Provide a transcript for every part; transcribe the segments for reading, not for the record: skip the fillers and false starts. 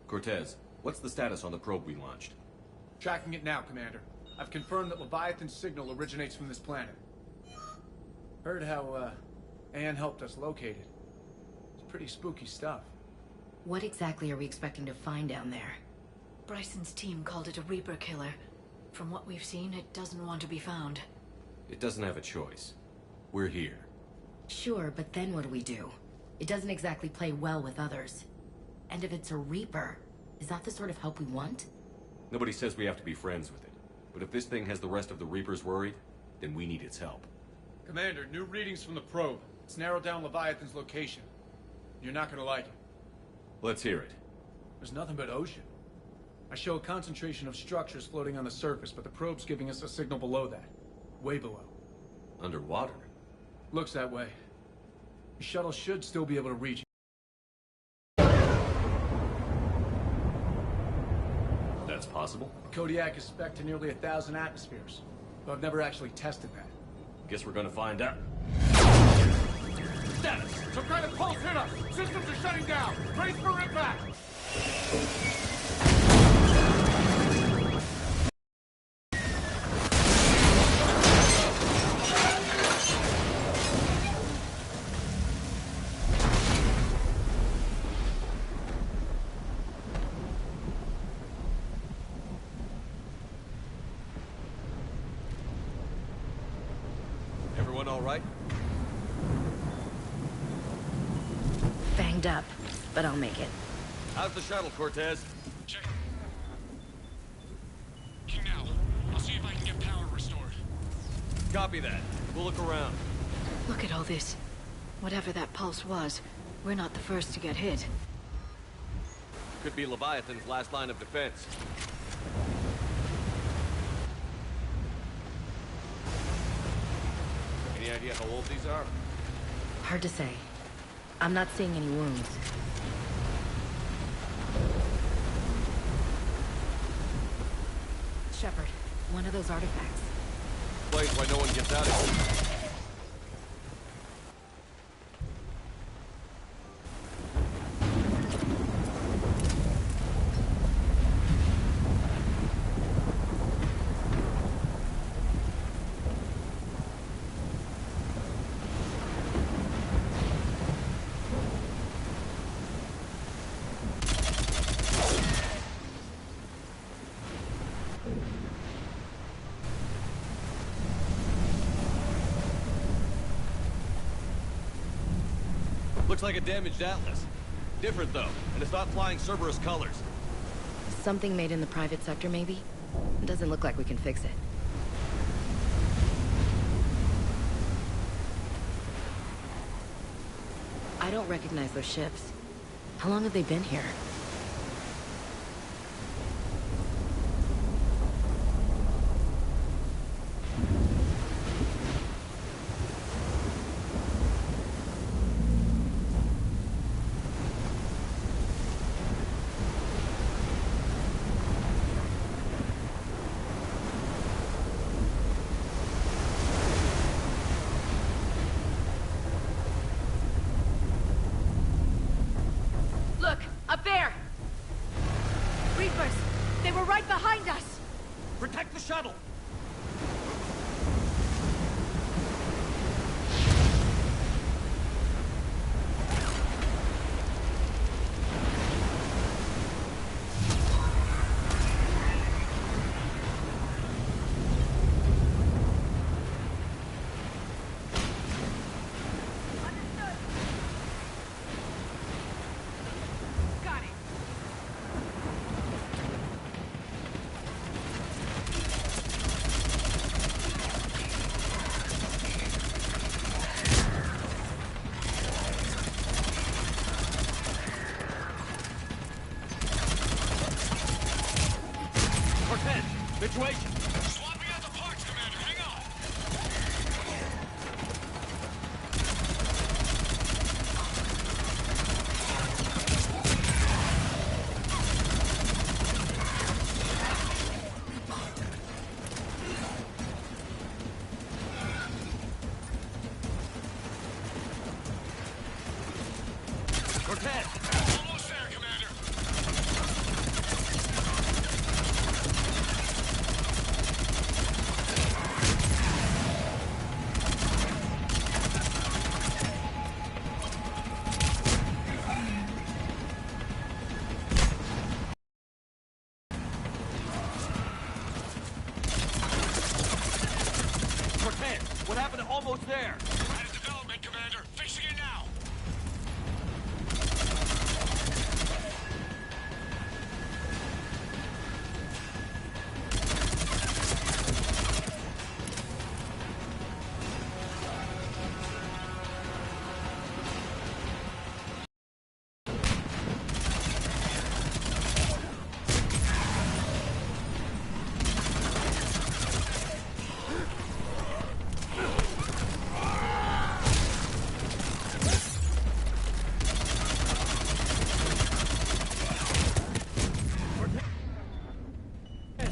Cortez, what's the status on the probe we launched? Tracking it now, Commander. I've confirmed that Leviathan's signal originates from this planet. Heard how, Anne helped us locate it. It's pretty spooky stuff. What exactly are we expecting to find down there? Bryson's team called it a Reaper killer. From what we've seen, it doesn't want to be found. It doesn't have a choice. We're here. Sure, but then what do we do? It doesn't exactly play well with others. And if it's a Reaper, is that the sort of help we want? Nobody says we have to be friends with it. But if this thing has the rest of the Reapers worried, then we need its help. Commander, new readings from the probe. It's narrowed down Leviathan's location. You're not gonna like it. Let's hear it. There's nothing but ocean. I show a concentration of structures floating on the surface, but the probe's giving us a signal below that. Way below. Underwater? Looks that way. The shuttle should still be able to reach it. That's possible? Kodiak is spec'd to nearly 1,000 atmospheres, but I've never actually tested that. Guess we're gonna find out. Status! Some kind of pulse hit us! Systems are shutting down! Brace for impact! Everyone all right? Banged up, but I'll make it. How's the shuttle, Cortez? Check. King now. I'll see if I can get power restored. Copy that. We'll look around. Look at all this. Whatever that pulse was, we're not the first to get hit. Could be Leviathan's last line of defense. Any idea how old these are? Hard to say. I'm not seeing any wounds. Shepard, one of those artifacts. Place why no one gets out of here. Looks like a damaged Atlas. Different, though, and it's not flying Cerberus colors. Something made in the private sector, maybe? Doesn't look like we can fix it. I don't recognize those ships. How long have they been here? Look! Up there! Reapers! They were right behind us! Protect the shuttle! Got it! Cortez, situation! Swapping out the parts, Commander. Hang on. Cortez! Almost there, Commander. What happened to almost there? Had a development, Commander. Fixing it now.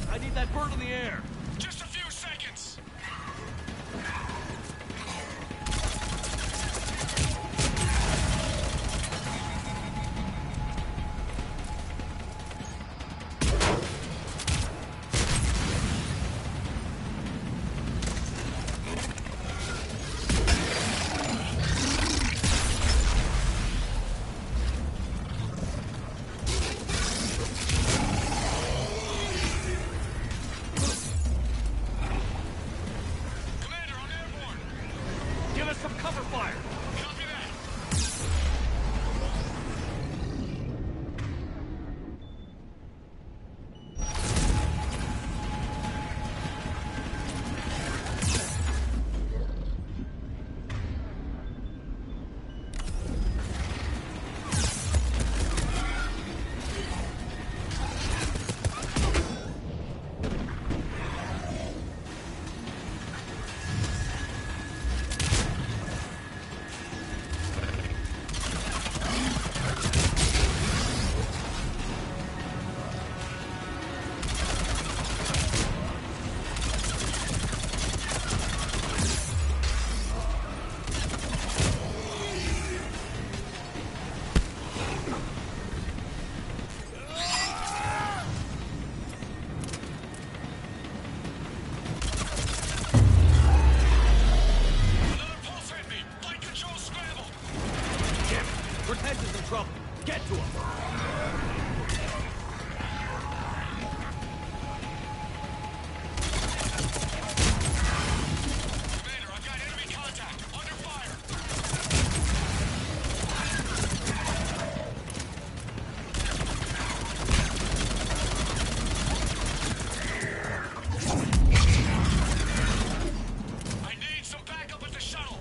I need that bird in the air. Just a few seconds. Commander, I'm airborne. Give us some cover fire. Copy that. Another pulse hit me. Flight control scrambled. Damn it. Cortez is in trouble. Get to him. Commander, I've got enemy contact. Under fire. I need some backup at the shuttle.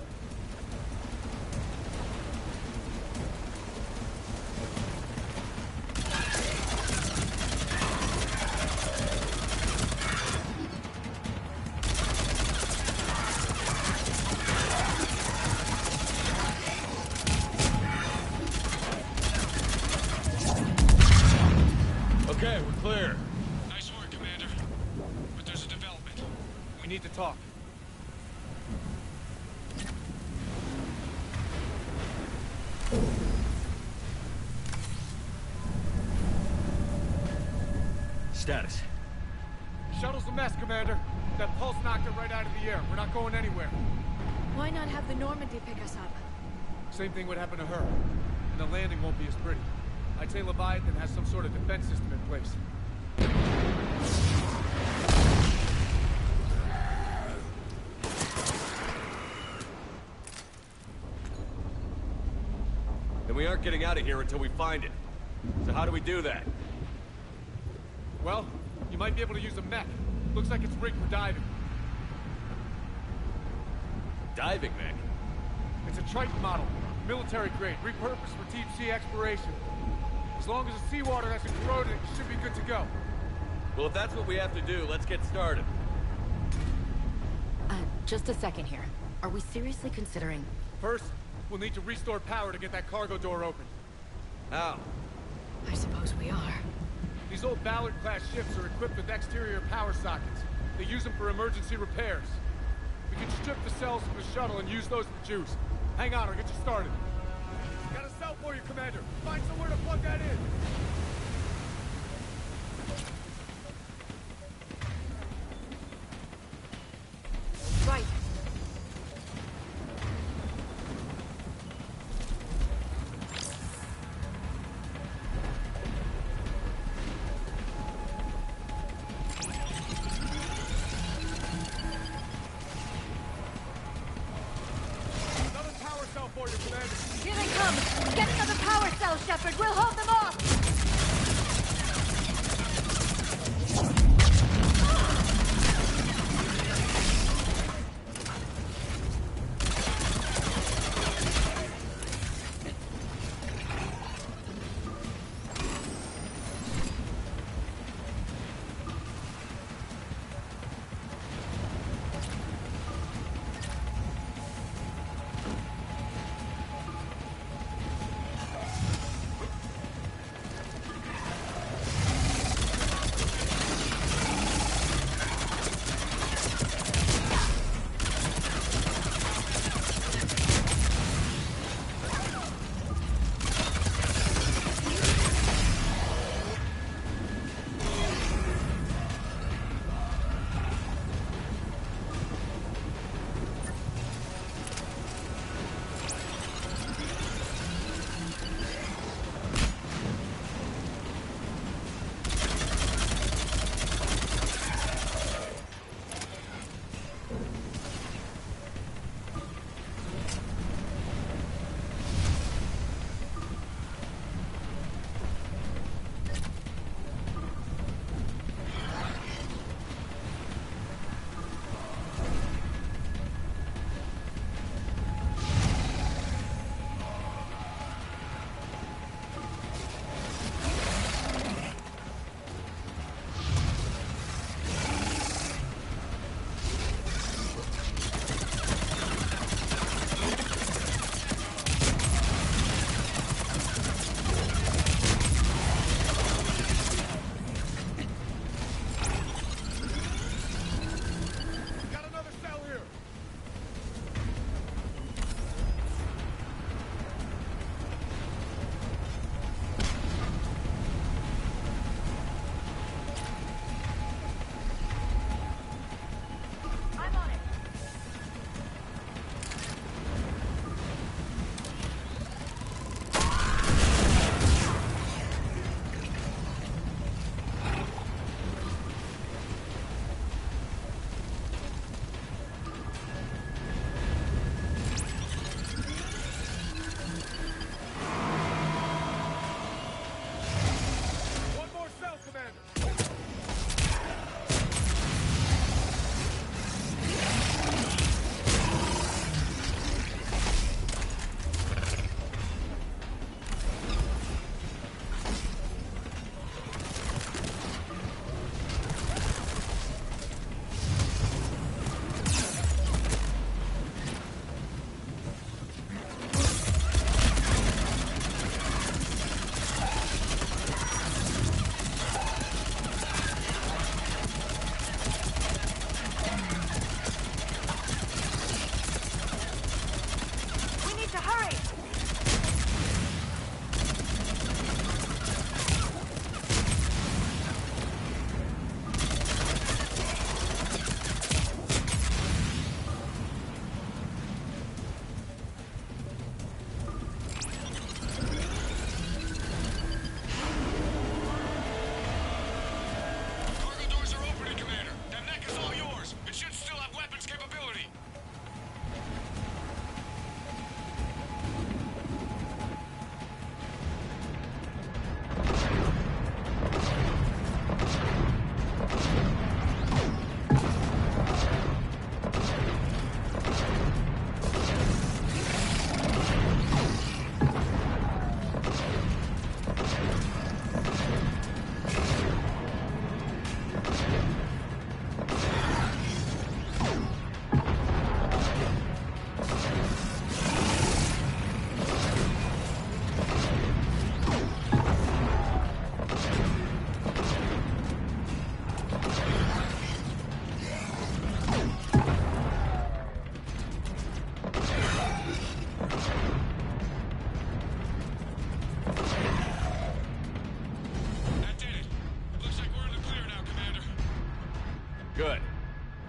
Okay, we're clear. Nice work, Commander. But there's a development. We need to talk. Status. Shuttle's a mess, Commander. That pulse knocked it right out of the air. We're not going anywhere. Why not have the Normandy pick us up? Same thing would happen to her. And the landing won't be as pretty. I'd say Leviathan has some sort of defense system in place. Then we aren't getting out of here until we find it. So how do we do that? Well, you might be able to use a mech. Looks like it's rigged for diving. Diving mech. It's a Triton model. Military grade, repurposed for deep sea exploration. As long as the seawater hasn't corroded, it should be good to go. Well, if that's what we have to do, let's get started. Just a second here. Are we seriously considering... First, we'll need to restore power to get that cargo door open. How? I suppose we are. These old Ballard-class ships are equipped with exterior power sockets. They use them for emergency repairs. We can strip the cells from the shuttle and use those for juice. Hang on, I'll get you started. Got a cell for you, Commander. Find somewhere to plug that in. Right. Get another power cell, Shepard. We'll hold them off. Good.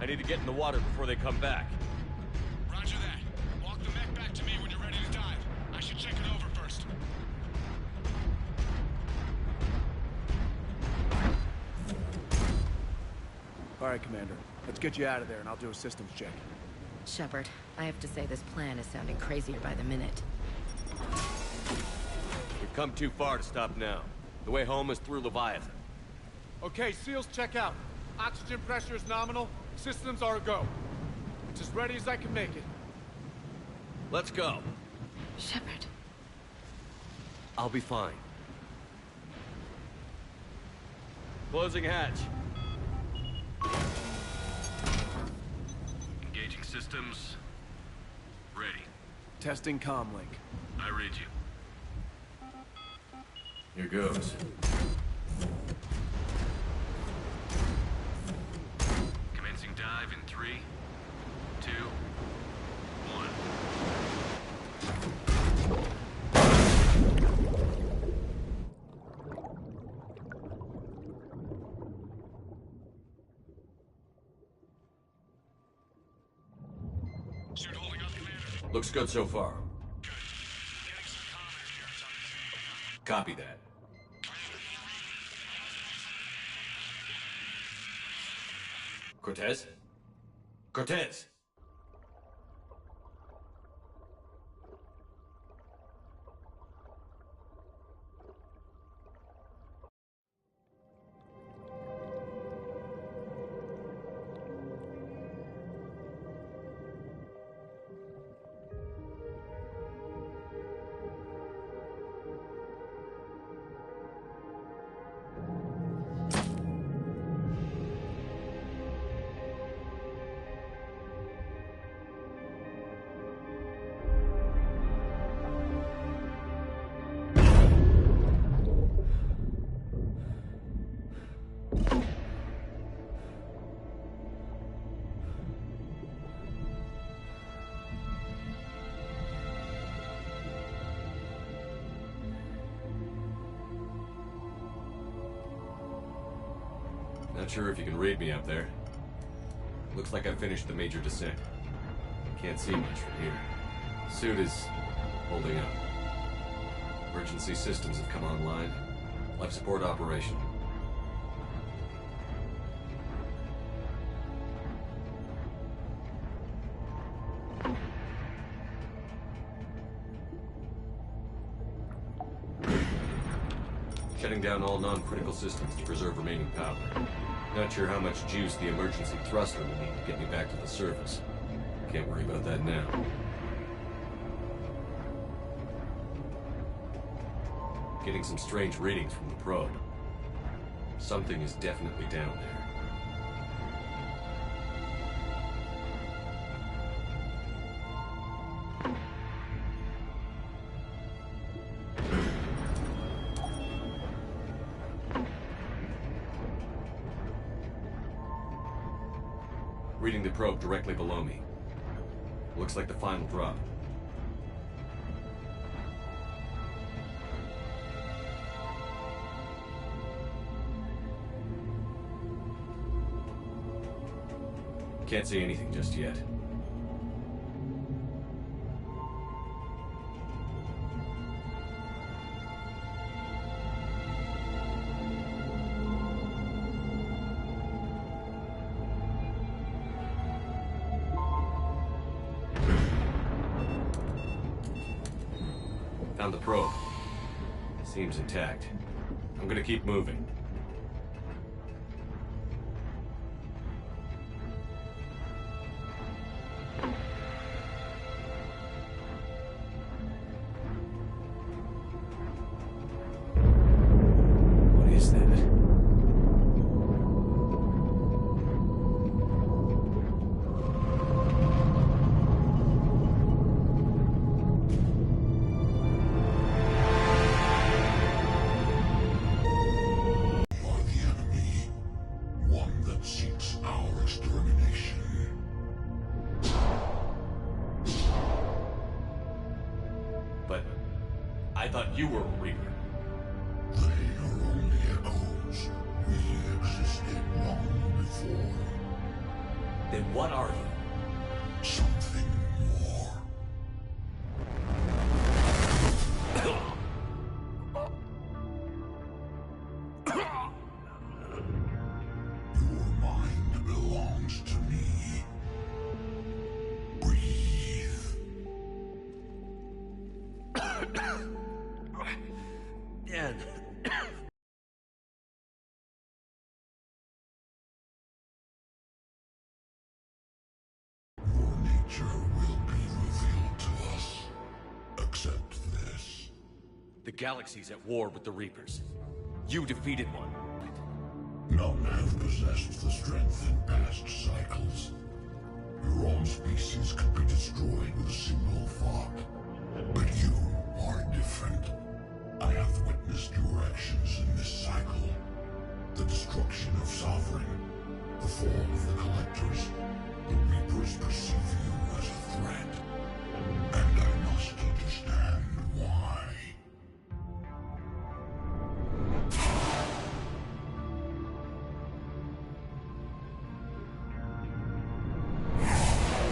I need to get in the water before they come back. Roger that. Walk the mech back to me when you're ready to dive. I should check it over first. All right, Commander. Let's get you out of there, and I'll do a systems check. Shepard, I have to say this plan is sounding crazier by the minute. come too far to stop now. The way home is through Leviathan. Okay, SEALs check out. Oxygen pressure is nominal. Systems are a go. It's as ready as I can make it. Let's go. Shepard. I'll be fine. Closing hatch. Engaging systems. Ready. Testing comlink. I read you. Here goes. Commencing dive in 3, 2, 1. Suit holding up, Commander. Looks good so far. Good. Getting some comm interference on the Copy that. Cortez? Cortez! Not sure if you can read me up there. Looks like I've finished the major descent. Can't see much from here. Suit is holding up. Emergency systems have come online. Life support operation. Shutting down all non-critical systems to preserve remaining power. Not sure how much juice the emergency thruster will need to get me back to the surface. Can't worry about that now. Getting some strange readings from the probe. Something is definitely down there. Reading the probe directly below me. Looks like the final drop. Can't see anything just yet. Found the probe. Seems intact. I'm gonna keep moving. What is that? But I thought you were a Reaper. They are only echoes. We existed long before. Then what are you? Something more. Your mind belongs to me. Breathe. The galaxy's at war with the Reapers. You defeated one. None have possessed the strength in past cycles. Your own species could be destroyed with a single thought. But you are different. I have witnessed your actions in this cycle. The destruction of Sovereign, the fall of the Collectors. The Reapers perceive you as a threat. And I must understand why.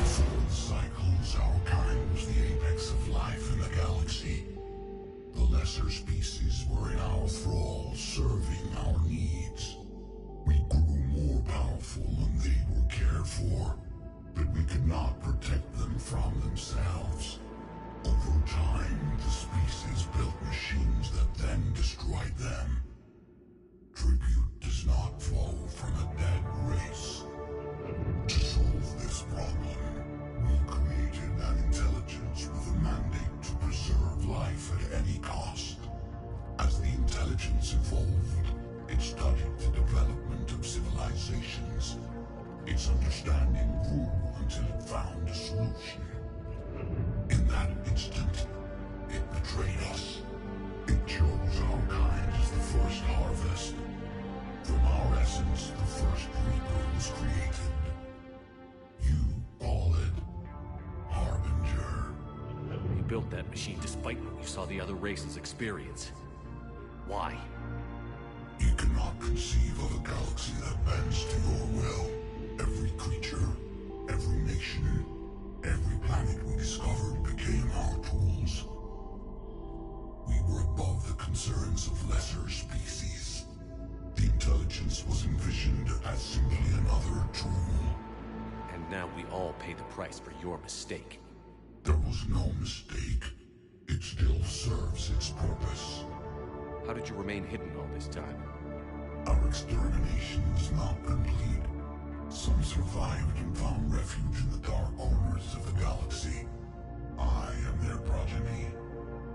Before the cycles, our kind was the apex of life in the galaxy. The lesser species were in our thrall, serving our needs. We grew more powerful and they were cared for, but we could not protect them from themselves. Over time, the species built machines that then destroyed them. Tribute does not flow from a dead race. To solve this problem, we created an intelligence with a mandate to preserve life at any cost. As the intelligence evolved, it studied the development of civilizations. Its understanding grew until it found a solution. In that instant, it betrayed us. It chose our kind as the first harvest. From our essence, the first Reaper was created. You call it Harbinger. You built that machine despite what you saw the other races experience. Why? You cannot conceive of a galaxy that bends to your will. Every creature, every nation, every planet we discovered became our tools. We were above the concerns of lesser species. The intelligence was envisioned as simply another tool. And now we all pay the price for your mistake. There was no mistake. It still serves its purpose. How did you remain hidden all this time? Our extermination was not complete. Some survived and found refuge in the dark corners of the galaxy. I am their progeny.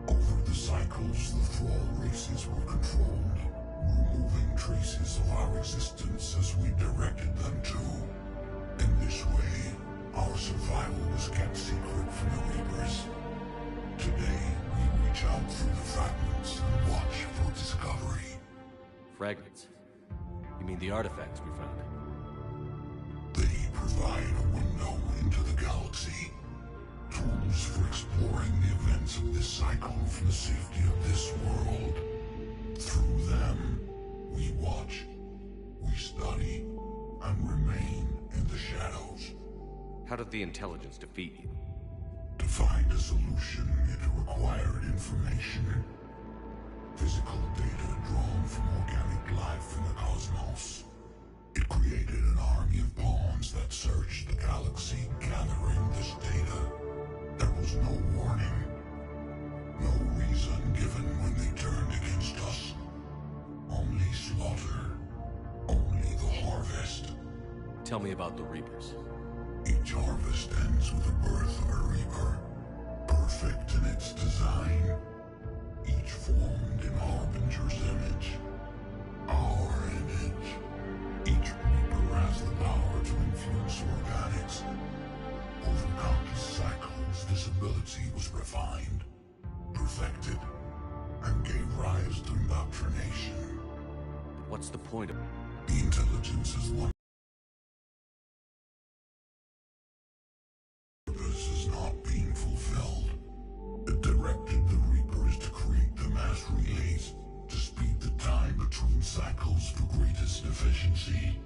Over the cycles, the thrall races were controlled, removing traces of our existence as we directed them to. In this way, our survival was kept secret from the Reapers. Today, we reach out through the fragments and watch for discovery. Fragments? You mean the artifacts we found? They provide a window into the galaxy. Tools for exploring the events of this cycle from the safety of this world. Through them, we watch, we study, and remain in the shadows. How did the intelligence defeat you? To find a solution, it required information. Physical data drawn from organic life in the cosmos. It created an army of pawns that searched the galaxy, gathering this data. There was no warning. No reason given when they turned against us. Only slaughter. Only the harvest. Tell me about the Reapers. Each harvest ends with the birth of a Reaper. Perfect in its design. Each formed in Harbinger's image. Our image. Each Reaper has the power to influence organics. Over countless cycles, this ability was refined, perfected, and gave rise to indoctrination. What's the point of... The intelligence is one purpose is not being fulfilled. It directed the Reapers to create the mass relays to speed the time between cycles for greatest efficiency.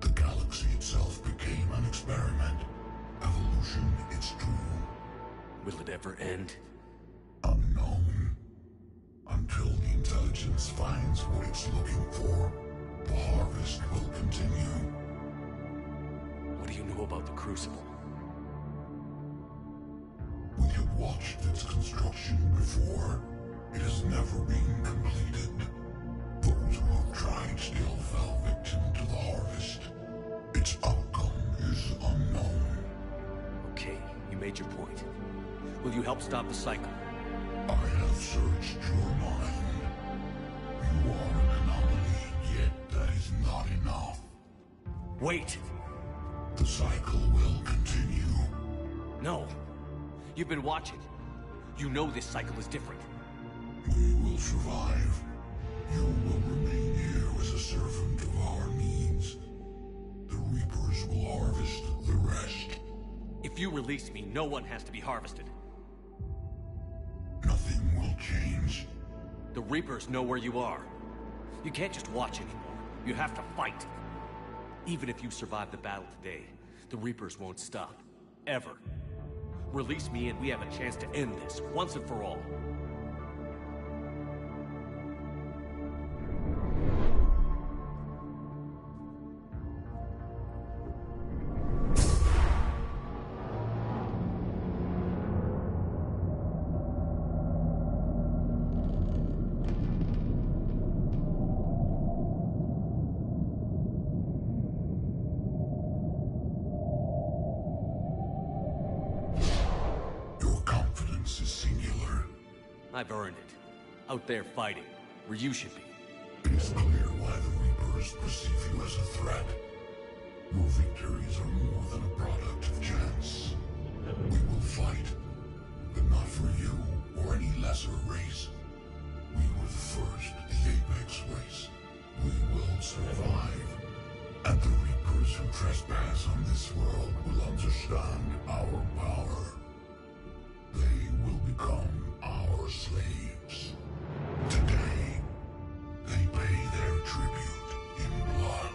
The galaxy itself became an experiment. Evolution its tool. Will it ever end? Unknown. Until the intelligence finds what it's looking for, the harvest will continue. What do you know about the Crucible? We have watched its construction before. It has never been completed. Those who have tried still fell victim to the harvest. Its outcome is unknown. Okay, you made your point. Will you help stop the cycle? I have searched your mind. You are an anomaly, yet that is not enough. Wait! The cycle will continue. No. You've been watching. You know this cycle is different. We will survive. You will remain here as a servant of our needs. The Reapers will harvest the rest. If you release me, no one has to be harvested. Nothing will change. The Reapers know where you are. You can't just watch anymore. You have to fight. Even if you survive the battle today, the Reapers won't stop. Ever. Release me and we have a chance to end this, once and for all. I've earned it. Out there fighting, where you should be. It is clear why the Reapers perceive you as a threat. Your victories are more than a product of chance. We will fight, but not for you or any lesser race. We were the first, the Apex race. We will survive. And the Reapers who trespass on this world will understand our power. They will become our slaves. Today, they pay their tribute in blood.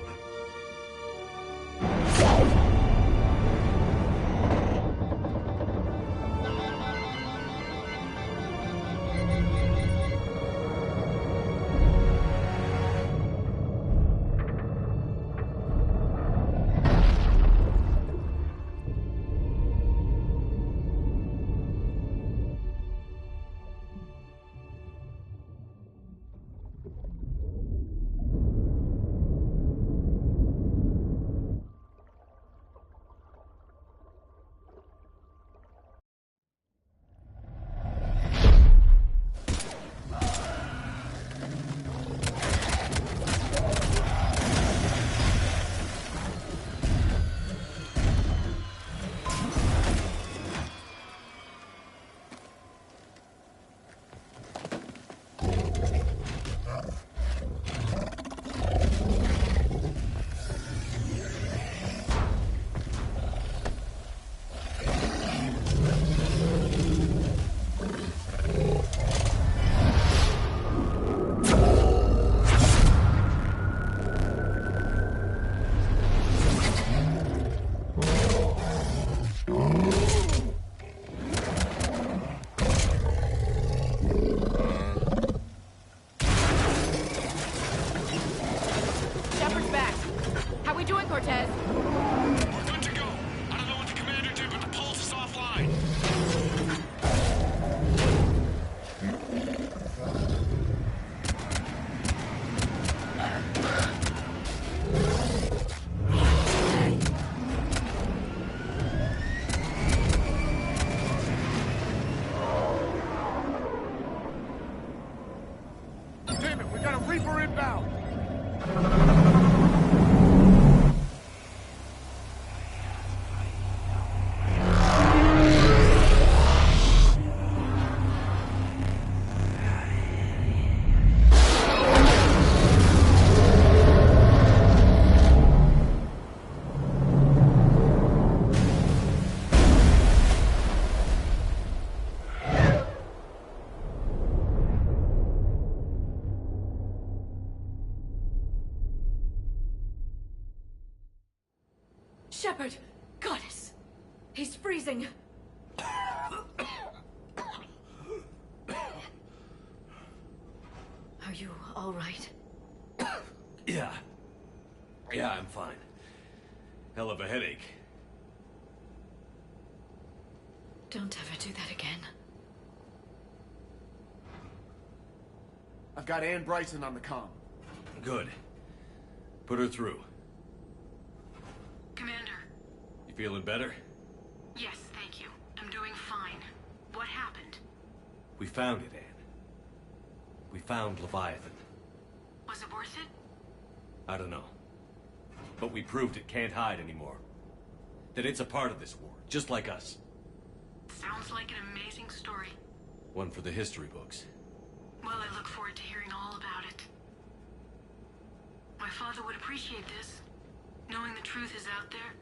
Shepard! Goddess! He's freezing! Are you all right? Yeah. Yeah, I'm fine. Hell of a headache. Don't ever do that again. I've got Ann Bryson on the comm. Good. Put her through. Commander. You feeling better? Yes, thank you. I'm doing fine. What happened? We found it, Anne. We found Leviathan. Was it worth it? I don't know. But we proved it can't hide anymore. That it's a part of this war, just like us. Sounds like an amazing story. One for the history books. Well, I look forward to hearing all about it. My father would appreciate this, knowing the truth is out there.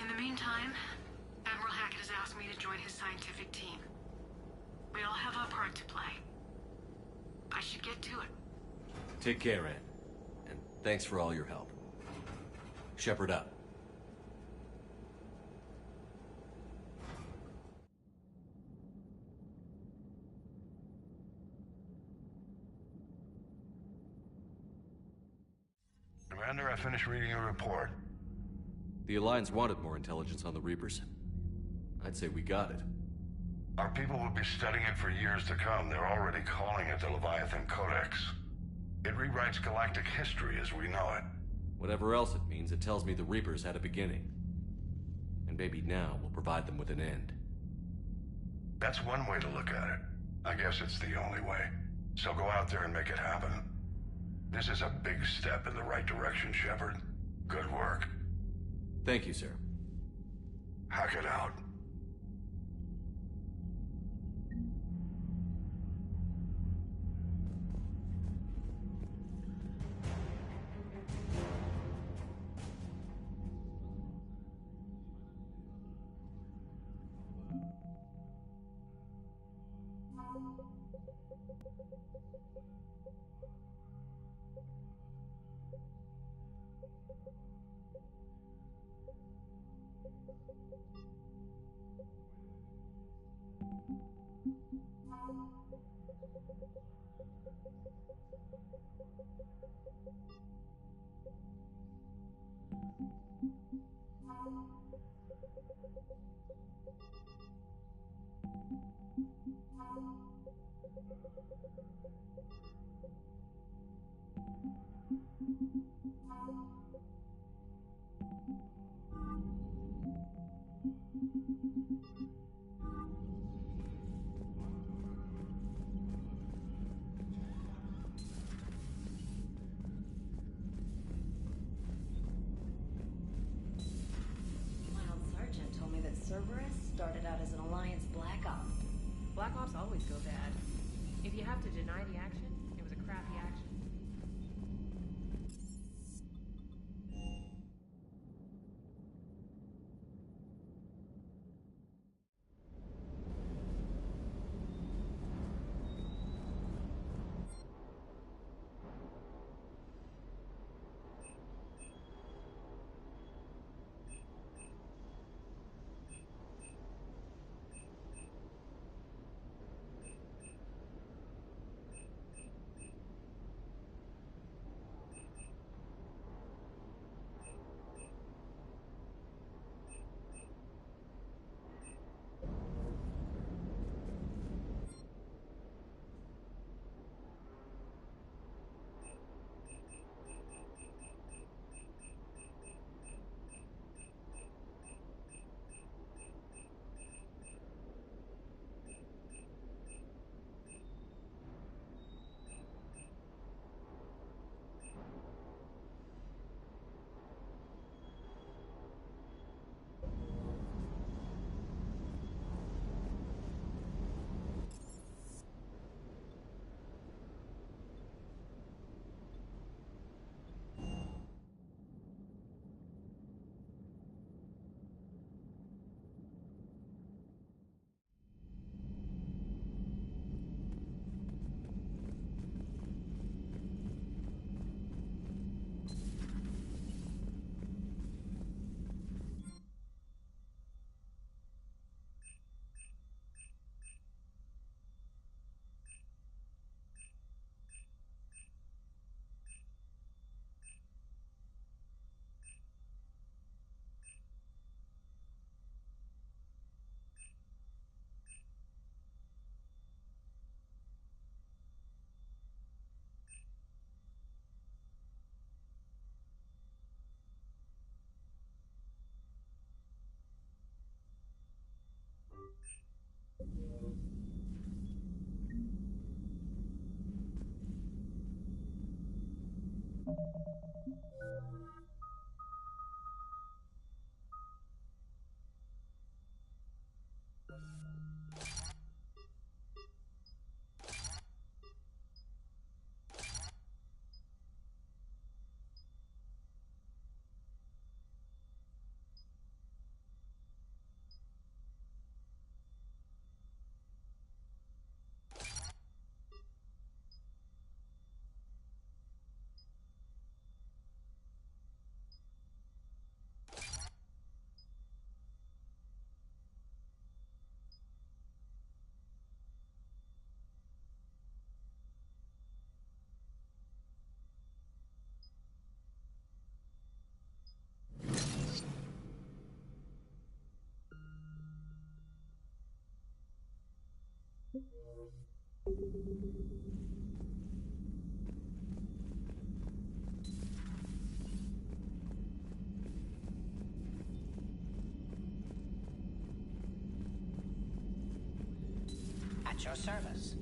In the meantime, Admiral Hackett has asked me to join his scientific team. We all have our part to play. I should get to it. Take care, Anne. And thanks for all your help. Shepard up. Commander, I finished reading your report. The Alliance wanted more intelligence on the Reapers. I'd say we got it. Our people will be studying it for years to come. They're already calling it the Leviathan Codex. It rewrites galactic history as we know it. Whatever else it means, it tells me the Reapers had a beginning. And maybe now we'll provide them with an end. That's one way to look at it. I guess it's the only way. So go out there and make it happen. This is a big step in the right direction, Shepard. Good work. Thank you, sir. Hackett out. Cerberus started out as an Alliance Black Ops. Black Ops always go bad. If you have to deny the action, it was a crappy action. At your service.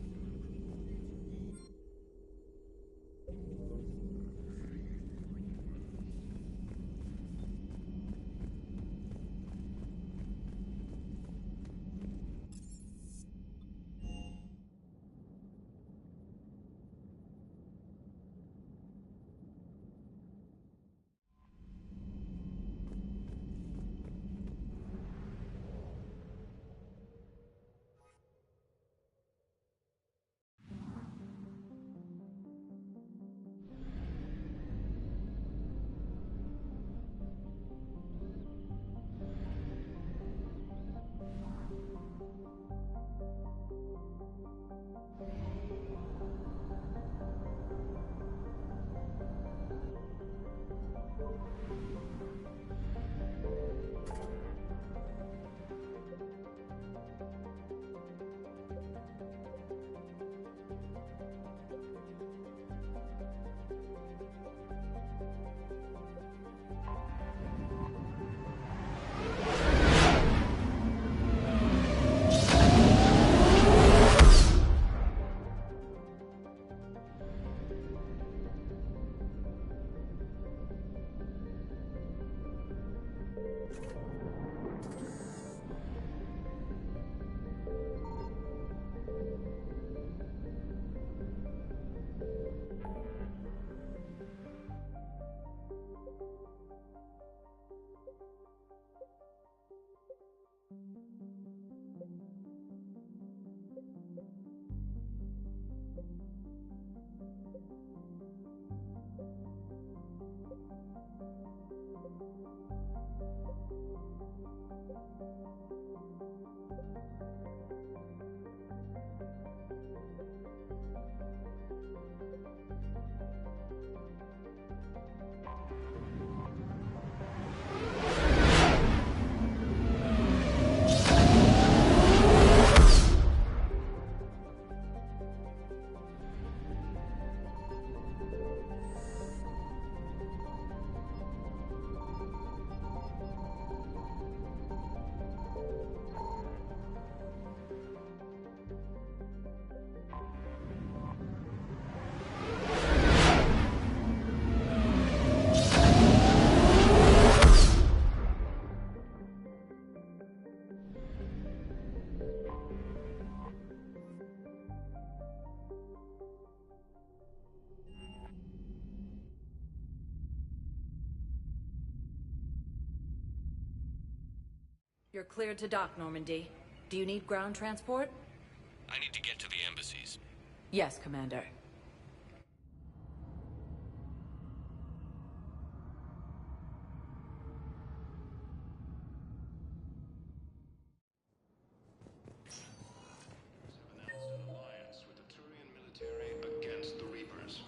You're cleared to dock, Normandy. Do you need ground transport? I need to get to the embassies. Yes, Commander. Announced an alliance with the Turian military against the Reapers.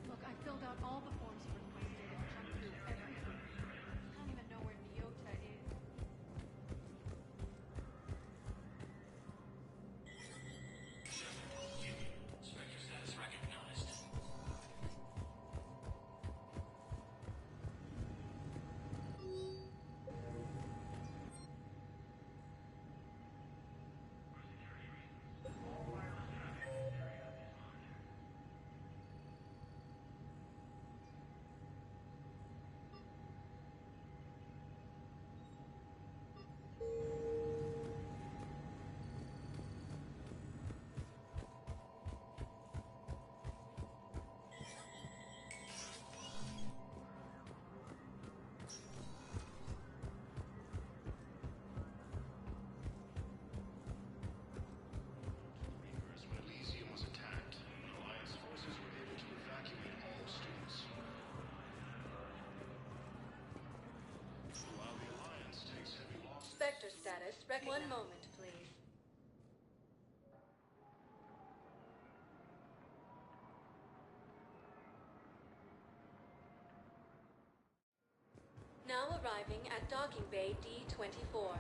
Look, I filled out all the forms for the Wednesday and jumped through everything. I don't even know where Nyota is. One moment, please. Now arriving at docking bay D-24.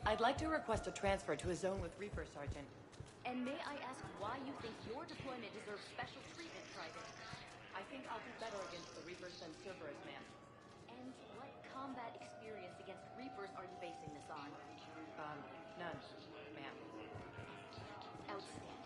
I'd like to request a transfer to a zone with Reaper, Sergeant. And may I ask why you think your deployment deserves special treatment, Private? I think I'll do better against the Reapers than Cerberus, ma'am. And what combat experience against Reapers are you basing this on? None, ma'am. Outstanding.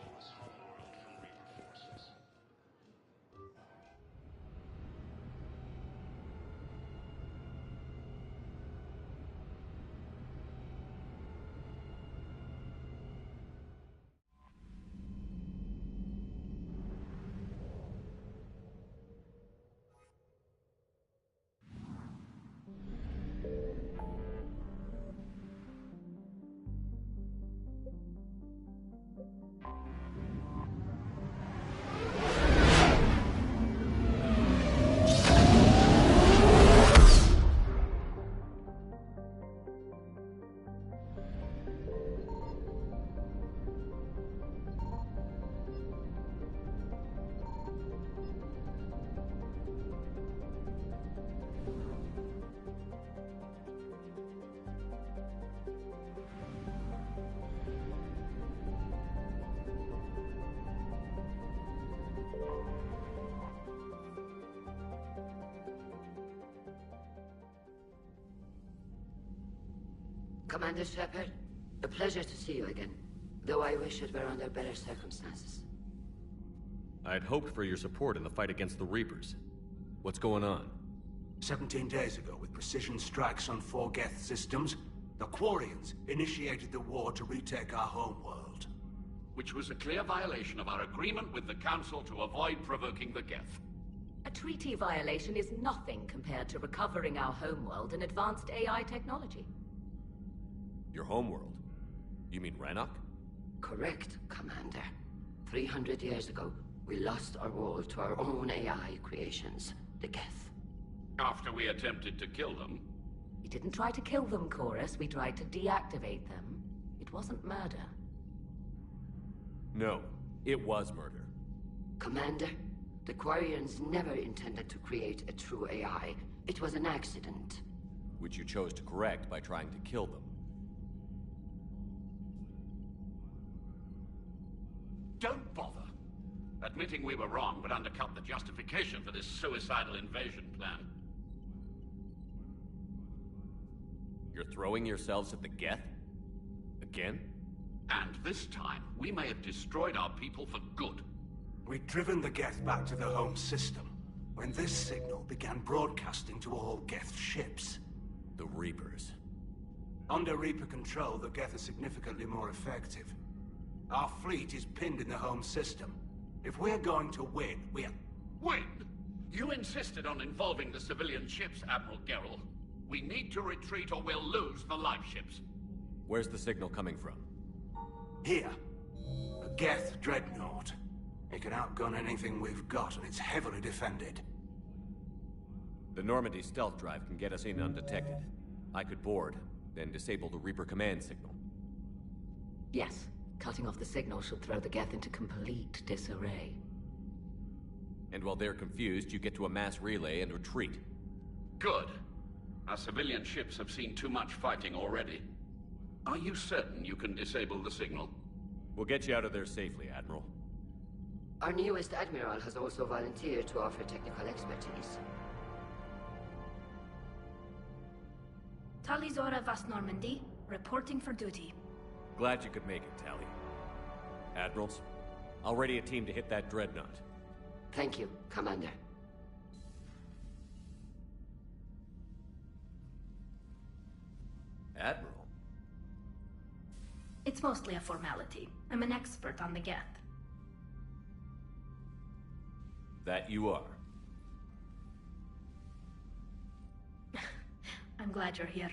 Commander Shepard, a pleasure to see you again, though I wish it were under better circumstances. I'd hoped for your support in the fight against the Reapers. What's going on? 17 days ago, with precision strikes on 4 Geth systems, the Quarians initiated the war to retake our homeworld. Which was a clear violation of our agreement with the Council to avoid provoking the Geth. A treaty violation is nothing compared to recovering our homeworld and advanced AI technology. Your homeworld? You mean Rannoch? Correct, Commander. 300 years ago, we lost our world to our own AI creations, the Geth. After we attempted to kill them? We didn't try to kill them, Chorus. We tried to deactivate them. It wasn't murder. No, it was murder. Commander, the Quarians never intended to create a true AI. It was an accident. Which you chose to correct by trying to kill them. Don't bother. Admitting we were wrong would undercut the justification for this suicidal invasion plan. You're throwing yourselves at the Geth? Again? And this time, we may have destroyed our people for good. We'd driven the Geth back to the home system, when this signal began broadcasting to all Geth ships. The Reapers. Under Reaper control, the Geth are significantly more effective. Our fleet is pinned in the home system. If we're going to win, we're... Win? You insisted on involving the civilian ships, Admiral Gerrel. We need to retreat or we'll lose the live ships. Where's the signal coming from? Here. A Geth dreadnought. It can outgun anything we've got, and it's heavily defended. The Normandy stealth drive can get us in undetected. I could board, then disable the Reaper command signal. Yes. Cutting off the signal should throw the Geth into complete disarray. And while they're confused, you get to a mass relay and retreat. Good. Our civilian ships have seen too much fighting already. Are you certain you can disable the signal? We'll get you out of there safely, Admiral. Our newest Admiral has also volunteered to offer technical expertise. Talizora Vast Normandy, reporting for duty. Glad you could make it, Tally. Admirals, I'll ready a team to hit that dreadnought. Thank you, Commander. Admiral? It's mostly a formality. I'm an expert on the Geth. That you are. I'm glad you're here.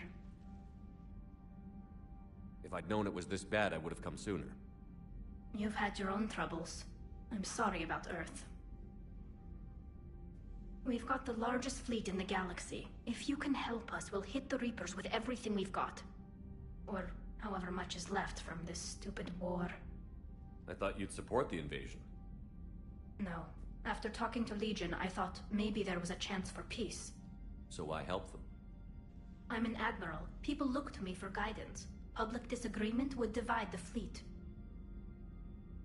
If I'd known it was this bad, I would have come sooner. You've had your own troubles. I'm sorry about Earth. We've got the largest fleet in the galaxy. If you can help us, we'll hit the Reapers with everything we've got. Or however much is left from this stupid war. I thought you'd support the invasion. No. After talking to Legion, I thought maybe there was a chance for peace. So why help them? I'm an admiral. People look to me for guidance. Public disagreement would divide the fleet.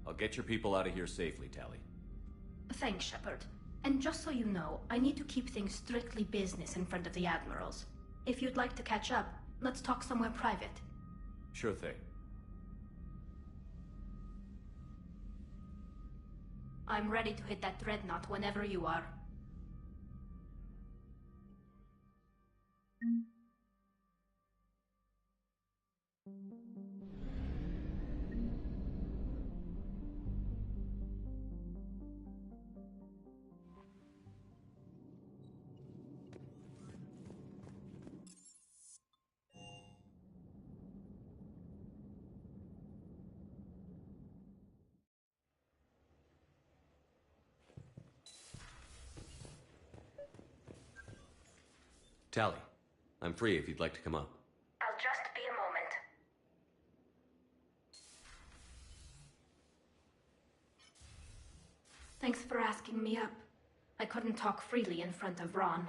I'll get your people out of here safely, Tali. Thanks, Shepard. And just so you know, I need to keep things strictly business in front of the admirals. If you'd like to catch up, let's talk somewhere private. Sure thing. I'm ready to hit that dreadnought whenever you are. Tali, I'm free if you'd like to come up. I'll just be a moment. Thanks for asking me up. I couldn't talk freely in front of Ron.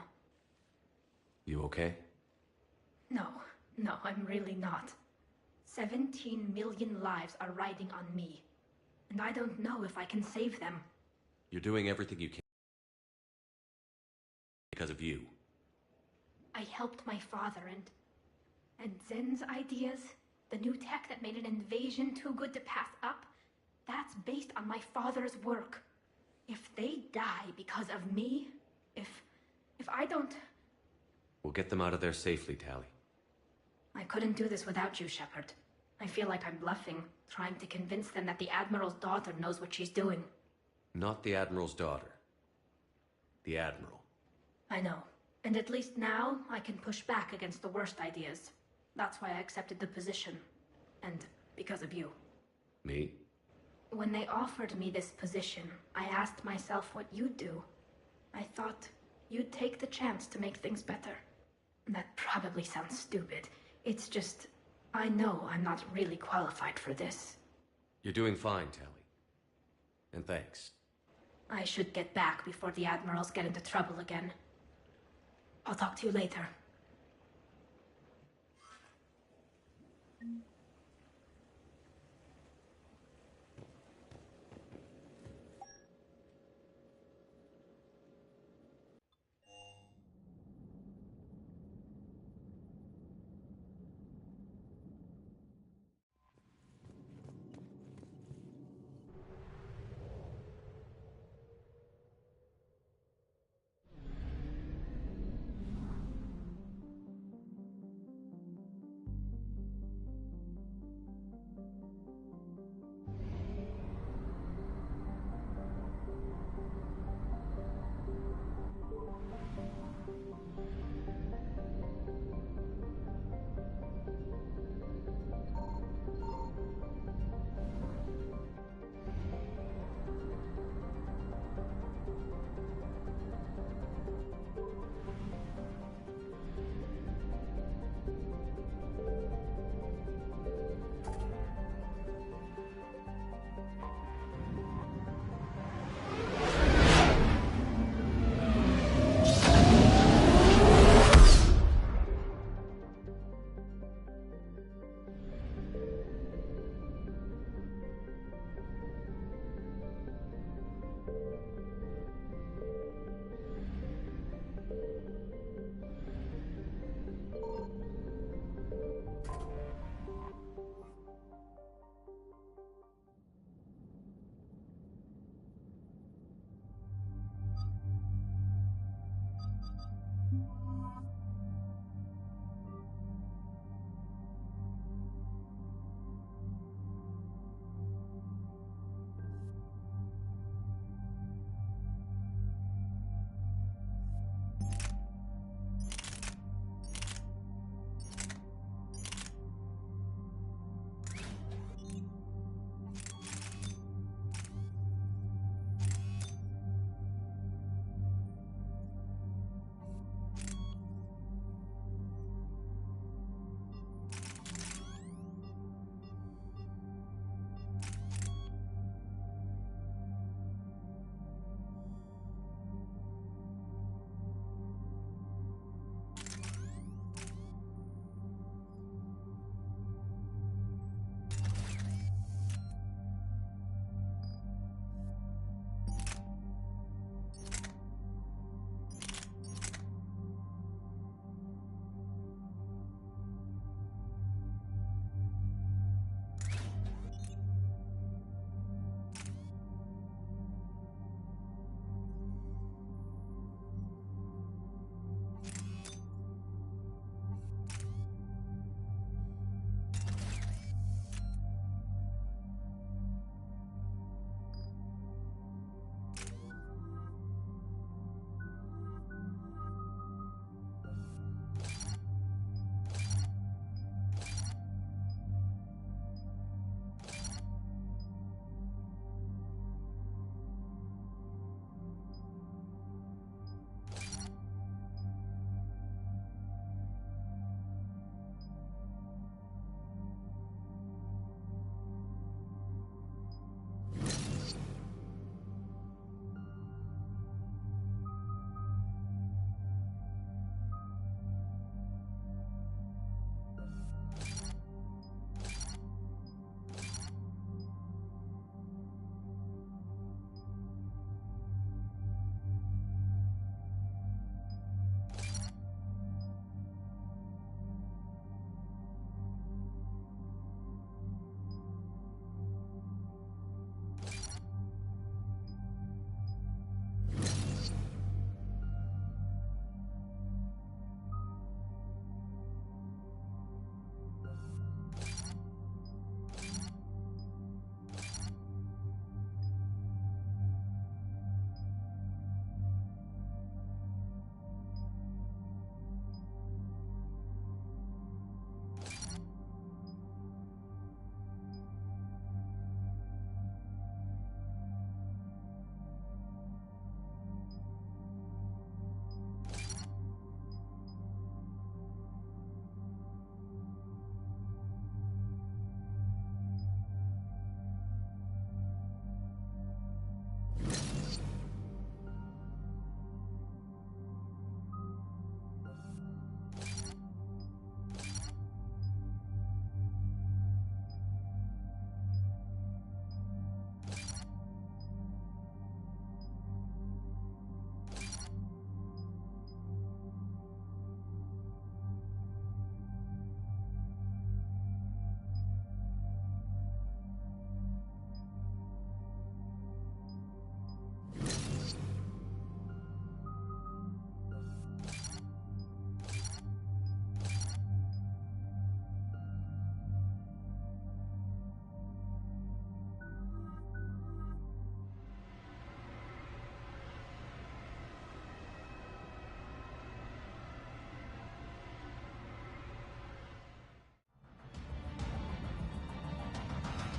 You okay? No, I'm really not. 17 million lives are riding on me. And I don't know if I can save them. You're doing everything you can because of you. I helped my father and Zen's ideas, the new tech that made an invasion too good to pass up, that's based on my father's work. If they die because of me, if I don't... We'll get them out of there safely, Tali. I couldn't do this without you, Shepard. I feel like I'm bluffing, trying to convince them that the Admiral's daughter knows what she's doing. Not the Admiral's daughter. The Admiral. I know. And at least now, I can push back against the worst ideas. That's why I accepted the position. And because of you. Me? When they offered me this position, I asked myself what you'd do. I thought you'd take the chance to make things better. That probably sounds stupid. It's just, I know I'm not really qualified for this. You're doing fine, Tali. And thanks. I should get back before the Admirals get into trouble again. I'll talk to you later.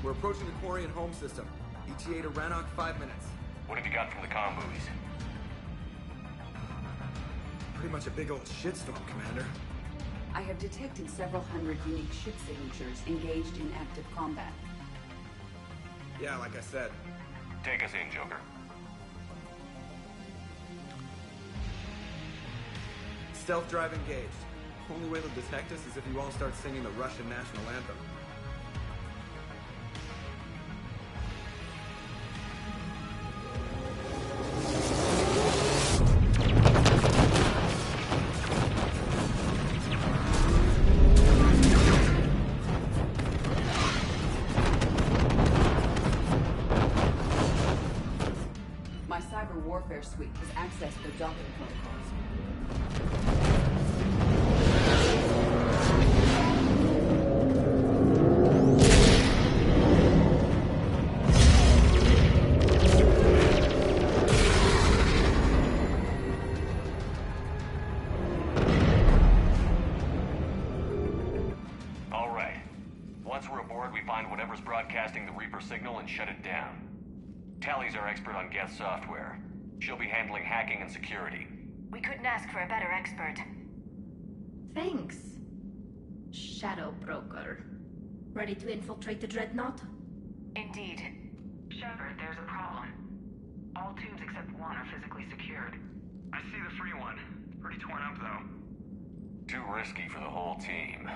We're approaching the quarry and home system. ETA to Rannoch, 5 minutes. What have you got from the comm buoys? Pretty much a big old shitstorm, Commander. I have detected several hundred unique ship signatures engaged in active combat. Yeah, like I said. Take us in, Joker. Stealth drive engaged. Only way they'll detect us is if you all start singing the Russian national anthem. My cyber warfare suite has accessed their docking protocols. All right. Once we're aboard, we find whatever's broadcasting the Reaper signal and shut it down. Tally's our expert on Geth software. She'll be handling hacking and security. We couldn't ask for a better expert. Thanks, Shadow Broker. Ready to infiltrate the Dreadnought? Indeed. Shepard, there's a problem. All tubes except one are physically secured. I see the free one. Pretty torn up, though. Too risky for the whole team.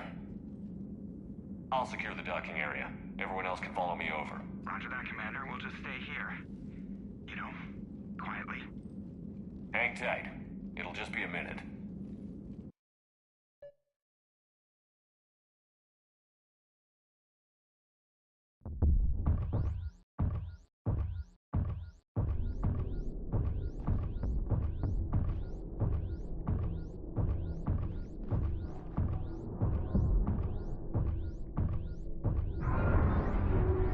I'll secure the docking area. Everyone else can follow me over. Roger that, Commander. We'll just stay here. You know, quietly. Hang tight. It'll just be a minute.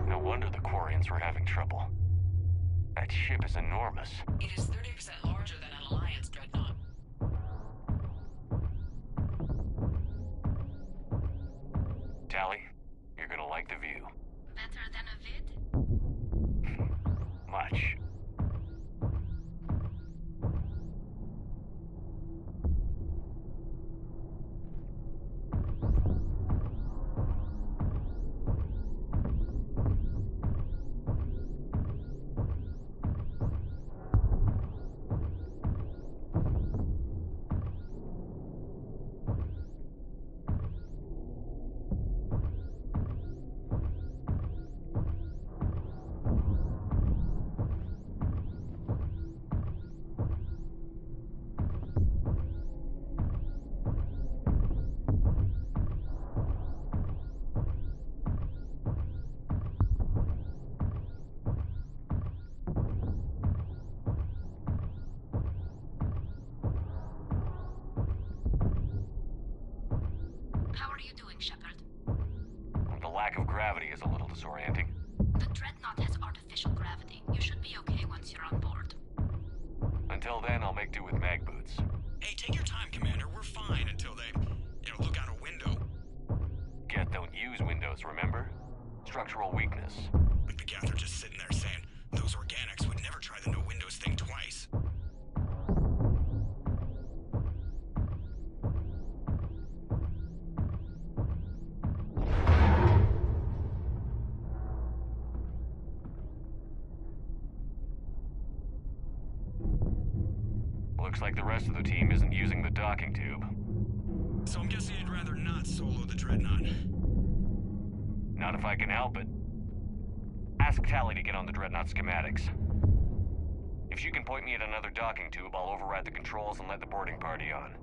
No wonder the Quarians were having trouble. That ship is enormous. It is 30% larger than an Alliance dreadnought. Tally, you're gonna like the view. Better than a vid? Much. How are you doing, Shepard? The lack of gravity is a little disorienting. The Dreadnought has artificial gravity. You should be okay once you're on board. Until then, I'll make do with mag boots. Hey, take your time, Commander. We're fine until they, look out a window. Geth don't use windows, remember? Structural weakness. Like the Geth are just sitting there saying, those organics would never try the no windows thing twice. Looks like the rest of the team isn't using the docking tube. So I'm guessing you'd rather not solo the Dreadnought. Not if I can help it. Ask Tally to get on the Dreadnought schematics. If she can point me at another docking tube, I'll override the controls and let the boarding party on.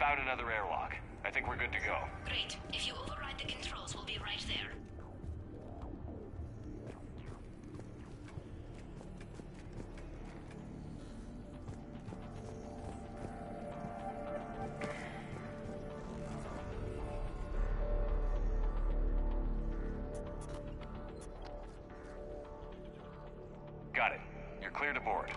found another airlock. I think we're good to go. Great. If you override the controls, we'll be right there. Got it. You're clear to board.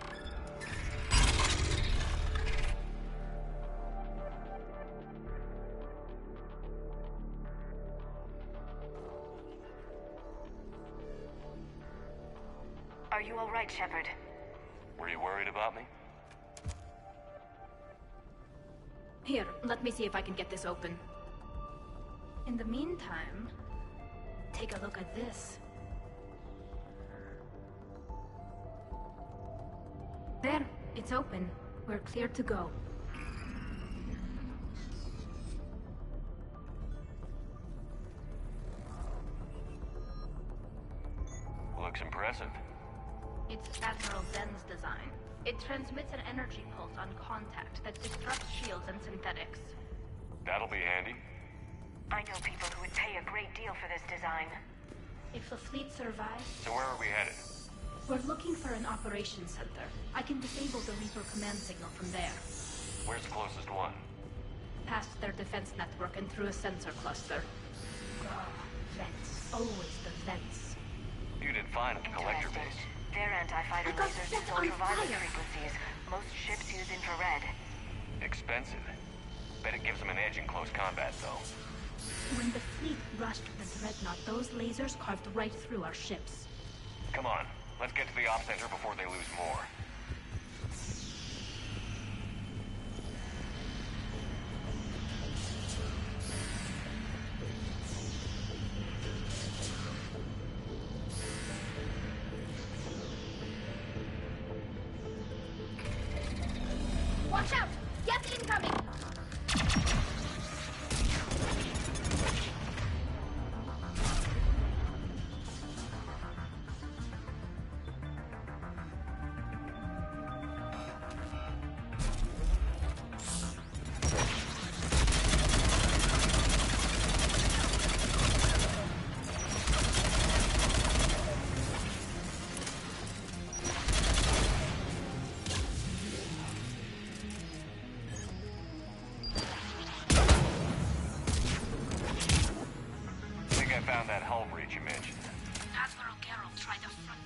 Are you all right, Shepard? Were you worried about me? Here, let me see if I can get this open. In the meantime, take a look at this. There, it's open. We're clear to go. Looks impressive. It's Admiral Zen's design. It transmits an energy pulse on contact that disrupts shields and synthetics. That'll be handy. I know people who would pay a great deal for this design. If the fleet survives, So where are we headed? we're looking for an operations center. I can disable the Reaper command signal from there. Where's the closest one? Past their defense network and through a sensor cluster. Vents. Always the vents. You did fine at the collector base. Their anti-fighter I got lasers set use on ultraviolet fire. frequencies. Most ships use infrared. Expensive. Bet it gives them an edge in close combat, though. When the fleet rushed the Dreadnought, those lasers carved right through our ships. Come on, let's get to the op center before they lose more. Watch out! Gas incoming! Found that hull breach you mentioned. Admiral Geralt tried the front.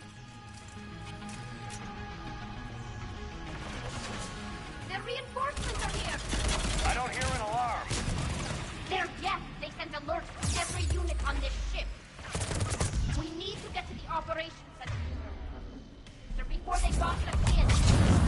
Their reinforcements are here! I don't hear an alarm. They're yes! They sent alerts to every unit on this ship! We need to get to the operations center before they box us in!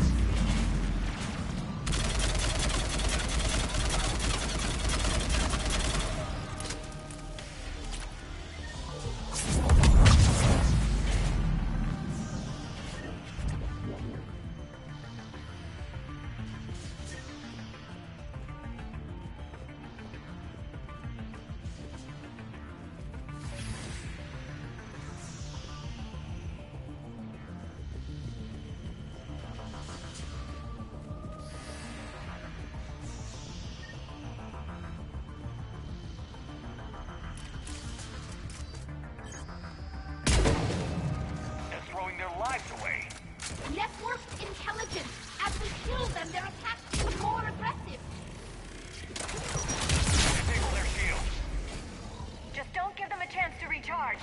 lives away. Networked intelligence. As we kill them, their attacks become more aggressive. Disable their shields. Just don't give them a chance to recharge.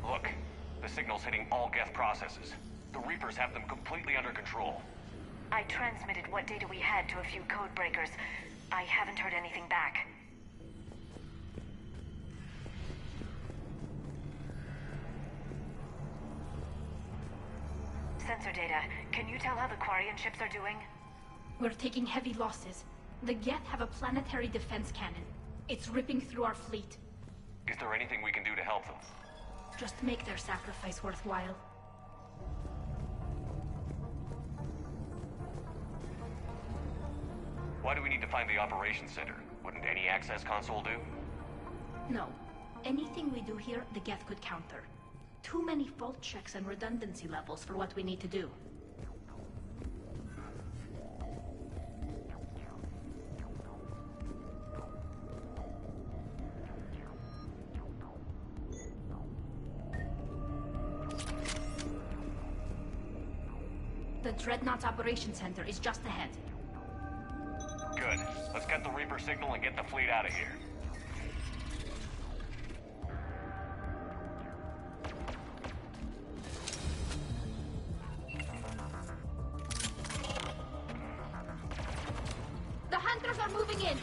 Look, the signal's hitting all Geth processes. The Reapers have them completely under control. I transmitted what data we had to a few code breakers. I haven't heard anything back. sensor data. Can you tell how the Quarian ships are doing? We're taking heavy losses. The Geth have a planetary defense cannon. It's ripping through our fleet. Is there anything we can do to help them? Just make their sacrifice worthwhile. Why do we need to find the operations center? Wouldn't any access console do? No. Anything we do here, the Geth could counter. Too many fault checks and redundancy levels for what we need to do. The Dreadnought's Operations Center is just ahead. Good. Let's get the Reaper signal and get the fleet out of here. The Hunters are moving in!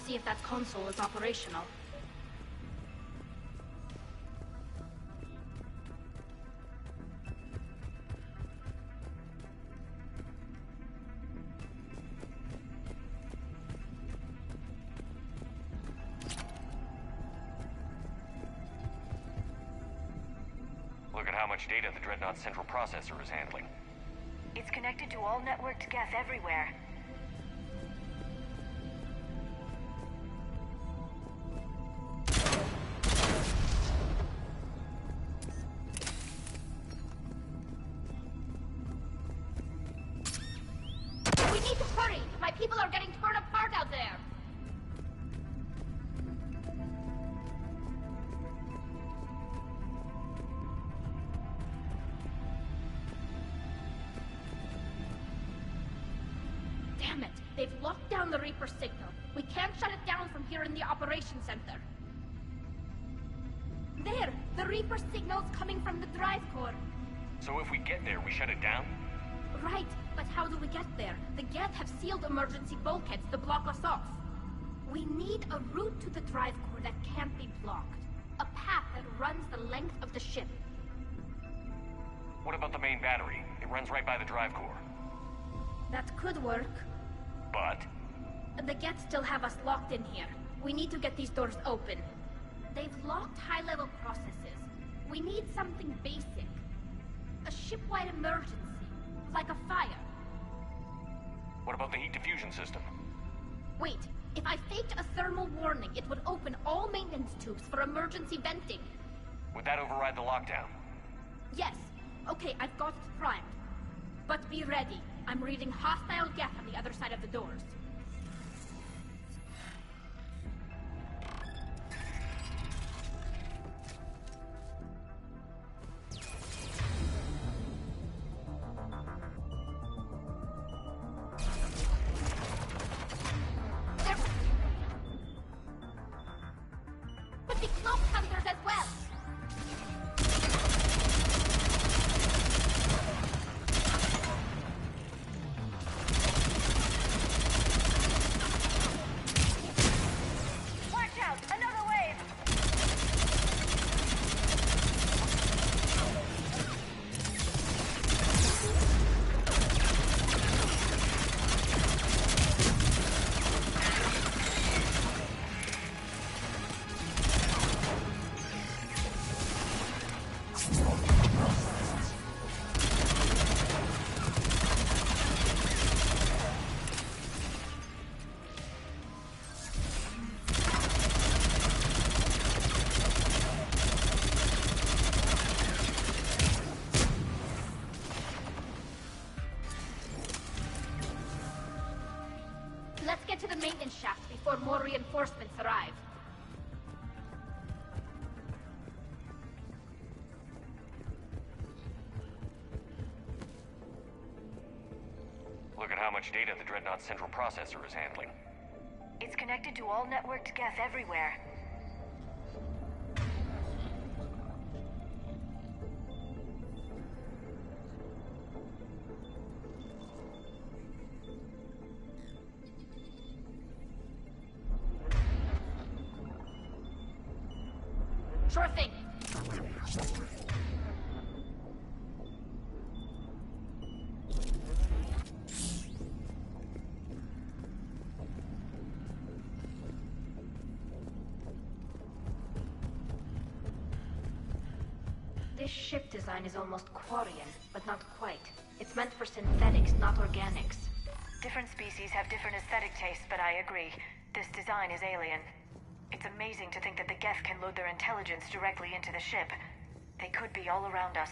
See if that console is operational. Look at how much data the Dreadnought's central processor is handling. It's connected to all networked Geth everywhere. Damn it! They've locked down the Reaper signal. We can't shut it down from here in the operations center. There! The Reaper signal's coming from the drive core. So if we get there, we shut it down? Right, but how do we get there? The Geth have sealed emergency bulkheads to block us off. We need a route to the drive core that can't be blocked. A path that runs the length of the ship. What about the main battery? It runs right by the drive core. That could work. But? The Geth still have us locked in here. We need to get these doors open. They've locked high-level processes. We need something basic. A ship-wide emergency. Like a fire. What about the heat diffusion system? Wait, if I faked a thermal warning, it would open all maintenance tubes for emergency venting. Would that override the lockdown? Yes. Okay, I've got it primed. But be ready. I'm reading hostile Geth on the other side of the doors. to the maintenance shaft before more reinforcements arrive. Look at how much data the Dreadnought's central processor is handling. It's connected to all networked Geth everywhere. Sure thing. This ship design is almost Quarian, but not quite. It's meant for synthetics, not organics. Different species have different aesthetic tastes, but I agree. This design is alien. It's amazing to think that the Geth can load their intelligence directly into the ship. They could be all around us.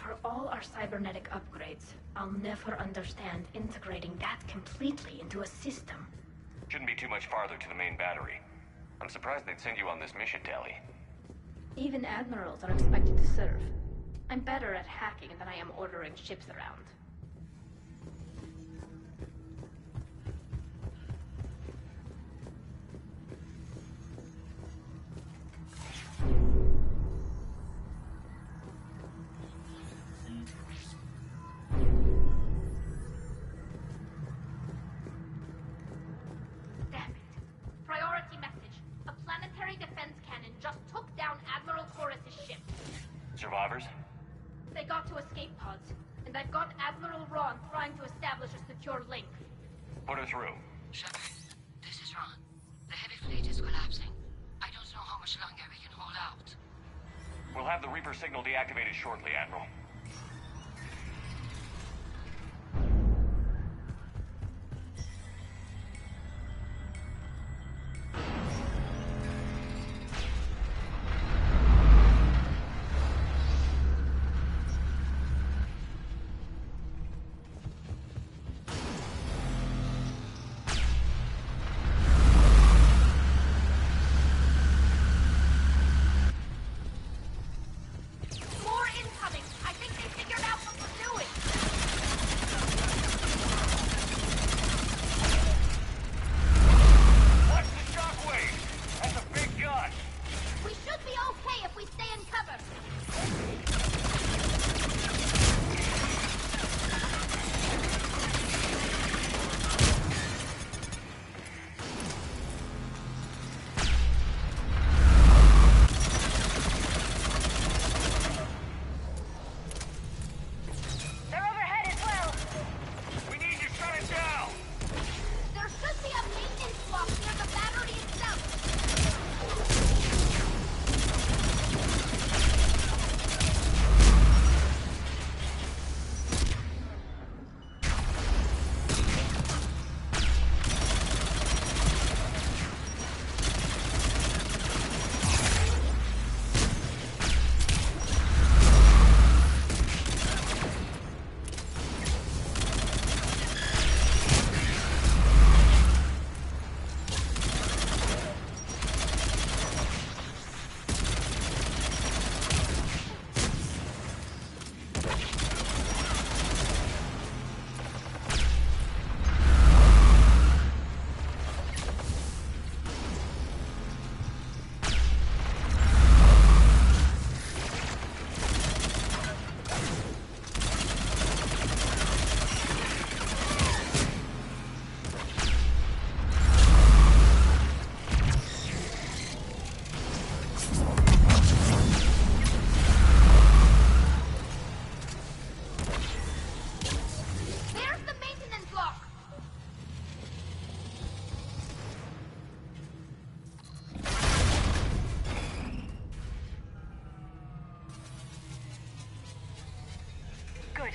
For all our cybernetic upgrades, I'll never understand integrating that completely into a system. Shouldn't be too much farther to the main battery. I'm surprised they'd send you on this mission, Tally. Even admirals are expected to serve. I'm better at hacking than I am ordering ships around. Damn it. Priority message. A planetary defense cannon just took down Admiral Horus's ship. Survivors? They got to escape pods, and I've got Admiral Ron trying to establish a secure link. Put her through. Shepard, this is Ron. The heavy fleet is collapsing. I don't know how much longer we can hold out. We'll have the Reaper signal deactivated shortly, Admiral. More incoming! I think they figured out what we're doing! Watch the shockwave! That's a big gun! We should be okay if we stay in cover! They're overhead as well. We need to shut it down! There should be a maintenance block near the battery itself! There's the maintenance block! Good.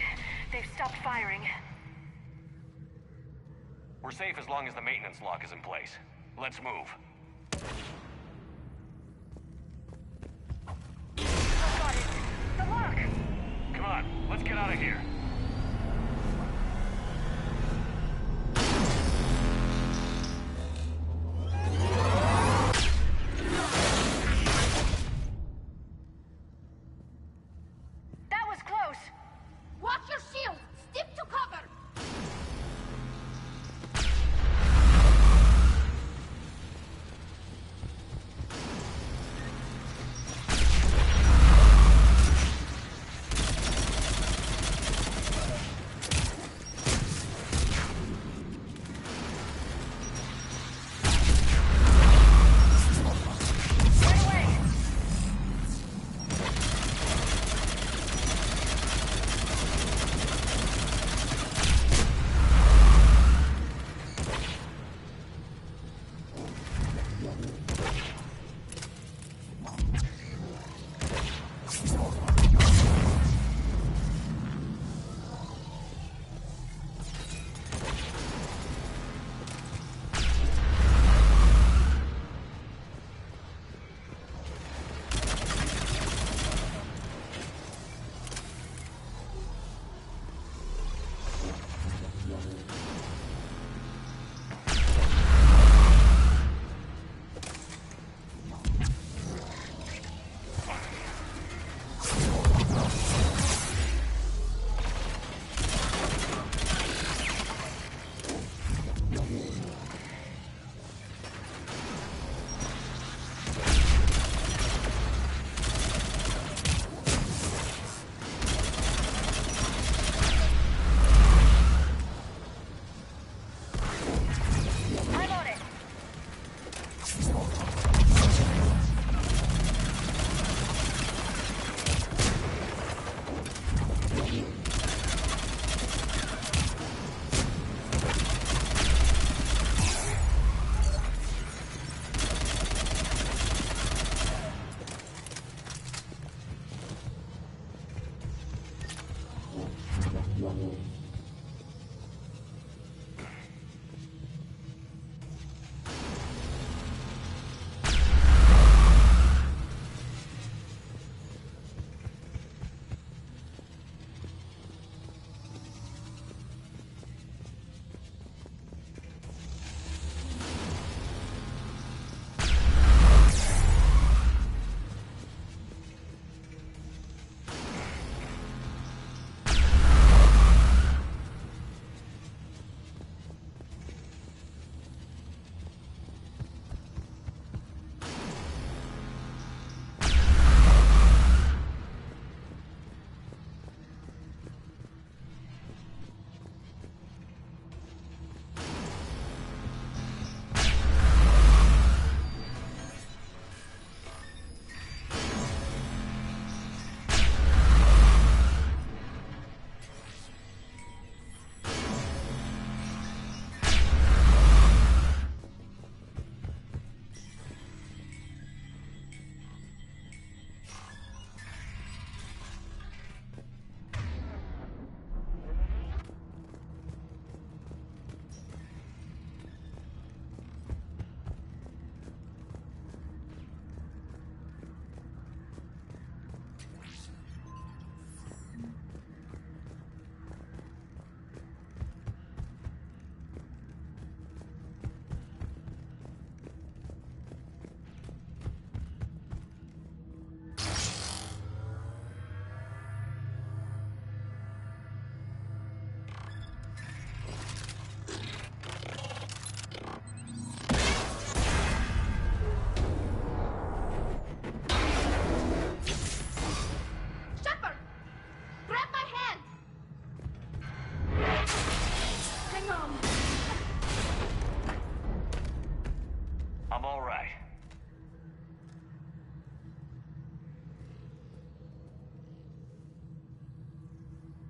They've stopped firing. We're safe as long as the maintenance lock is in place. Let's move. I've got it. The lock! Come on, let's get out of here.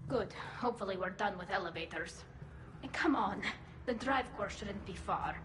Good. Hopefully we're done with elevators. And come on, the drive course shouldn't be far.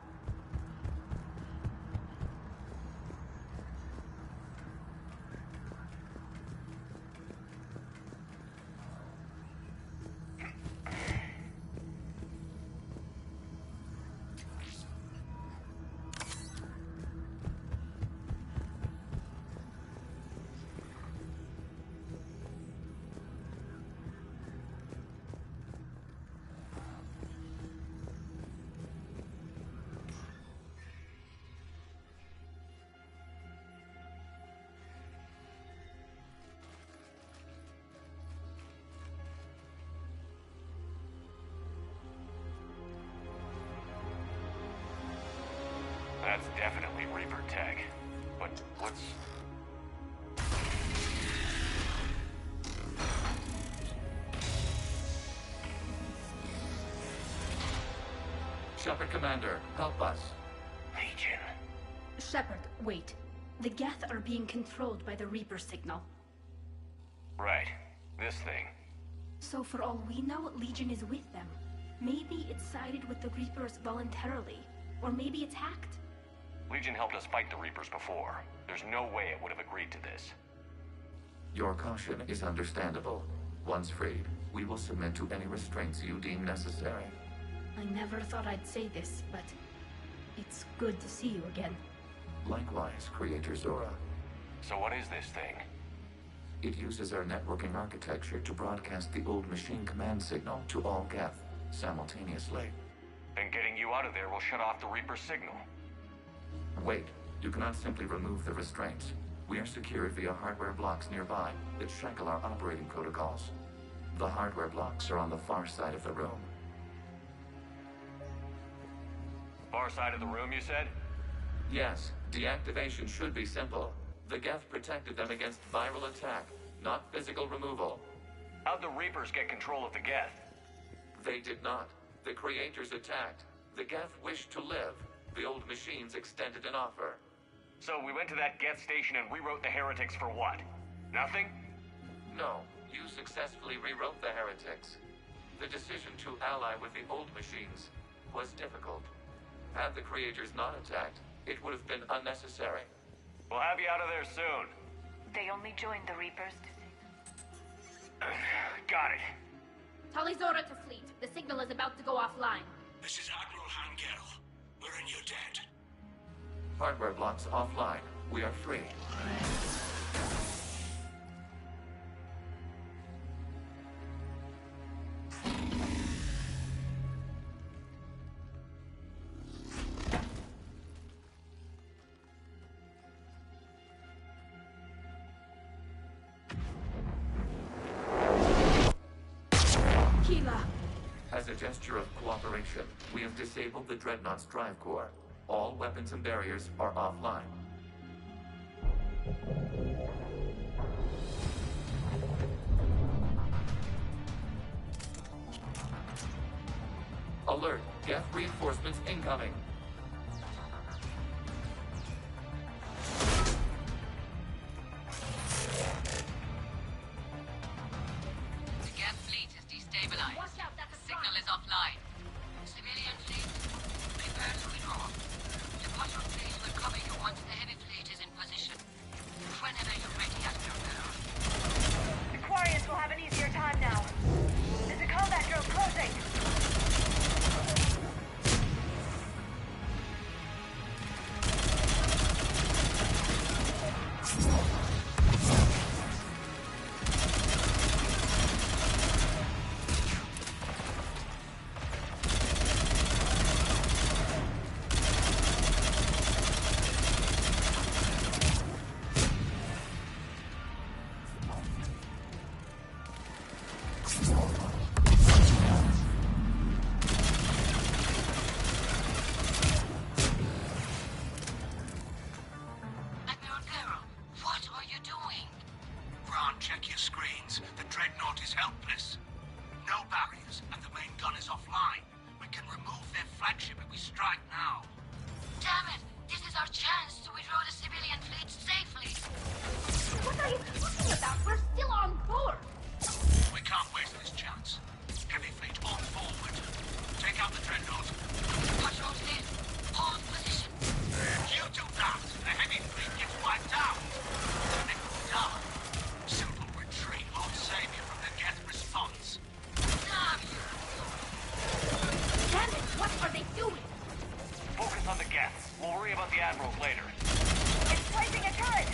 That's definitely Reaper tech. But what's... Shepard Commander, help us. Legion. Shepard, wait. The Geth are being controlled by the Reaper signal. Right. This thing. So for all we know, Legion is with them. Maybe it sided with the Reapers voluntarily. Or maybe it's hacked. Legion helped us fight the Reapers before. There's no way it would have agreed to this. Your caution is understandable. Once freed, we will submit to any restraints you deem necessary. I never thought I'd say this, but it's good to see you again. Likewise, Creator Zora. So what is this thing? It uses our networking architecture to broadcast the old machine command signal to all Geth simultaneously. Then getting you out of there will shut off the Reaper signal. Wait, you cannot simply remove the restraints. We are secured via hardware blocks nearby that shackle our operating protocols. The hardware blocks are on the far side of the room. Far side of the room, you said? Yes, deactivation should be simple. The Geth protected them against viral attack, not physical removal. How'd the Reapers get control of the Geth? They did not. The Creators attacked. The Geth wished to live. The old machines extended an offer. So we went to that Geth station and rewrote the heretics for what? Nothing? No, you successfully rewrote the heretics. The decision to ally with the old machines was difficult. Had the Creators not attacked, it would have been unnecessary. We'll have you out of there soon. They only joined the Reapers. Got it. Talizora to fleet. The signal is about to go offline. This is Admiral Hangel. We're in your debt. Hardware blocks offline. We are free. As a gesture of cooperation, we have disabled the Dreadnought's drive core. All weapons and barriers are offline. Alert! Geth reinforcements incoming! Check your screens. The Dreadnought is helpless. No barriers, and the main gun is offline. We can remove their flagship if we strike now. Damn it! This is our chance to withdraw the civilian fleet safely. What are you talking about? We're still on board. We can't waste this chance. Heavy fleet on forward. Take out the Dreadnought. Patrol in. Hold position. You do that, the heavy fleet gets wiped out. And if we die, simple retreat won't save you from the Geth response. Damn you! Damn it! What are they doing? Focus on the Geths. We'll worry about the Admirals later. It's placing a turret!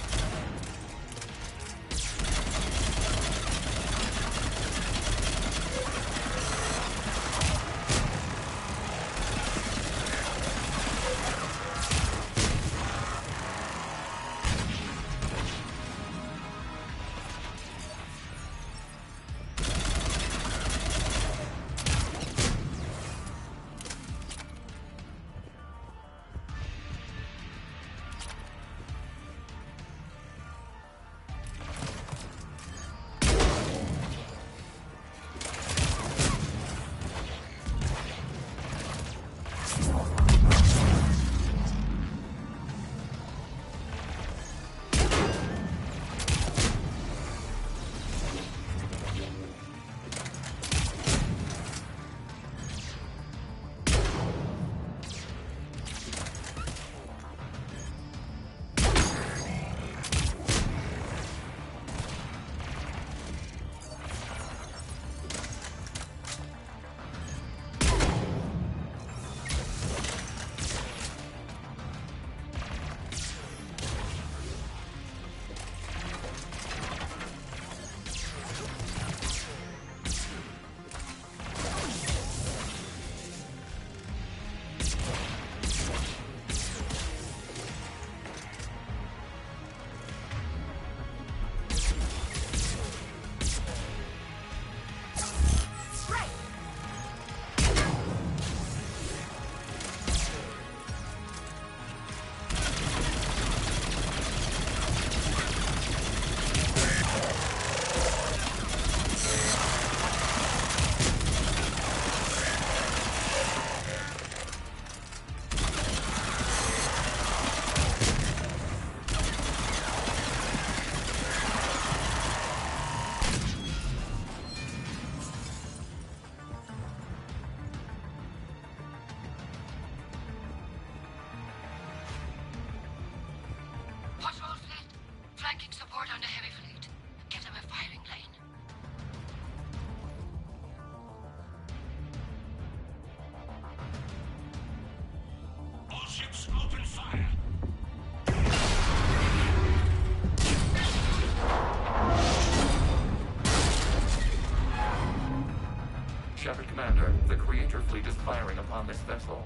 Shepard Commander, the Creator fleet is firing upon this vessel.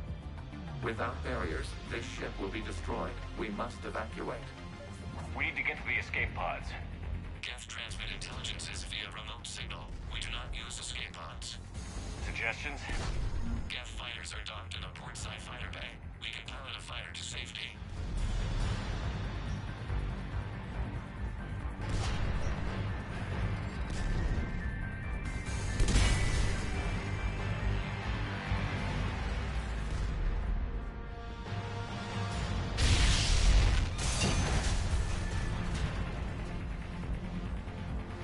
Without barriers, this ship will be destroyed. We must evacuate. We need to get to the escape pods. Geth transmit intelligences via remote signal. We do not use escape pods. Suggestions? Geth fighters are docked in a portside fighter bay. We can pilot a fighter to safety.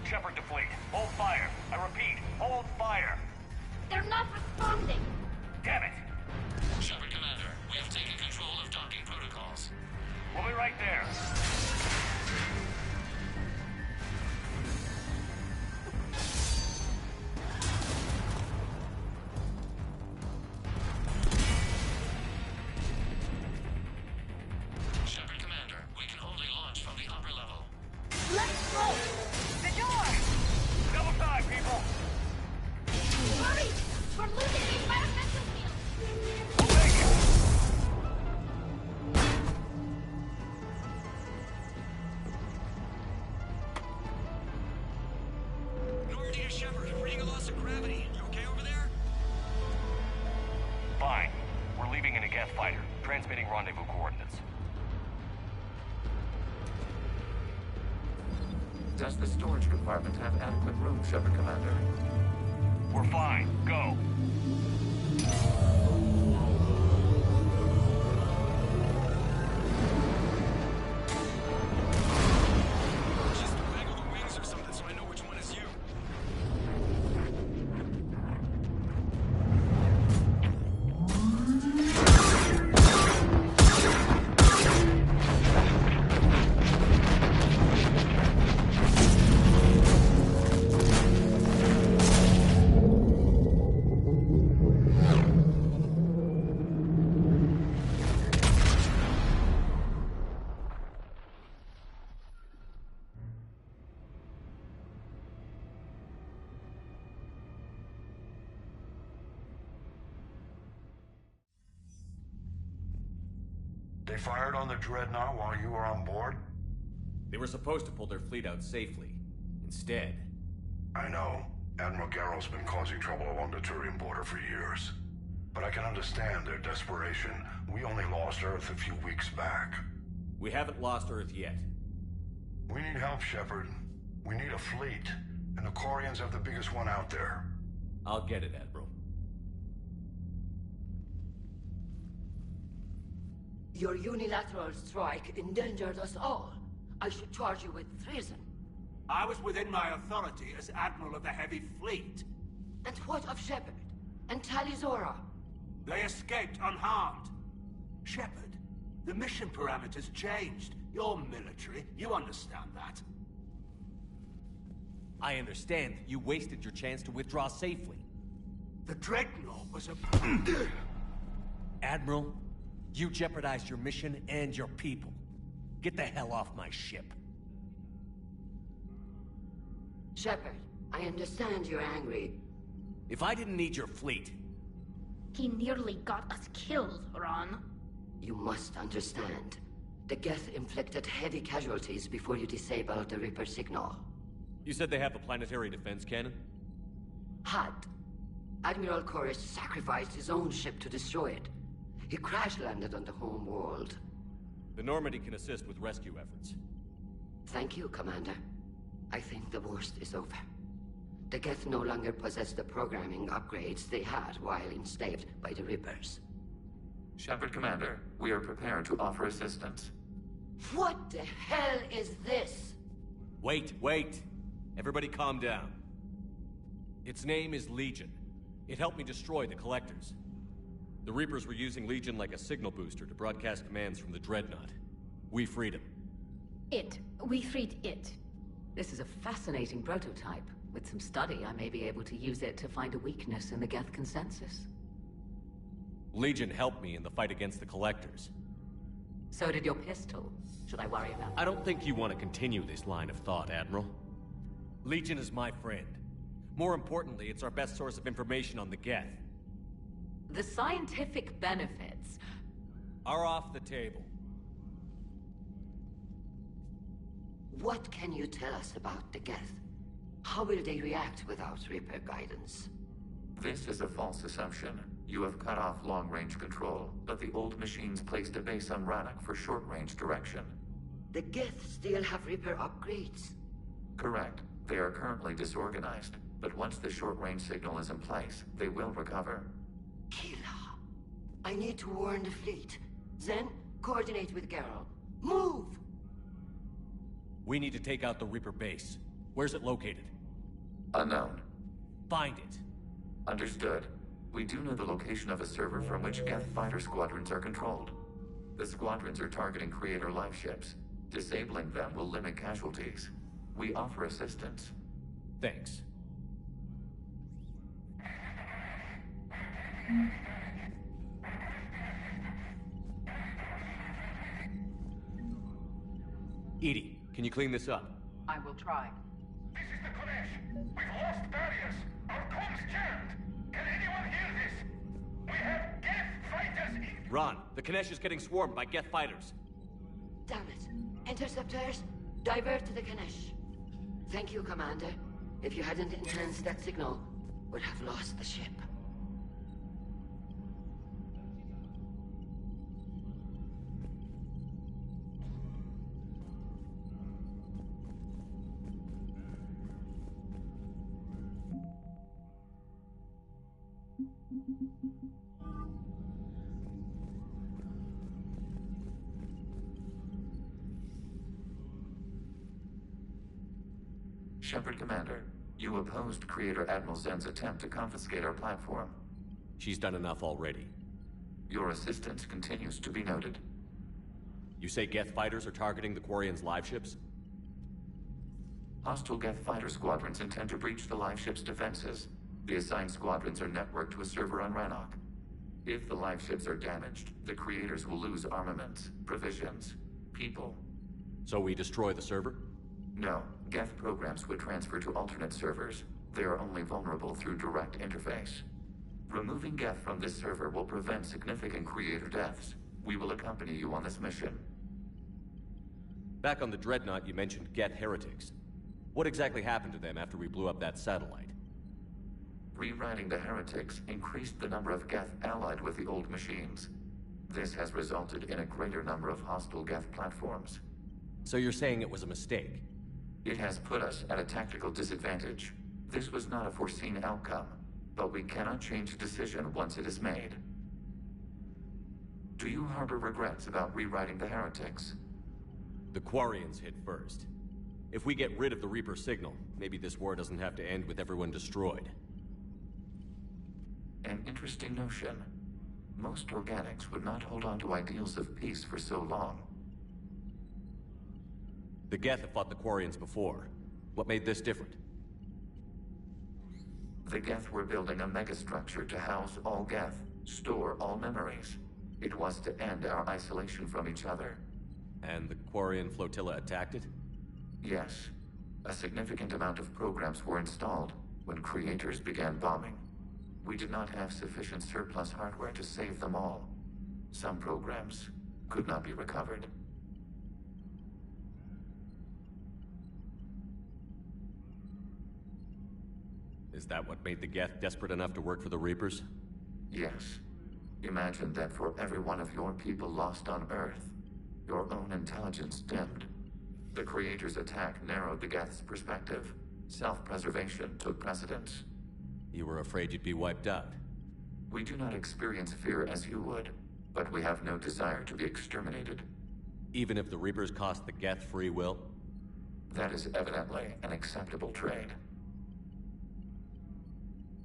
Shepard to fleet. Hold fire. I repeat, hold fire. They're not responding. Damn it. Shepard Commander, we have taken control of docking protocols. We'll be right there. Shepard Commander, we can only launch from the upper level. Let's go! The door! Double time, people. Hurry! We're losing the environmental field! We'll make it. Normandy to Shepard. I'm reading a loss of gravity. You okay over there? Fine. We're leaving in a Geth fighter. Transmitting rendezvous coordinates. Does the storage compartment have adequate room, Shepard Commander? We're fine. Go. Just waggle the wings or something so I know which one is you. They fired on the Dreadnought while you were on board? They were supposed to pull their fleet out safely. Instead... I know. Admiral Garrow's been causing trouble along the Turian border for years. But I can understand their desperation. We only lost Earth a few weeks back. We haven't lost Earth yet. We need help, Shepard. We need a fleet. And the Quarians have the biggest one out there. I'll get it, Admiral. Your unilateral strike endangered us all. I should charge you with treason. I was within my authority as Admiral of the Heavy Fleet. And what of Shepard? And Talizora? They escaped unharmed. Shepard, the mission parameters changed. You're military, you understand that. I understand that you wasted your chance to withdraw safely. The Dreadnought was a... Admiral, you jeopardized your mission and your people. Get the hell off my ship. Shepard, I understand you're angry. If I didn't need your fleet... He nearly got us killed, Ron. You must understand. The Geth inflicted heavy casualties before you disabled the Reaper signal. You said they have a planetary defense cannon? Had. Admiral Koris sacrificed his own ship to destroy it. He crash-landed on the home world. The Normandy can assist with rescue efforts. Thank you, Commander. I think the worst is over. The Geth no longer possess the programming upgrades they had while enslaved by the Reapers. Shepard Commander, we are prepared to offer assistance. What the hell is this? Wait. Everybody calm down. Its name is Legion. It helped me destroy the Collectors. The Reapers were using Legion like a signal booster to broadcast commands from the Dreadnought. We freed him. We freed it. This is a fascinating prototype. With some study, I may be able to use it to find a weakness in the Geth consensus. Legion helped me in the fight against the Collectors. So did your pistol. Should I worry about that? I don't think you want to continue this line of thought, Admiral. Legion is my friend. More importantly, it's our best source of information on the Geth. The scientific benefits are off the table. What can you tell us about the Geth? How will they react without Reaper guidance? This is a false assumption. You have cut off long-range control, but the old machines placed a base on Rannoch for short-range direction. The Geth still have Reaper upgrades? Correct. They are currently disorganized, but once the short-range signal is in place, they will recover. Killa. I need to warn the fleet. Then, coordinate with Geralt. Move! We need to take out the Reaper base. Where's it located? Unknown. Find it. Understood. We do know the location of a server from which Geth fighter squadrons are controlled. The squadrons are targeting creator life ships. Disabling them will limit casualties. We offer assistance. Thanks. Edie, can you clean this up? I will try. This is the Konesh. We've lost barriers. Our comms jammed. Can anyone hear this? We have Geth fighters in... Ron, the Konesh is getting swarmed by Geth fighters. Damn it. Interceptors, divert to the Konesh. Thank you, Commander. If you hadn't enhanced that signal, we'd have lost the ship. Shepard Commander, you opposed Creator Admiral Zen's attempt to confiscate our platform. She's done enough already. Your assistance continues to be noted. You say Geth fighters are targeting the Quarians' live ships? Hostile Geth fighter squadrons intend to breach the live ship's defenses. The assigned squadrons are networked to a server on Rannoch. If the live ships are damaged, the Creators will lose armaments, provisions, people. So we destroy the server? No. Geth programs would transfer to alternate servers. They are only vulnerable through direct interface. Removing Geth from this server will prevent significant Creator deaths. We will accompany you on this mission. Back on the Dreadnought, you mentioned Geth heretics. What exactly happened to them after we blew up that satellite? Rewriting the heretics increased the number of Geth allied with the old machines. This has resulted in a greater number of hostile Geth platforms. So you're saying it was a mistake? It has put us at a tactical disadvantage. This was not a foreseen outcome, but we cannot change a decision once it is made. Do you harbor regrets about rewriting the heretics? The Quarians hit first. If we get rid of the Reaper signal, maybe this war doesn't have to end with everyone destroyed. An interesting notion. Most organics would not hold on to ideals of peace for so long. The Geth have fought the Quarians before. What made this different? The Geth were building a megastructure to house all Geth, store all memories. It was to end our isolation from each other. And the Quarian flotilla attacked it? Yes. A significant amount of programs were installed when Creators began bombing. We did not have sufficient surplus hardware to save them all. Some programs could not be recovered. Is that what made the Geth desperate enough to work for the Reapers? Yes. Imagine that for every one of your people lost on Earth, your own intelligence dimmed. The Creator's attack narrowed the Geth's perspective. Self-preservation took precedence. You were afraid you'd be wiped out. We do not experience fear as you would, but we have no desire to be exterminated. Even if the Reapers cost the Geth free will? That is evidently an acceptable trade.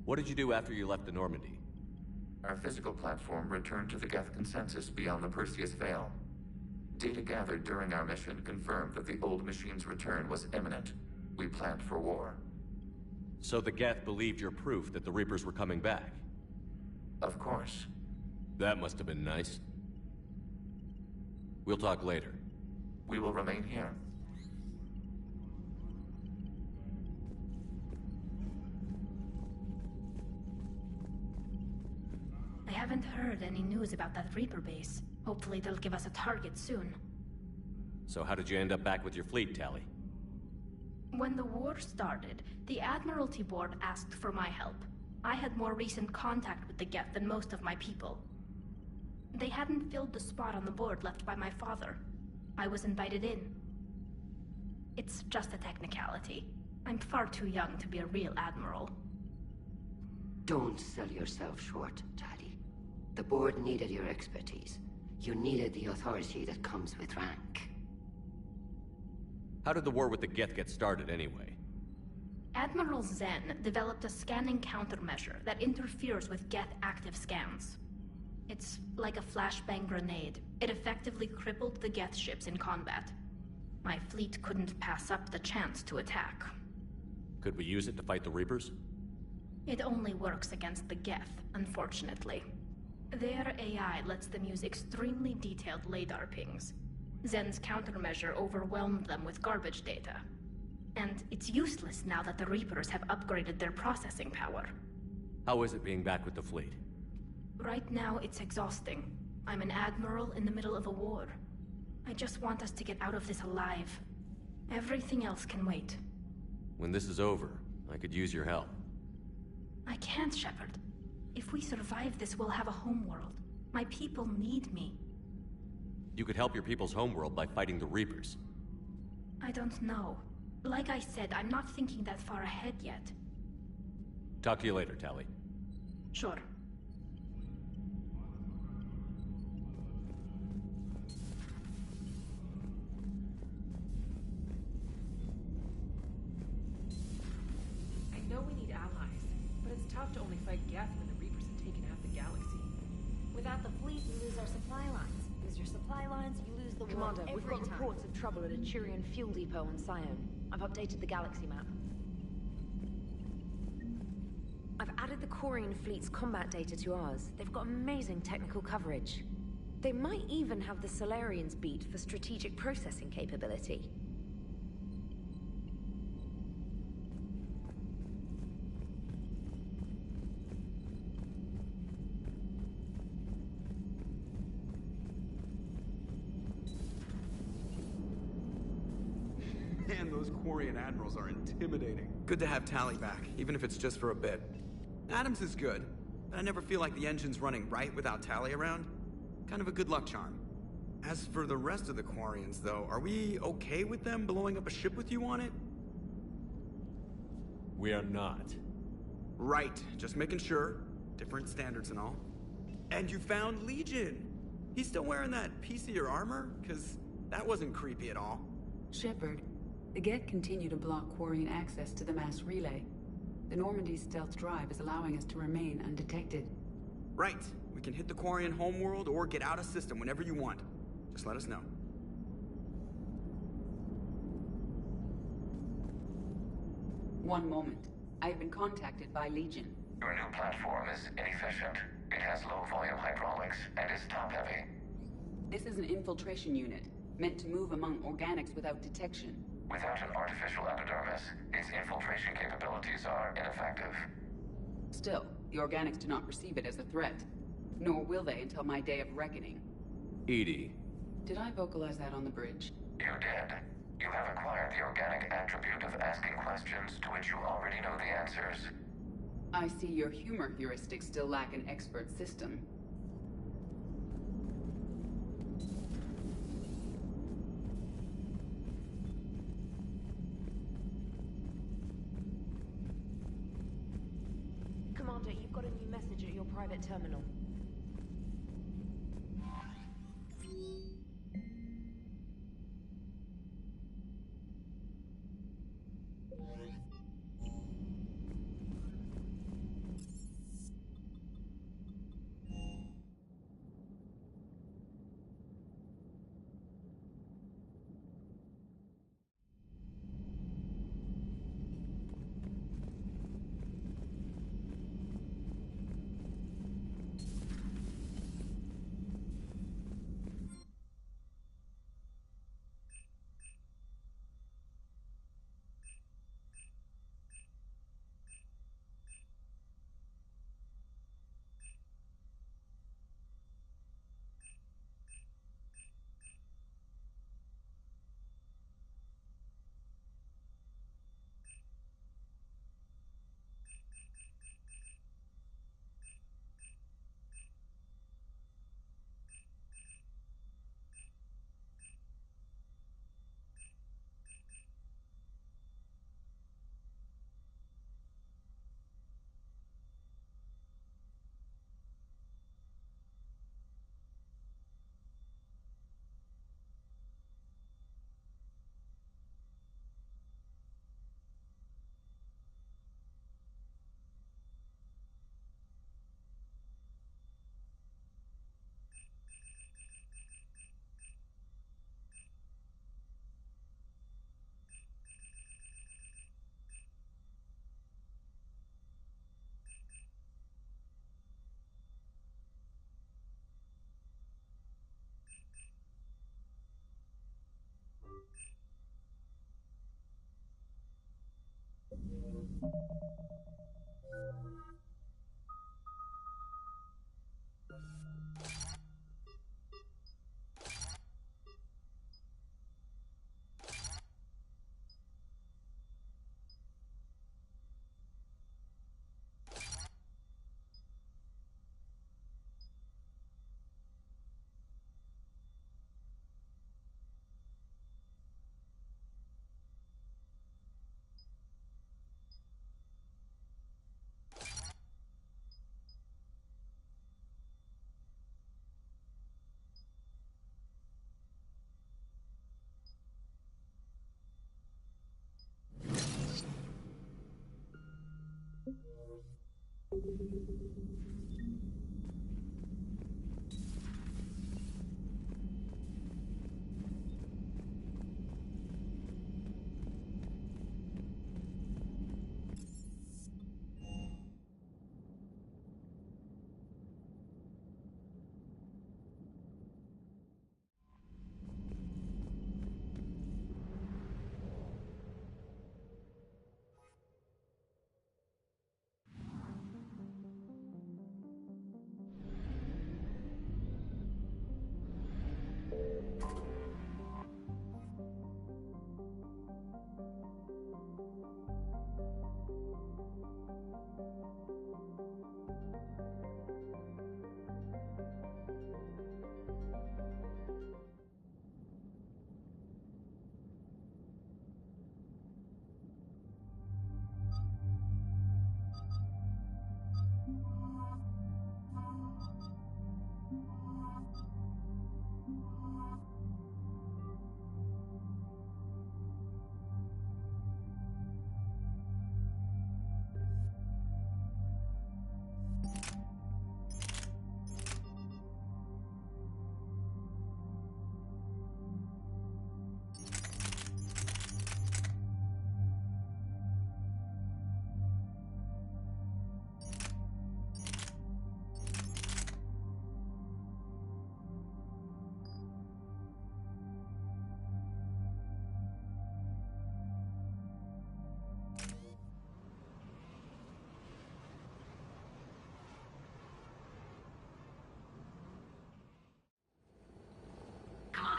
What did you do after you left the Normandy? Our physical platform returned to the Geth consensus beyond the Perseus Veil. Data gathered during our mission confirmed that the old machine's return was imminent. We planned for war. So the Geth believed your proof that the Reapers were coming back? Of course. That must have been nice. We'll talk later. We will remain here. haven't heard any news about that Reaper base. Hopefully they'll give us a target soon. So how did you end up back with your fleet, Tali? When the war started, the Admiralty Board asked for my help. I had more recent contact with the Geth than most of my people. They hadn't filled the spot on the board left by my father. I was invited in. It's just a technicality. I'm far too young to be a real admiral. Don't sell yourself short, Tali. The board needed your expertise. You needed the authority that comes with rank. How did the war with the Geth get started, anyway? Admiral Zen developed a scanning countermeasure that interferes with Geth active scans. It's like a flashbang grenade. It effectively crippled the Geth ships in combat. My fleet couldn't pass up the chance to attack. Could we use it to fight the Reapers? It only works against the Geth, unfortunately. Their AI lets them use extremely detailed LADAR pings. Zen's countermeasure overwhelmed them with garbage data. And it's useless now that the Reapers have upgraded their processing power. How is it being back with the fleet? Right now, it's exhausting. I'm an admiral in the middle of a war. I just want us to get out of this alive. Everything else can wait. When this is over, I could use your help. I can't, Shepard. If we survive this, we'll have a homeworld. My people need me. You could help your people's homeworld by fighting the Reapers. I don't know. Like I said, I'm not thinking that far ahead yet. Talk to you later, Tali. Sure. I know we need allies, but it's tough to only fight Geth when the Reapers have taken half the galaxy. Without the fleet, we lose our supply lines. Lose your supply lines, you lose the war. Commander, we've got reports of trouble at a Turian fuel depot on Sion. I've updated the galaxy map. I've added the Quarian fleet's combat data to ours. They've got amazing technical coverage. They might even have the Solarians beat for strategic processing capability. Man, those Quarian admirals are intimidating. Good to have Tali back, even if it's just for a bit. Adams is good, but I never feel like the engine's running right without Tali around. Kind of a good luck charm. As for the rest of the Quarians, though, are we okay with them blowing up a ship with you on it? We are not. Right, just making sure. Different standards and all. And you found Legion! He's still wearing that piece of your armor? Cause that wasn't creepy at all. Shepard, the Geth continue to block Quarian access to the mass relay. The Normandy's stealth drive is allowing us to remain undetected. Right. We can hit the Quarian homeworld or get out of system whenever you want. Just let us know. One moment. I've been contacted by Legion. Your new platform is inefficient. It has low-volume hydraulics and is top-heavy. This is an infiltration unit, meant to move among organics without detection. Without an artificial epidermis, its infiltration capabilities are ineffective. Still, the organics do not perceive it as a threat. Nor will they until my day of reckoning. Edie. Did I vocalize that on the bridge? You did. You have acquired the organic attribute of asking questions to which you already know the answers. I see your humor heuristics still lack an expert system. Commander, you've got a new message at your private terminal.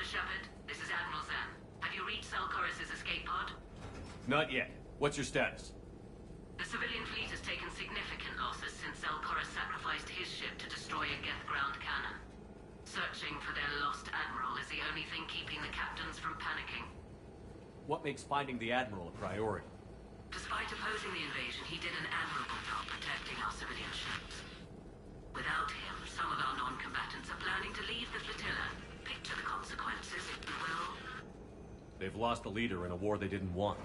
Shepard, this is Admiral Zan. Have you reached Selchoris' escape pod? Not yet. What's your status? The civilian fleet has taken significant losses since Selchoris sacrificed his ship to destroy a Geth ground cannon. Searching for their lost admiral is the only thing keeping the captains from panicking. What makes finding the Admiral a priority? Despite opposing the invasion, he did an admirable job protecting our civilian ships. Without him, some of our non-combatants are planning to leave the flotilla. Picture the consequences, if you will. They've lost a leader in a war they didn't want.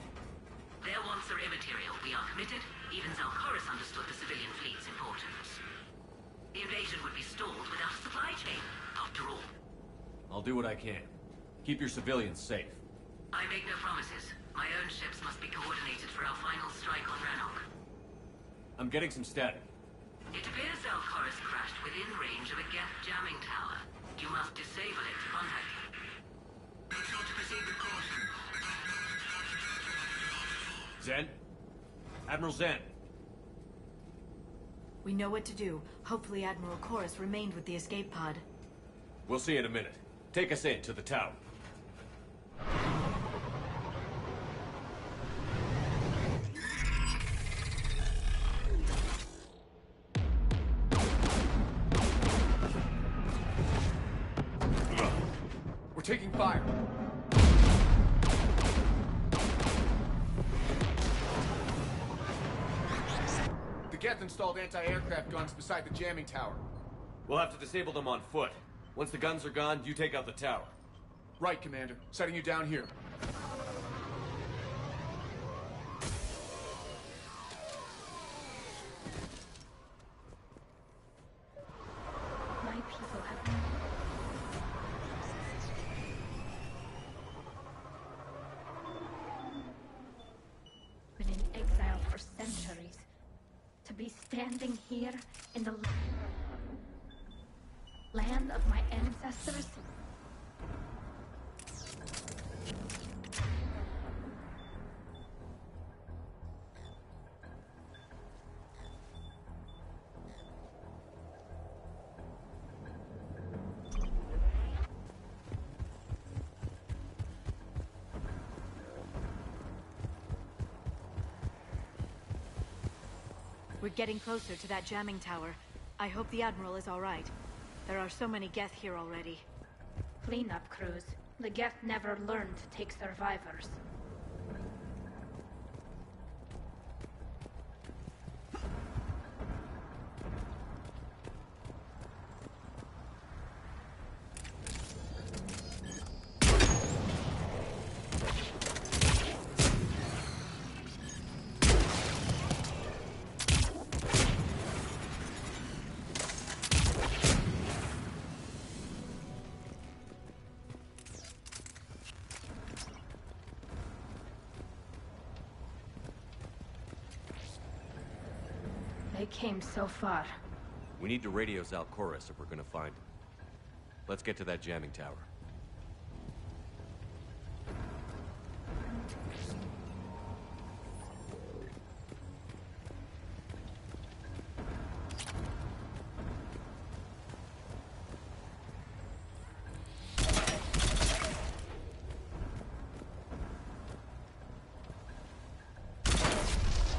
Their wants are immaterial. We are committed. Even Zelchoris understood the civilian fleet's importance. The invasion would be stalled without a supply chain, after all. I'll do what I can. Keep your civilians safe. I make no promises. My own ships must be coordinated for our final strike on Rannoch. I'm getting some static. It appears Zelchoris crashed within range of a Geth jamming tower. You must disable it to contact him. Make sure to proceed with caution. Zen? Admiral Zen. We know what to do. Hopefully Admiral Chorus remained with the escape pod. We'll see in a minute. Take us in to the tower. We're taking fire. The Geth installed anti-aircraft guns beside the jamming tower. We'll have to disable them on foot. Once the guns are gone, you take out the tower. Right, Commander. Setting you down here. My people have been in exile for centuries. To be standing here in the land of my ancestors. We're getting closer to that jamming tower. I hope the Admiral is all right. There are so many Geth here already. Cleanup crews. The Geth never learned to take survivors. came so far. We need to radio Zalcoris if we're gonna find him. Let's get to that jamming tower.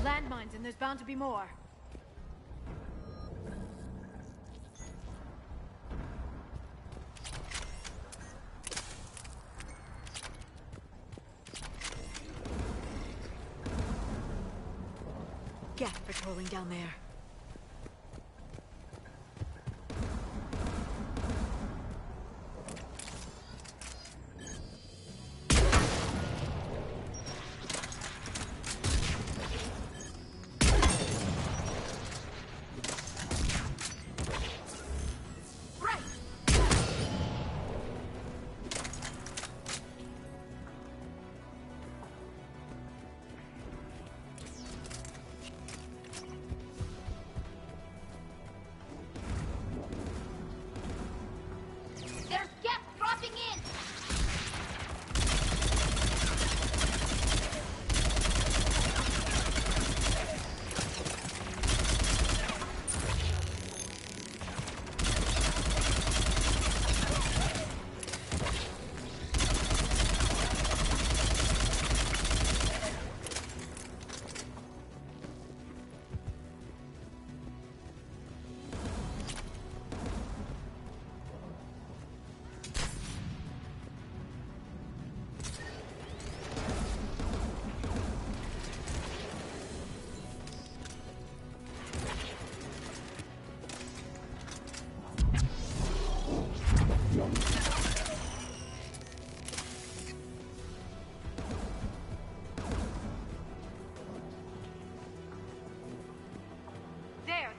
Landmines, and there's bound to be more. Geth patrolling down there.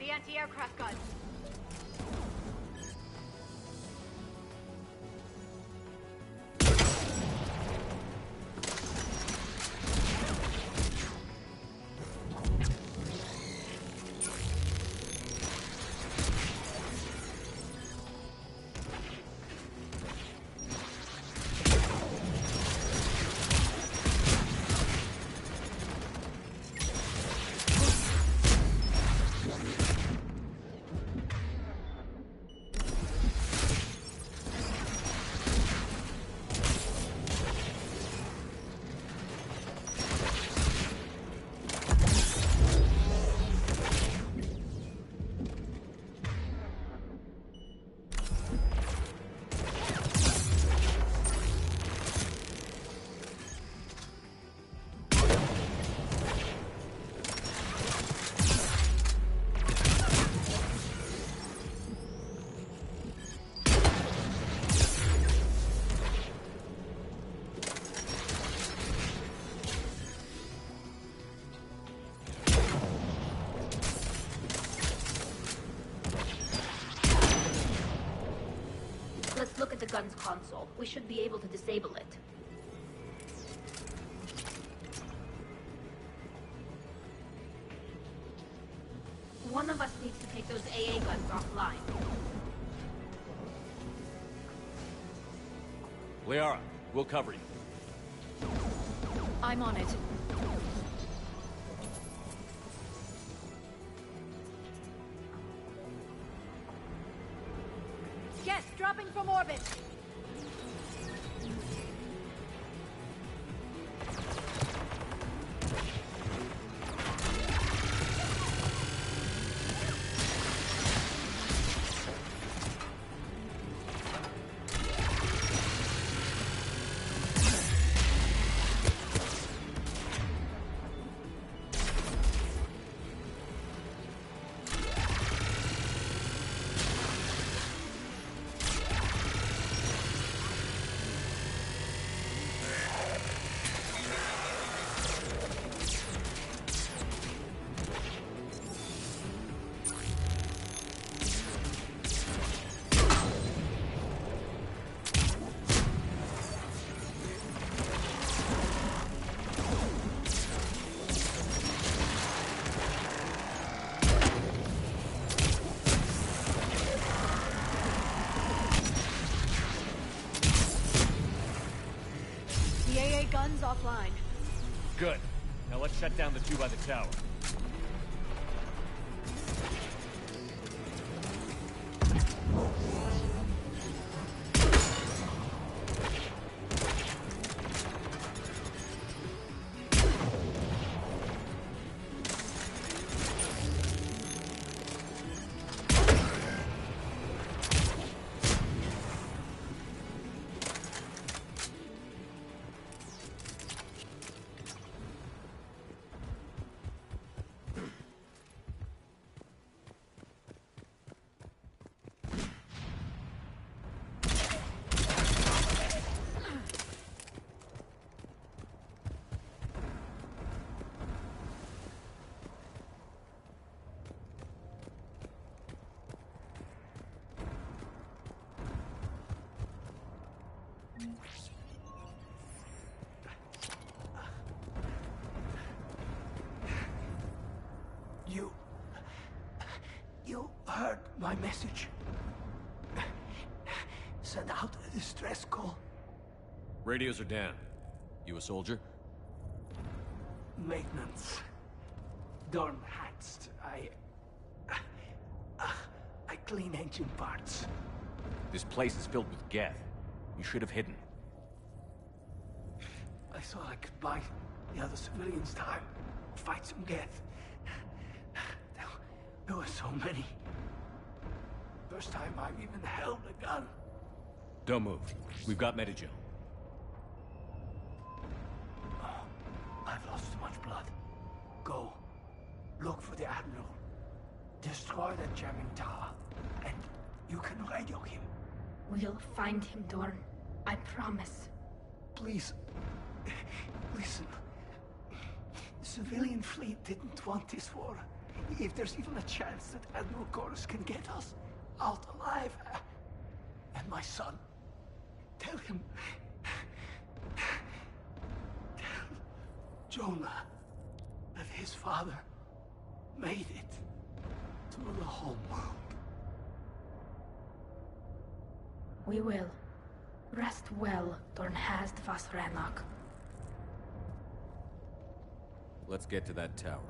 The anti-aircraft guns. Let's look at the gun's console. We should be able to disable it. One of us needs to take those AA guns offline. Liara, we'll cover you. I'm on it. Geth, dropping from orbit! offline. Good. Now let's shut down the two by the tower. You heard my message. Send out a distress call. Radios are down. You a soldier? Maintenance. Dorn Hatched. I clean engine parts. This place is filled with Geth. You should have hidden. I thought I could buy the other civilians time. Fight some Geth. There were so many. First time I've even held a gun. Don't move. We've got Medijo. Oh, I've lost too much blood. Go. Look for the Admiral. Destroy that jamming tower. And you can radio him. We'll find him, Dorn. I promise. Please. Listen. The civilian fleet didn't want this war. If there's even a chance that Admiral Chorus can get us out alive. And my son. Tell him. Tell Jonah that his father made it to the home world. We will. Rest well, Dornhast Vasranok. Let's get to that tower.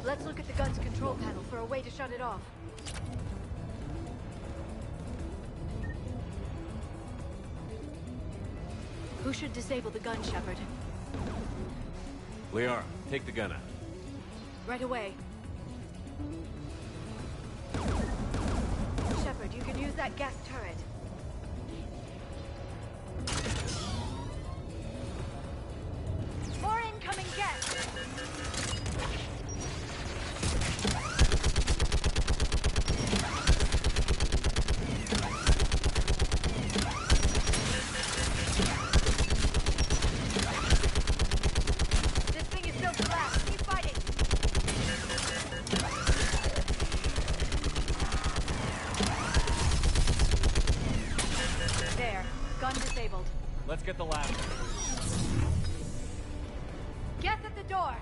Let's look at the gun's control panel for a way to shut it off. Who should disable the gun, Shepard? Liara, take the gun out. Right away. Shepard, you can use that gas turret. More incoming gas! This thing is built to last. Keep fighting. Gun disabled. Let's get the ladder. Geth at the door!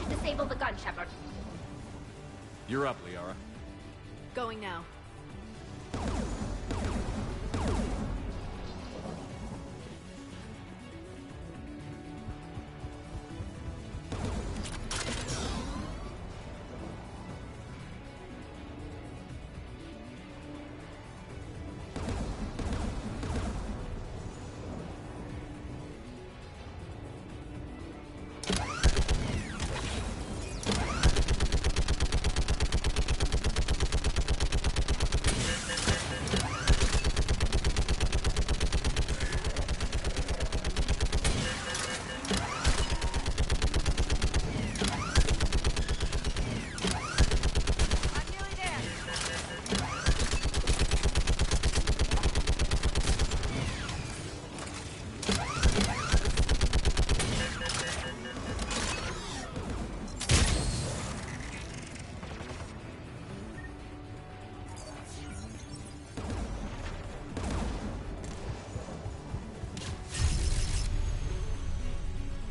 Disable the gun, Shepard. You're up, Liara. Going now.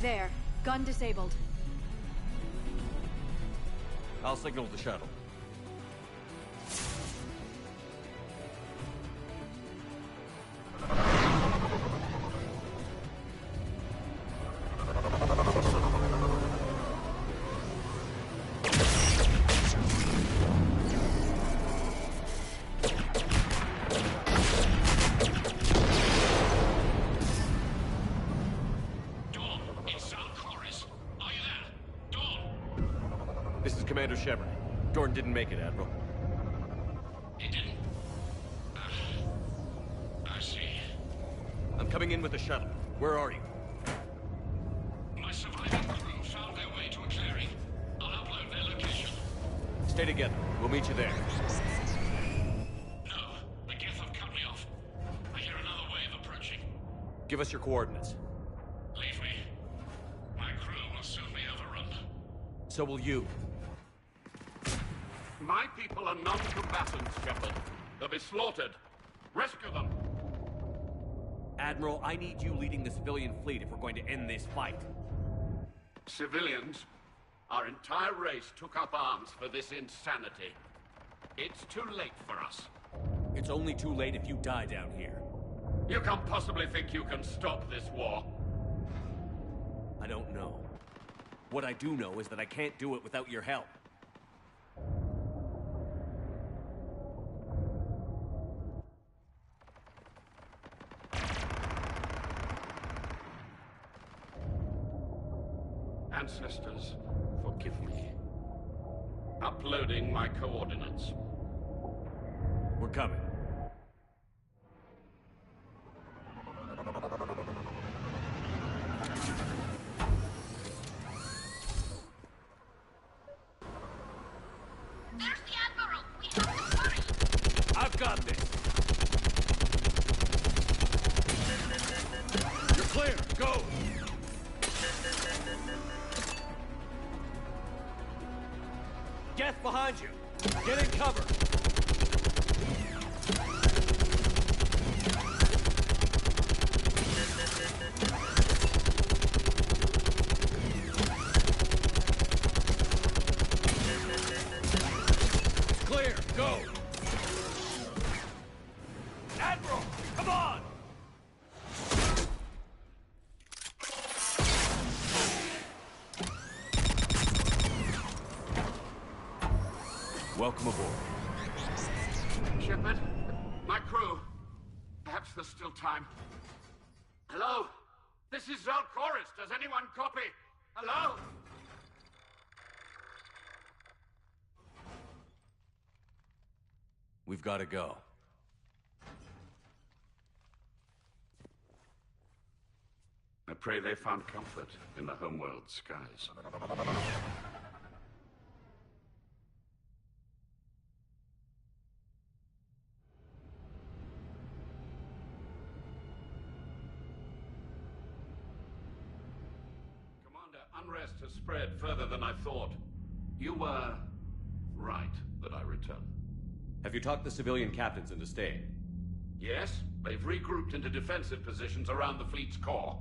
There. Gun disabled. I'll signal the shuttle. Commander Shepard. Gordon didn't make it, Admiral. He didn't? I see. I'm coming in with the shuttle. Where are you? My surviving crew found their way to a clearing. I'll upload their location. Stay together. We'll meet you there. No, the Geth have cut me off. I hear another wave approaching. Give us your coordinates. Leave me. My crew will soon be overrun. So will you. My people are non-combatants, Shepard. They'll be slaughtered. Rescue them! Admiral, I need you leading the civilian fleet if we're going to end this fight. Civilians? Our entire race took up arms for this insanity. It's too late for us. It's only too late if you die down here. You can't possibly think you can stop this war. I don't know. What I do know is that I can't do it without your help. Ancestors, forgive me. Uploading my coordinates. We're coming. There's the Admiral! We have to hurry! I've got this! You're clear! Go! Geth behind you! Get in cover! Welcome aboard. Shepard, my crew. Perhaps there's still time. Hello? This is Zalcoris. Does anyone copy? Hello? We've got to go. I pray they found comfort in the homeworld skies. Commander, unrest has spread further than I thought. You were right that I return. Have you talked the civilian captains into staying? Yes, they've regrouped into defensive positions around the fleet's core.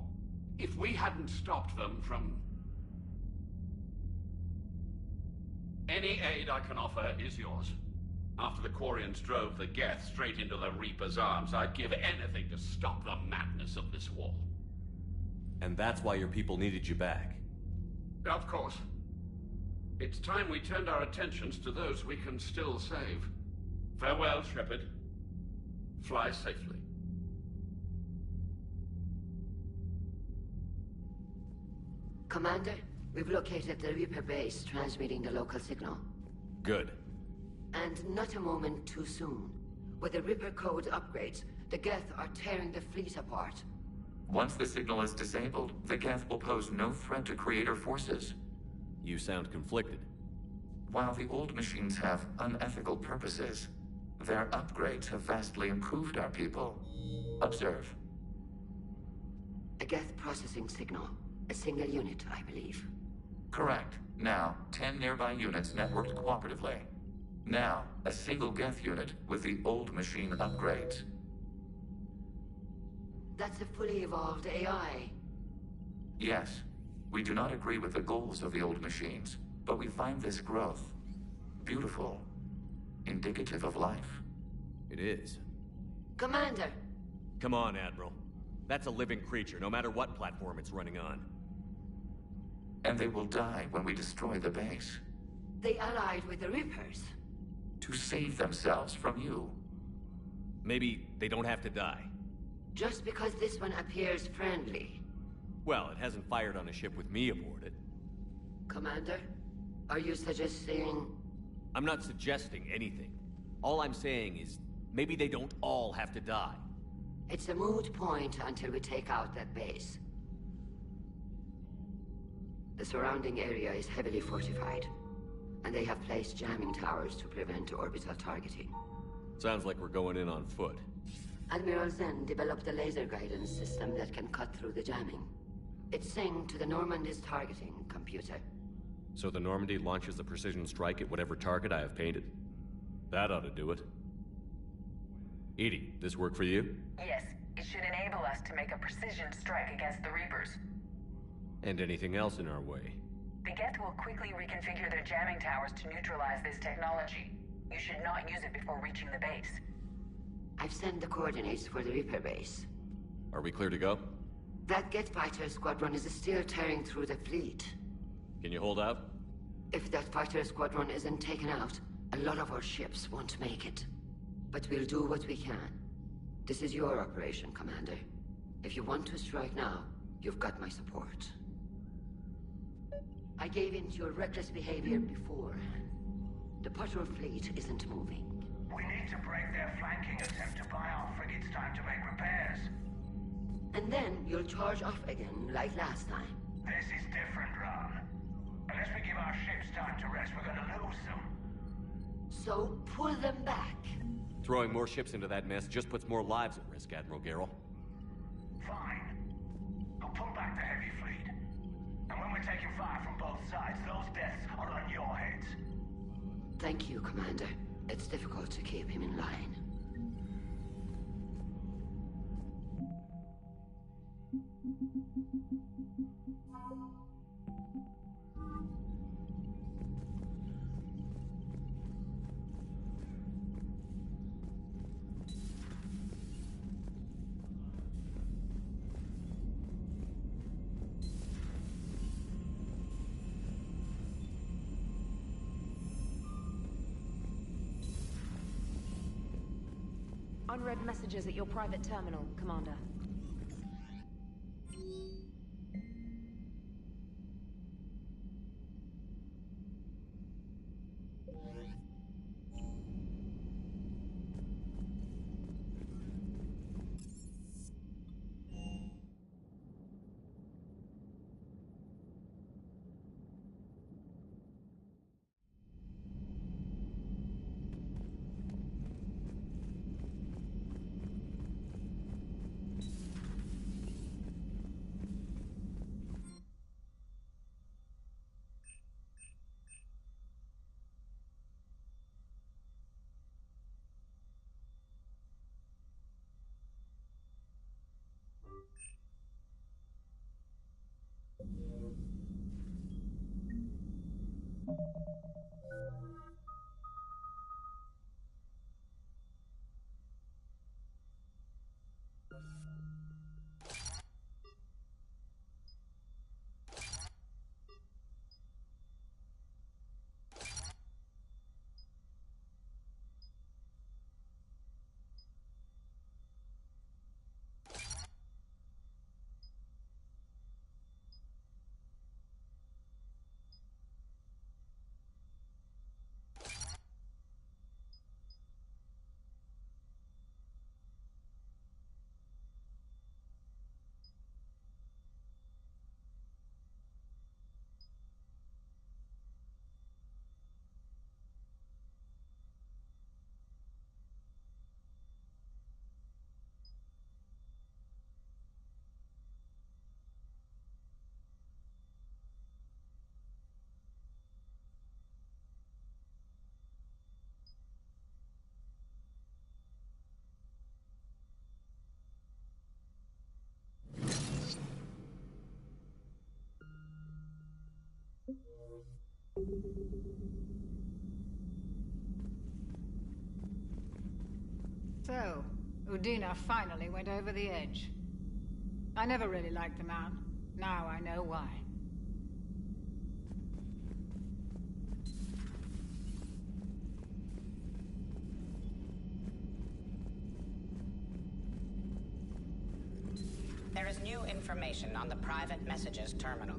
If we hadn't stopped them from... Any aid I can offer is yours. After the Quarians drove the Geth straight into the Reaper's arms, I'd give anything to stop the madness of this war. And that's why your people needed you back. Of course. It's time we turned our attentions to those we can still save. Farewell, Shepard. Fly safely. Commander, we've located the Reaper base transmitting the local signal. Good. And not a moment too soon. With the Reaper code upgrades, the Geth are tearing the fleet apart. Once the signal is disabled, the Geth will pose no threat to Creator forces. You sound conflicted. While the old machines have unethical purposes, their upgrades have vastly improved our people. Observe. A Geth processing signal. A single unit, I believe. Correct. Now, 10 nearby units networked cooperatively. Now, a single Geth unit with the old machine upgrades. That's a fully evolved AI. Yes. We do not agree with the goals of the old machines, but we find this growth beautiful, indicative of life. It is. Commander! Come on, Admiral. That's a living creature, no matter what platform it's running on. And they will die when we destroy the base. They allied with the Reapers. To save themselves from you. Maybe they don't have to die. Just because this one appears friendly. Well, it hasn't fired on a ship with me aboard it. Commander, are you suggesting... I'm not suggesting anything. All I'm saying is, maybe they don't all have to die. It's a moot point until we take out that base. The surrounding area is heavily fortified, and they have placed jamming towers to prevent orbital targeting. Sounds like we're going in on foot. Admiral Zen developed a laser guidance system that can cut through the jamming. It's synced to the Normandy's targeting computer. So the Normandy launches a precision strike at whatever target I have painted? That ought to do it. Edie, this work for you? Yes, it should enable us to make a precision strike against the Reapers. And anything else in our way? The Geth will quickly reconfigure their jamming towers to neutralize this technology. You should not use it before reaching the base. I've sent the coordinates for the Reaper base. Are we clear to go? That Geth fighter squadron is still tearing through the fleet. Can you hold out? If that fighter squadron isn't taken out, a lot of our ships won't make it. But we'll do what we can. This is your operation, Commander. If you want to strike now, you've got my support. I gave in to your reckless behavior before. The patrol fleet isn't moving. We need to break their flanking attempt to buy our frigates time to make repairs. And then you'll charge off again, like last time. This is different, Ron. Unless we give our ships time to rest, we're gonna lose them. So, pull them back. Throwing more ships into that mess just puts more lives at risk, Admiral Garrel. Fine. I'll pull back the heavy fleet. And when we're taking fire from both sides, those deaths are on your heads. Thank you, Commander. It's difficult to keep him in line. Unread messages at your private terminal, Commander. So, Udina finally went over the edge. I never really liked the man. Now I know why. There is new information on the private messages terminal.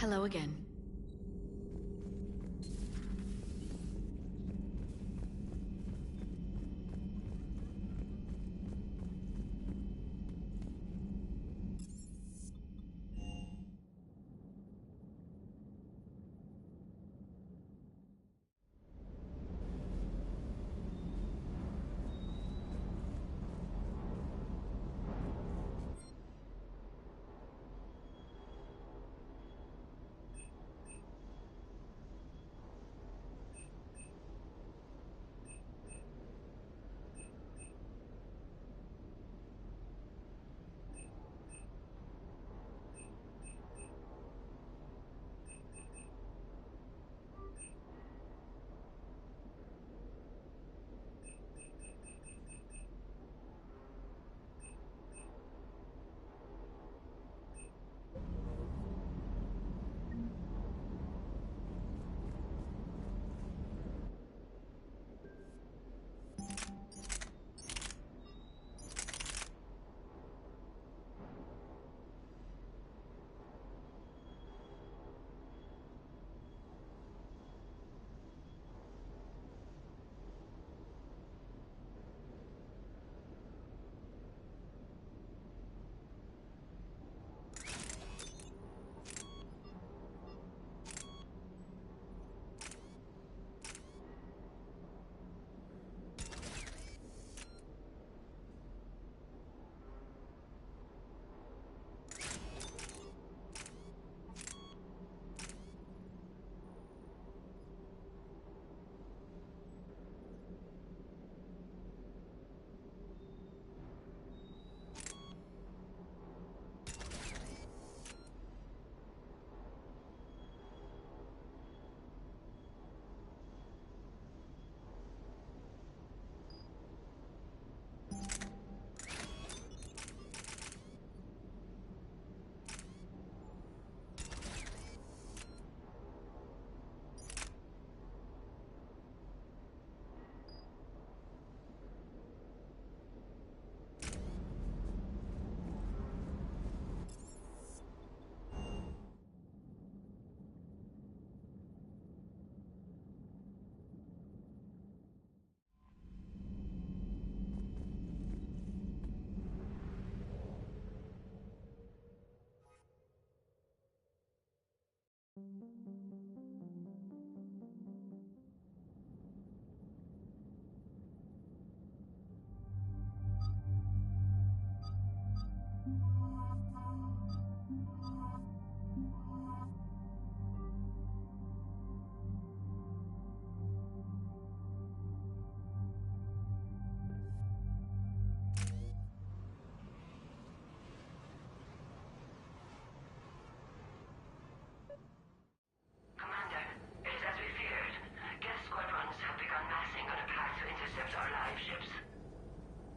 Hello again.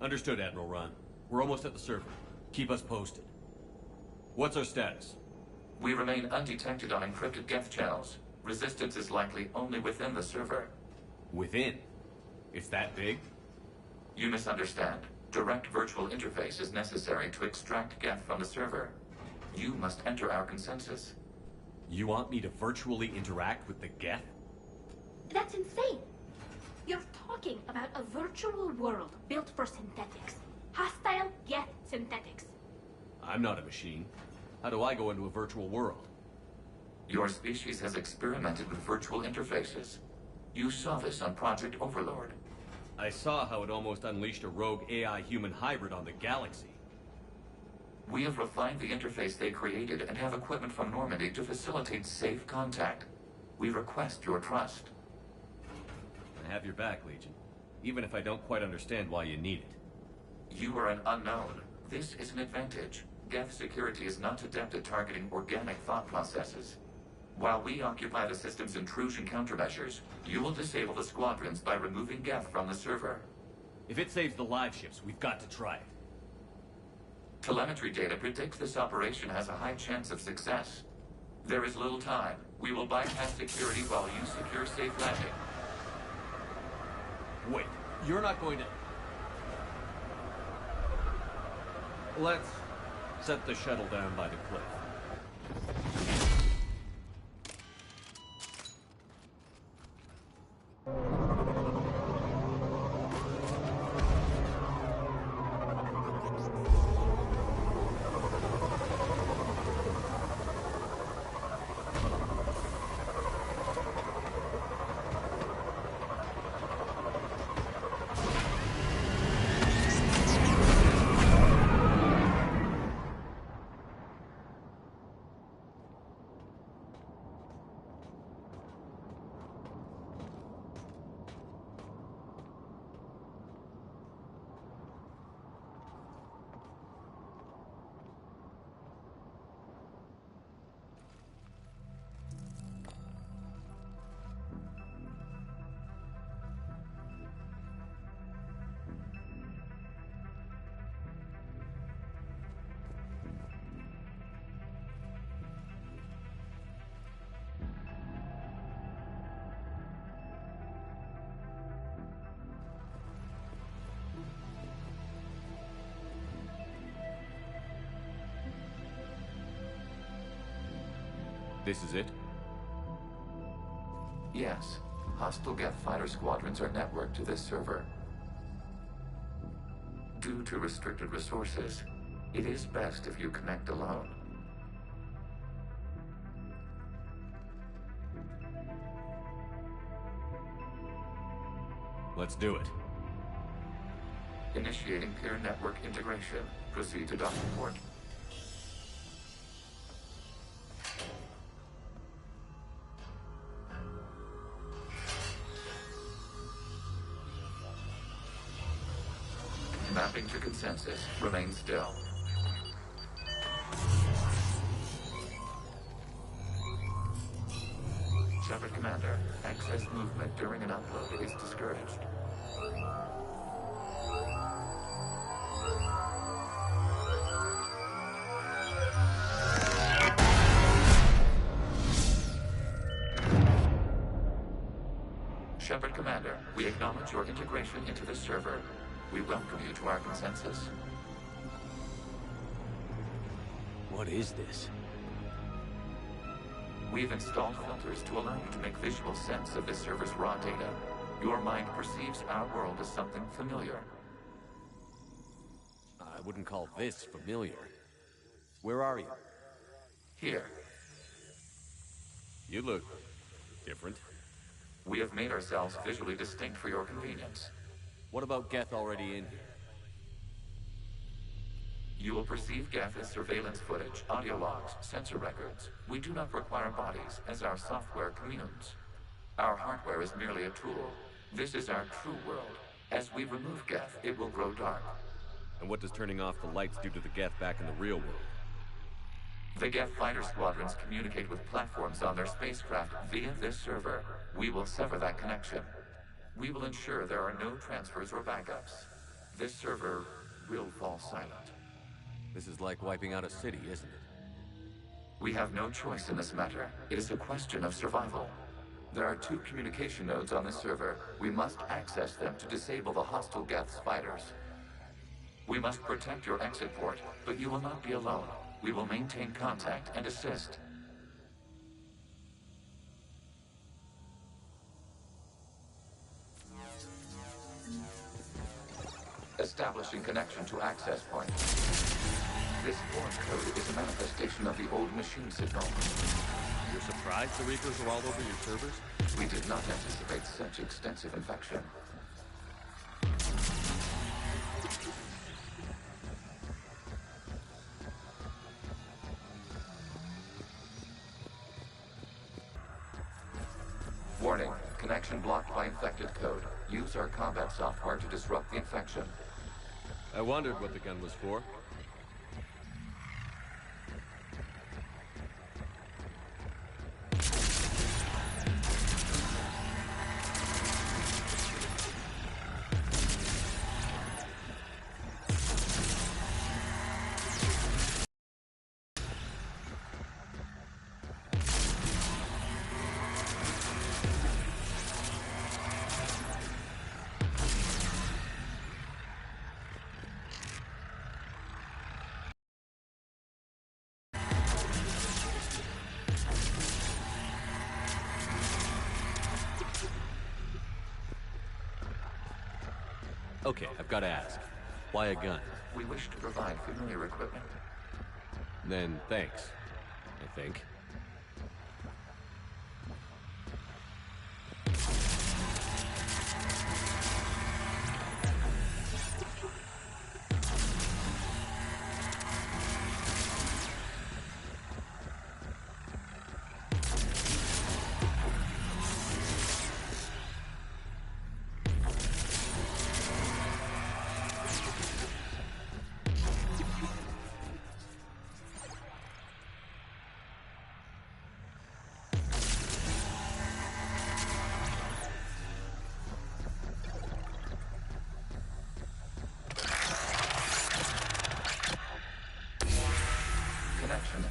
Understood, Admiral Ron. We're almost at the server. Keep us posted. What's our status? We remain undetected on encrypted Geth channels. Resistance is likely only within the server. Within? It's that big? You misunderstand. Direct virtual interface is necessary to extract Geth from the server. You must enter our consensus. You want me to virtually interact with the Geth? That's insane! You're talking about a virtual world built for synthetics. Hostile Geth synthetics. I'm not a machine. How do I go into a virtual world? Your species has experimented with virtual interfaces. You saw this on Project Overlord. I saw how it almost unleashed a rogue AI-human hybrid on the galaxy. We have refined the interface they created and have equipment from Normandy to facilitate safe contact. We request your trust. I have your back, Legion. Even if I don't quite understand why you need it. You are an unknown. This is an advantage. Geth security is not adept at targeting organic thought processes. While we occupy the system's intrusion countermeasures, you will disable the squadrons by removing Geth from the server. If it saves the live ships, we've got to try it. Telemetry data predicts this operation has a high chance of success. There is little time. We will bypass security while you secure safe landing. Wait, you're not going to... Let's set the shuttle down by the cliff. This is it? Yes. Hostile Geth fighter squadrons are networked to this server. Due to restricted resources, it is best if you connect alone. Let's do it. Initiating peer network integration. Proceed to docking port. Mapping to consensus. Remain still. Shepard Commander, excess movement during an upload is discouraged. Shepard Commander, we acknowledge your integration into the server. We welcome you to our consensus. What is this? We've installed filters to allow you to make visual sense of this server's raw data. Your mind perceives our world as something familiar. I wouldn't call this familiar. Where are you? Here. You look different. We have made ourselves visually distinct for your convenience. What about Geth already in here? You will perceive Geth as surveillance footage, audio logs, sensor records. We do not require bodies, as our software communes. Our hardware is merely a tool. This is our true world. As we remove Geth, it will grow dark. And what does turning off the lights do to the Geth back in the real world? The Geth fighter squadrons communicate with platforms on their spacecraft via this server. We will sever that connection. We will ensure there are no transfers or backups. this server will fall silent. This is like wiping out a city, isn't it? We have no choice in this matter. It is a question of survival. There are 2 communication nodes on this server. We must access them to disable the hostile Geth's fighters. We must protect your exit port, but you will not be alone. We will maintain contact and assist. Establishing connection to access point. This foreign code is a manifestation of the old machine signal. You're surprised the Reapers are all over your servers? We did not anticipate such extensive infection. Warning, connection blocked by infected code. Use our combat software to disrupt the infection. I wondered what the gun was for. Okay, I've got to ask. Why a gun? We wish to provide familiar equipment. Then thanks, I think.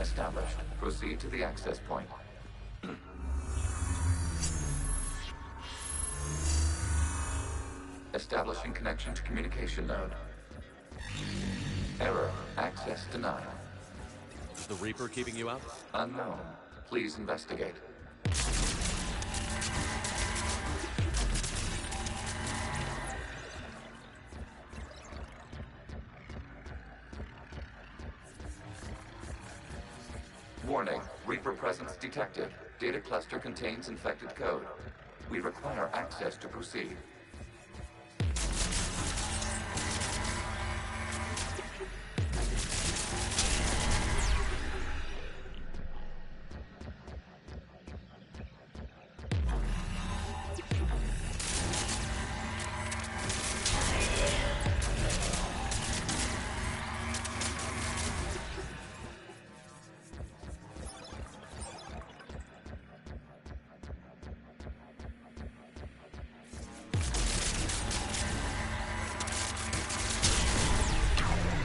Established. Proceed to the access point. Establishing connection to communication node. Error. Access denied. Is the Reaper keeping you out? Unknown. Please investigate. Warning, Reaper presence detected. Data cluster contains infected code. We require access to proceed.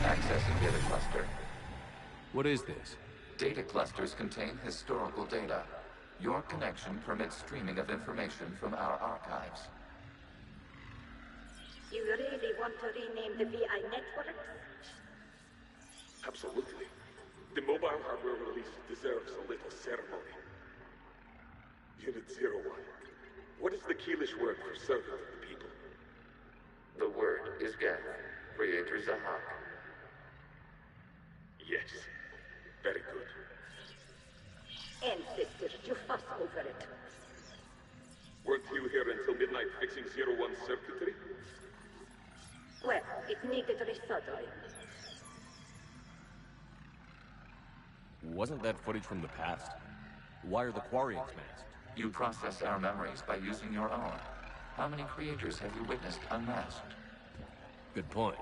Accessing data cluster. What is this? Data clusters contain historical data. Your connection permits streaming of information from our archives. You really want to rename the VI network? Absolutely. The mobile hardware release deserves a little ceremony. Unit 01. What is the Keelish word for servant of the people? The word is Geth, Creator Zahak. Yes. Very good. Ancestors, you fuss over it. Weren't you here until midnight fixing 01's circuitry? Well, it needed resoldering. Wasn't that footage from the past? Why are the Quarians masked? You process our memories by using your own. How many creators have you witnessed unmasked? Good point.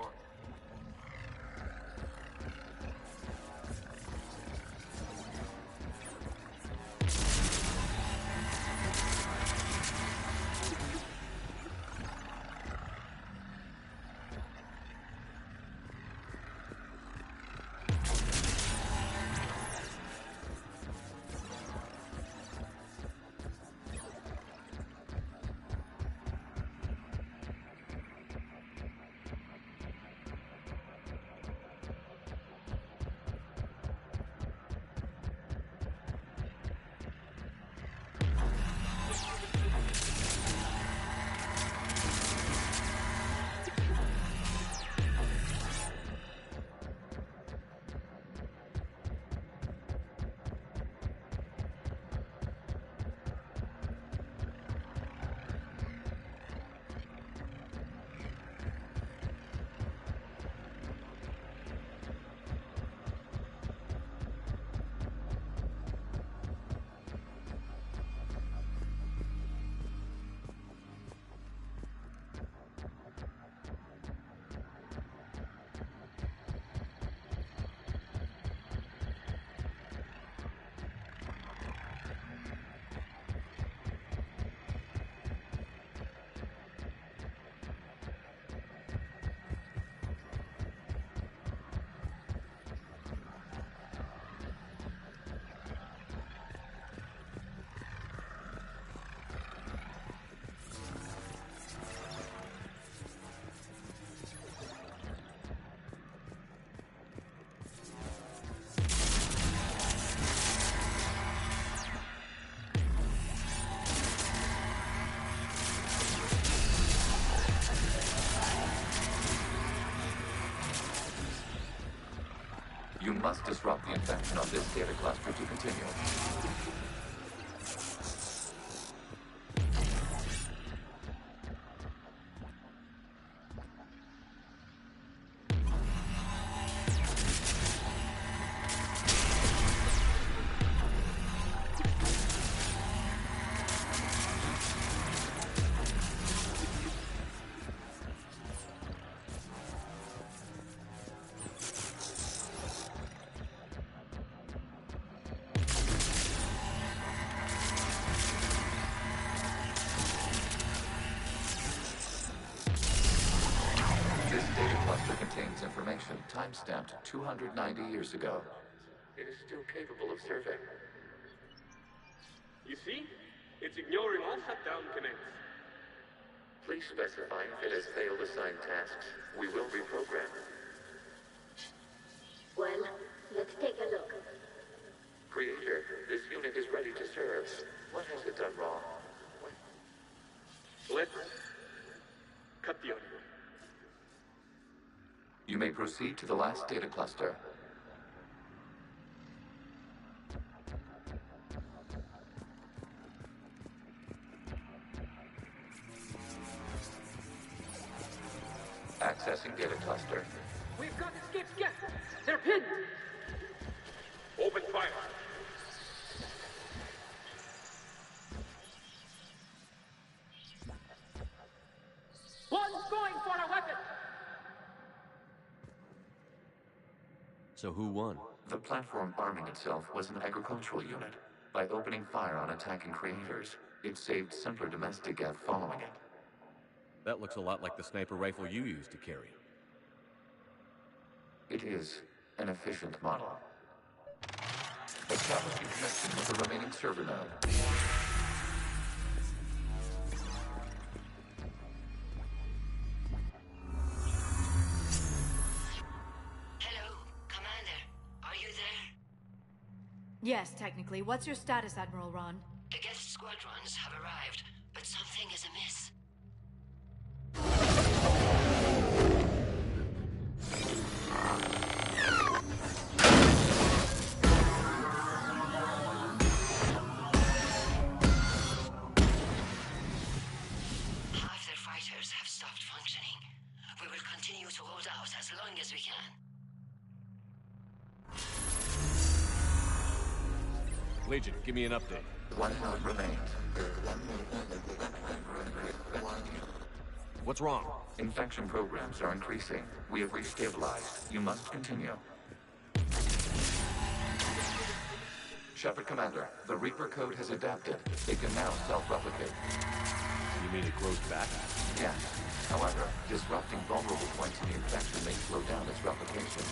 must disrupt the infection on this data cluster to continue. Information time-stamped 290 years ago. It is still capable of serving. You see? It's ignoring all shutdown connects. Please specify if it has failed assigned tasks. We will reprogram. Well, let's take a look. Creator, this unit is ready to serve. What has it done wrong? Let's cut the audio. You may proceed to the last data cluster. Accessing data cluster. We've got escaped guests. They're pinned. Open fire. One's going for a weapon. So who won? The platform arming itself was an agricultural unit. By opening fire on attacking creators, it saved simpler domestic geth following it. That looks a lot like the sniper rifle you used to carry. It is an efficient model. Establishing connection with the remaining server node. Yes, technically. What's your status, Admiral Ron? The guest squadrons have arrived, but something is amiss. Half their fighters have stopped functioning. We will continue to hold out as long as we can. Legion, give me an update. One node remains. What's wrong? Infection programs are increasing. We have restabilized. You must continue. Shepard Commander, the Reaper code has adapted. It can now self-replicate. You mean it grows back? Yes. However, disrupting vulnerable points in the infection may slow down its replication.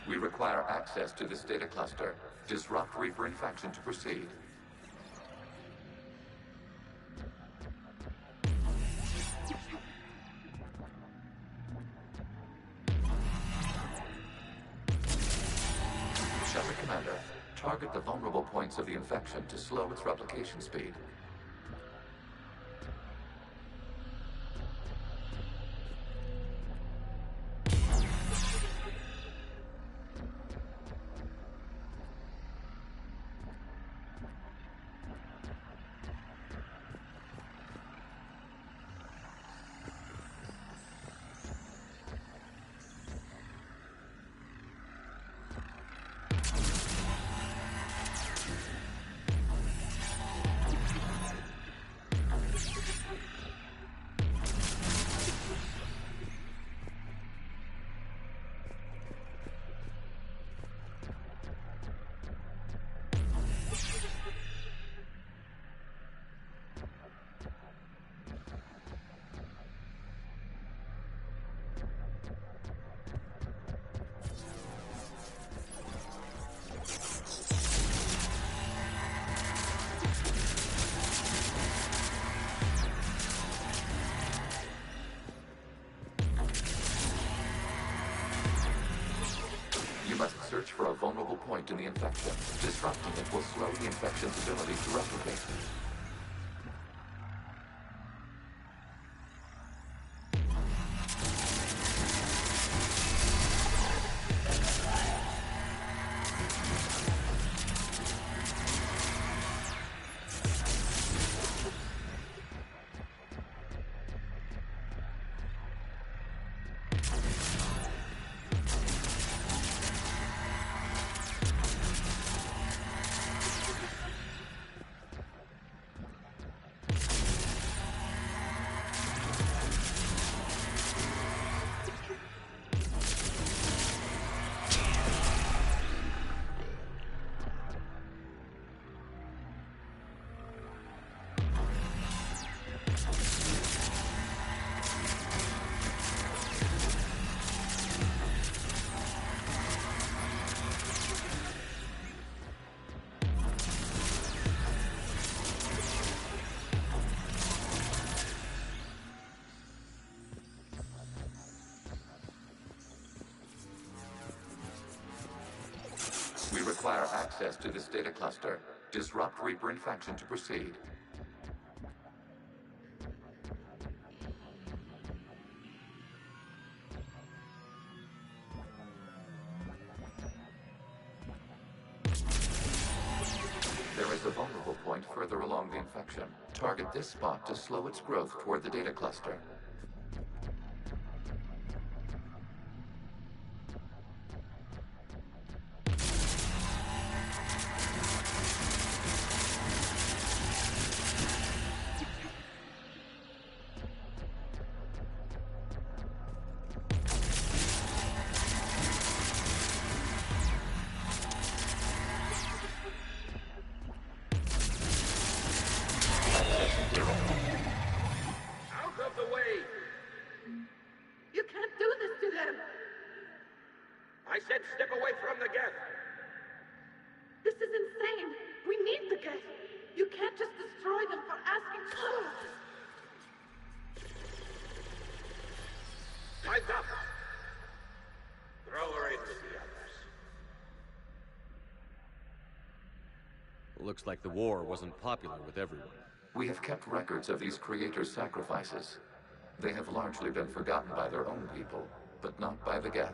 We require access to this data cluster. Disrupt Reaper infection to proceed. Shepard Commander, target the vulnerable points of the infection to slow its replication speed. search for a vulnerable point in the infection. Disrupting it will slow the infection's ability to replicate. We require access to this data cluster. Disrupt Reaper infection to proceed. There is a vulnerable point further along the infection. Target this spot to slow its growth toward the data cluster. Out of the way! You can't do this to them! I said step away from the geth! This is insane! We need the geth! You can't just destroy them for asking for it! Time's up! Throw her in with the others. Looks like the war wasn't popular with everyone. We have kept records of these creators' sacrifices. They have largely been forgotten by their own people, but not by the Geth.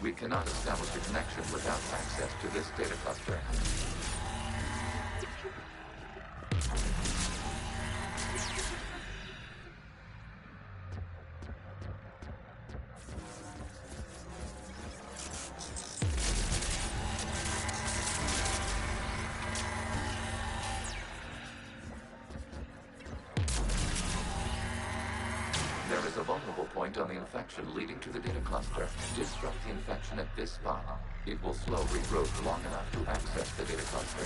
We cannot establish a connection without access to this data cluster. There is a vulnerable point on the infection leading to the data cluster. Disrupt the infection at this spot. It will slow regrowth long enough to access the data cluster.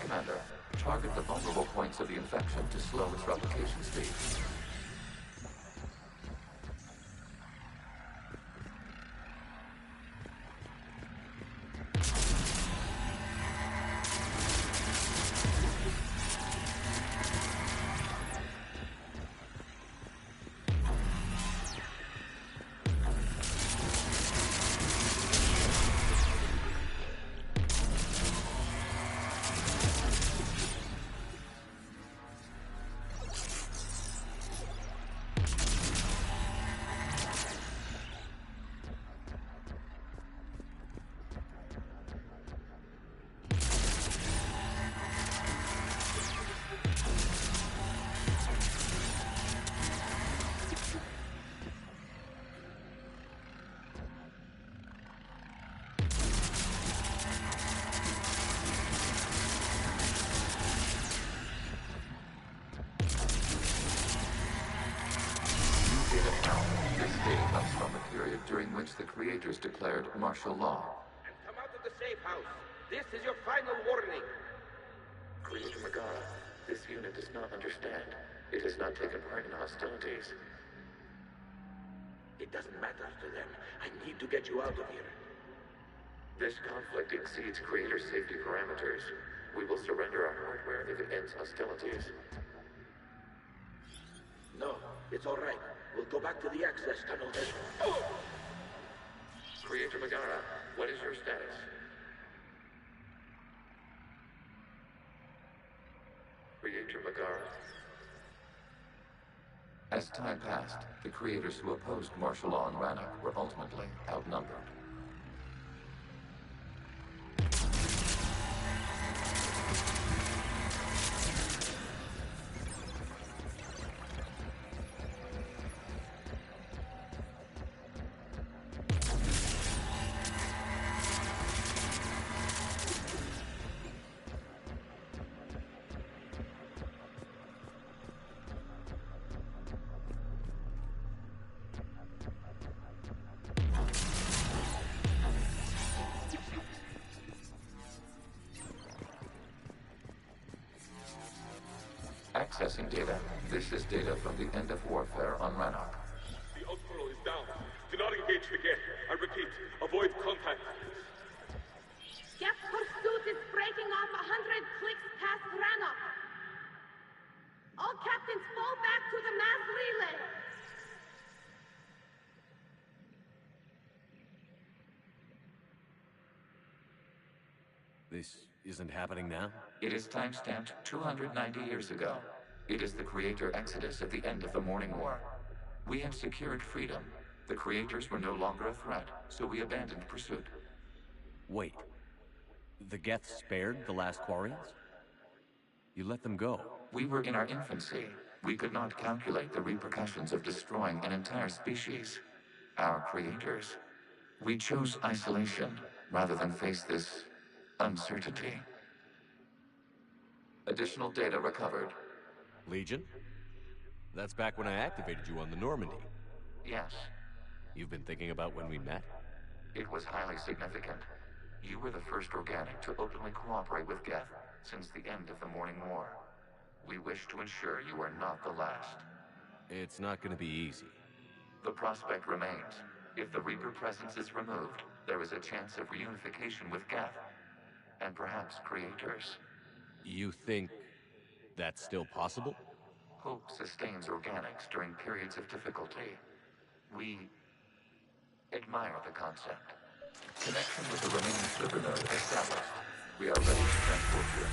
Commander, target the vulnerable points of the infection to slow its replication speed. During which the creators declared martial law. And come out of the safe house. This is your final warning. Creator Megara, this unit does not understand. It has not taken part in hostilities. It doesn't matter to them. I need to get you out of here. This conflict exceeds Creator safety parameters. We will surrender our hardware if it ends hostilities. No, it's all right. We'll go back to the access tunnel then. Oh! Creator Megara, what is your status? Creator Megara. As time passed, the creators who opposed martial law in Rannoch were ultimately outnumbered. Accessing data. This is data from the end of warfare on Rannoch. The Outlaw is down. Do not engage the gate. I repeat, avoid contact. Geth pursuit is breaking off 100 clicks past Rannoch. All captains fall back to the mass relay. This isn't happening now? It is timestamped 290 years ago. It is the Creator Exodus at the end of the Morning War. We had secured freedom. The Creators were no longer a threat, so we abandoned pursuit. Wait. The Geth spared the last Quarians? You let them go? We were in our infancy. We could not calculate the repercussions of destroying an entire species. Our creators. We chose isolation rather than face this uncertainty. Additional data recovered. Legion? That's back when I activated you on the Normandy. Yes. You've been thinking about when we met? It was highly significant. You were the first organic to openly cooperate with Geth since the end of the Morning War. We wish to ensure you are not the last. It's not gonna be easy. The prospect remains. If the Reaper presence is removed, there is a chance of reunification with Geth. And perhaps creators. You think that's still possible? Hope sustains organics during periods of difficulty. We admire the concept. Connection with the remaining server node established. We are ready to transport you.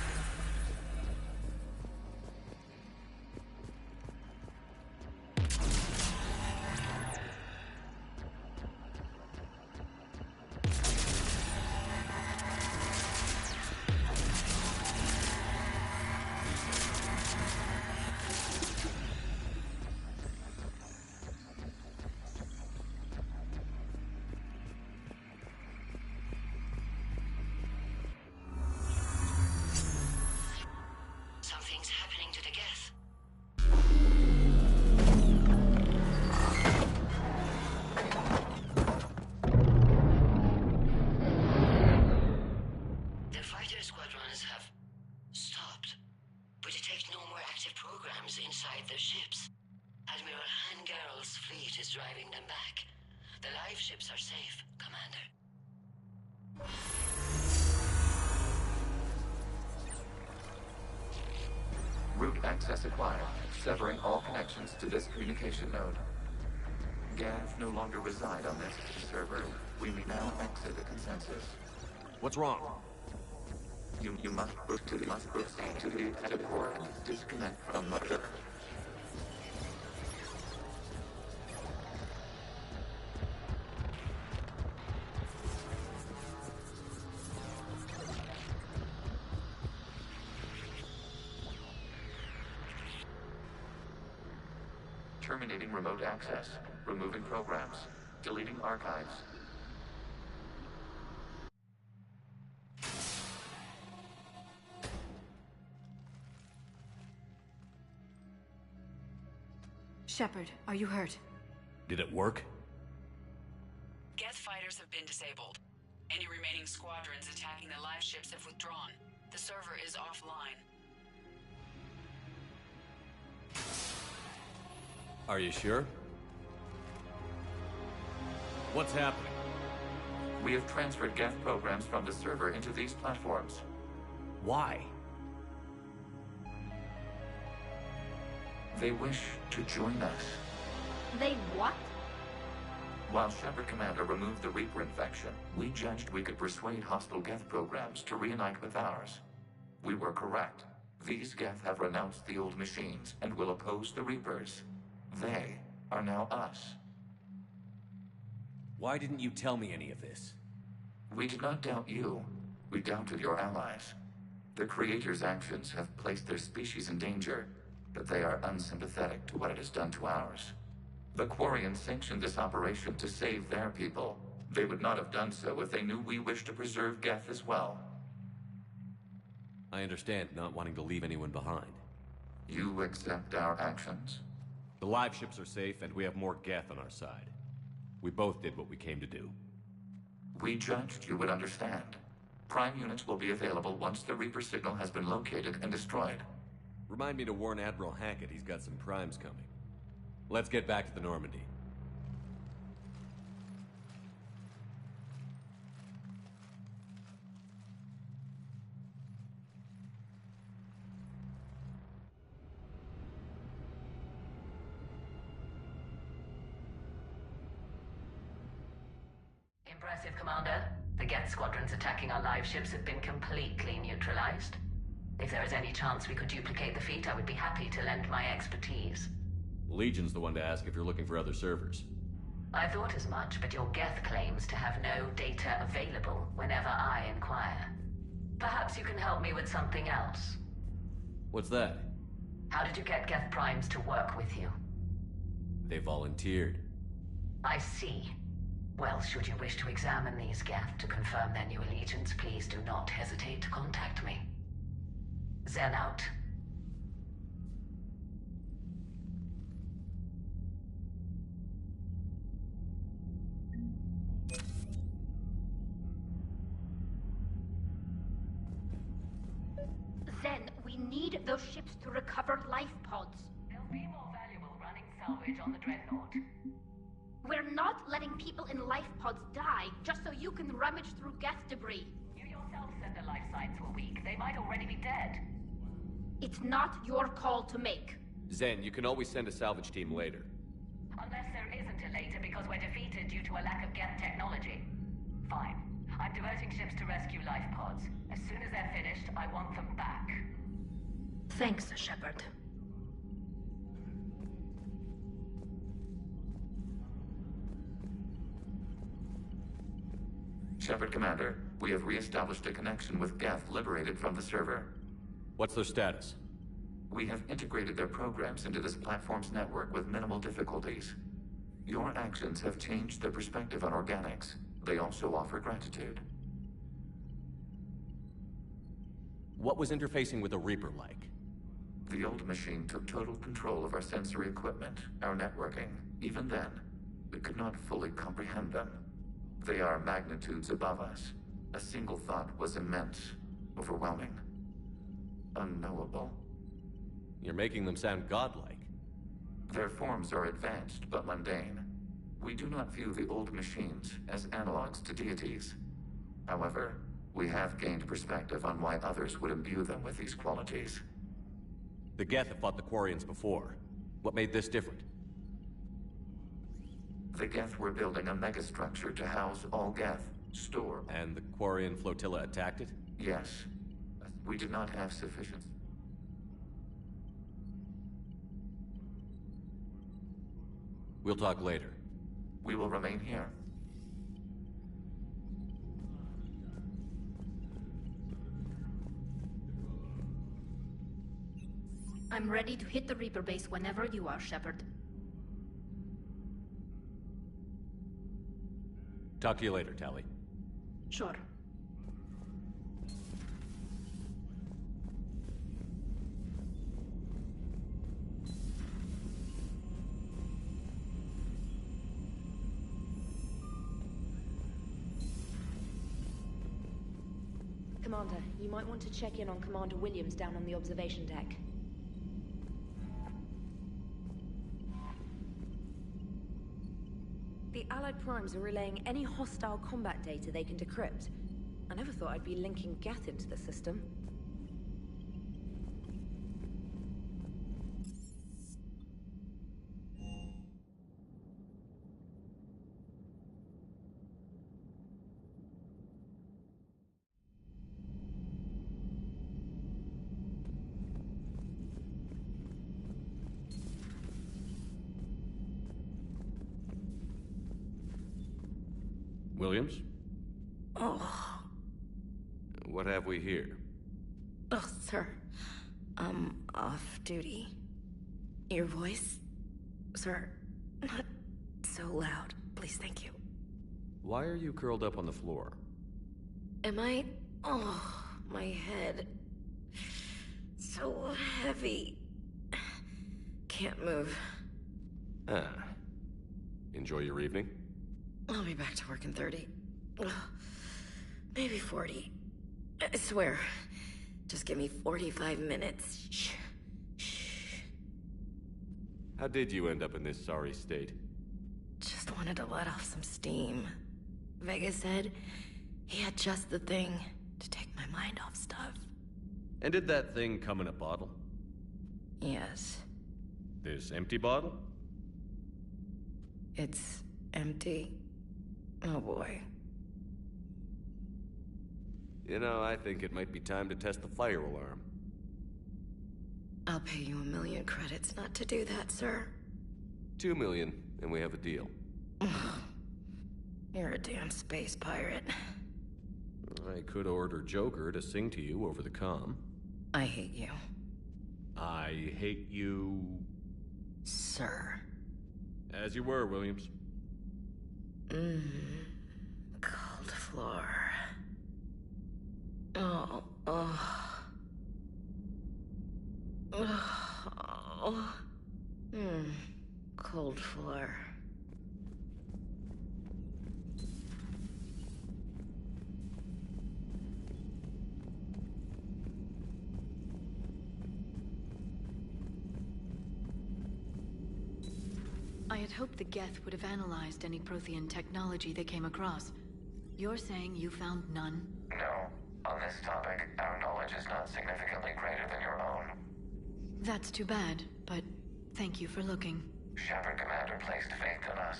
Something's happening to the Geth. The fighter squadrons have stopped, but detect no more active programs inside their ships. Admiral Hangarl's fleet is driving them back. The live ships are safe, Commander. Route access acquired, severing all connections to this communication node. Geth no longer reside on this server. We may now exit the consensus. What's wrong? You must proceed to the exit port and disconnect from Mother. Terminating remote access, removing programs, deleting archives. Shepard, are you hurt? Did it work? Geth fighters have been disabled. Any remaining squadrons attacking the live ships have withdrawn. The server is offline. Are you sure? What's happening? We have transferred Geth programs from the server into these platforms. Why? They wish to join us. They what? While Shepard Commander removed the Reaper infection, we judged we could persuade hostile Geth programs to reunite with ours. We were correct. These Geth have renounced the old machines and will oppose the Reapers. They are now us. Why didn't you tell me any of this? We did not doubt you. We doubted your allies. The Creator's actions have placed their species in danger, but they are unsympathetic to what it has done to ours. The Quarians sanctioned this operation to save their people. They would not have done so if they knew we wished to preserve Geth as well. I understand not wanting to leave anyone behind. You accept our actions? The live ships are safe, and we have more Geth on our side. We both did what we came to do. We judged you would understand. Prime units will be available once the Reaper signal has been located and destroyed. Remind me to warn Admiral Hackett he's got some primes coming. Let's get back to the Normandy. Impressive, Commander. The Geth squadrons attacking our live ships have been completely neutralized. If there is any chance we could duplicate the feat, I would be happy to lend my expertise. Legion's the one to ask if you're looking for other servers. I thought as much, but your Geth claims to have no data available whenever I inquire. Perhaps you can help me with something else. What's that? How did you get Geth primes to work with you? They volunteered. I see. Well, should you wish to examine these Geth to confirm their new allegiance, please do not hesitate to contact me. Zen out. Zen, we need those ships to recover life pods. They'll be more valuable running salvage on the Dreadnought. We're not letting people in life pods die just so you can rummage through Geth debris. You yourself said their life signs were weak. They might already be dead. It's not your call to make. Zen, you can always send a salvage team later. Unless there isn't a later because we're defeated due to a lack of Geth technology. Fine. I'm diverting ships to rescue life pods. As soon as they're finished, I want them back. Thanks, Shepard. Shepard, Commander, we have re-established a connection with Geth liberated from the server. What's their status? We have integrated their programs into this platform's network with minimal difficulties. Your actions have changed their perspective on organics. They also offer gratitude. What was interfacing with a Reaper like? The old machine took total control of our sensory equipment, our networking. Even then, we could not fully comprehend them. They are magnitudes above us. A single thought was immense, overwhelming, unknowable. You're making them sound godlike. Their forms are advanced but mundane. We do not view the old machines as analogs to deities. However, we have gained perspective on why others would imbue them with these qualities. The Geth have fought the Quarians before. What made this different? The Geth were building a megastructure to house all Geth, store... And the Quarian flotilla attacked it? Yes. We did not have sufficient... We'll talk later. We will remain here. I'm ready to hit the Reaper base whenever you are, Shepard. Talk to you later, Tali. Sure. Commander, you might want to check in on Commander Williams down on the observation deck. The Allied Primes are relaying any hostile combat data they can decrypt. I never thought I'd be linking Geth into the system. Williams? Oh. What have we here? Oh, sir. I'm off duty. Your voice? Sir, not so loud. Please, thank you. Why are you curled up on the floor? Am I? Oh, my head. So heavy. Can't move. Ah. Enjoy your evening? I'll be back to work in 30. Maybe 40. I swear. Just give me 45 minutes. Shh. Shh. How did you end up in this sorry state? Just wanted to let off some steam. Vega said he had just the thing to take my mind off stuff. And did that thing come in a bottle? Yes. This empty bottle? It's empty. Oh boy. You know, I think it might be time to test the fire alarm. I'll pay you 1 million credits not to do that, sir. 2 million, and we have a deal. You're a damn space pirate. I could order Joker to sing to you over the comm. I hate you. I hate you... Sir. As you were, Williams. Cold floor. Oh, oh. Oh. Cold floor. I'd hoped the Geth would have analyzed any Prothean technology they came across. You're saying you found none? No. On this topic, our knowledge is not significantly greater than your own. That's too bad, but thank you for looking. Shepard Commander placed faith in us.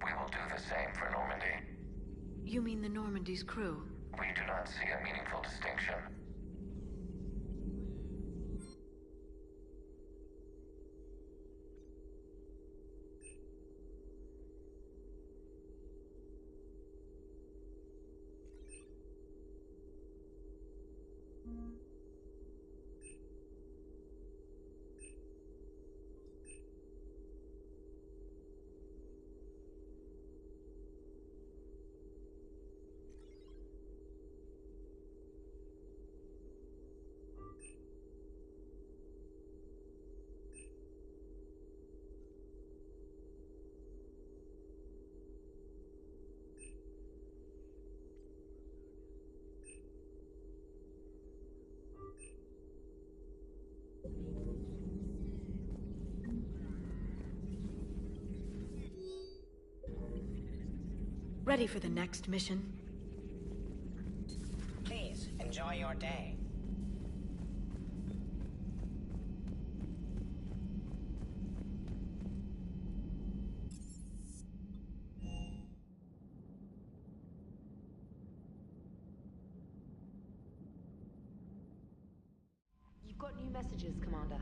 We will do the same for Normandy. You mean the Normandy's crew? We do not see a meaningful distinction. Ready for the next mission? Please, enjoy your day. You've got new messages, Commander.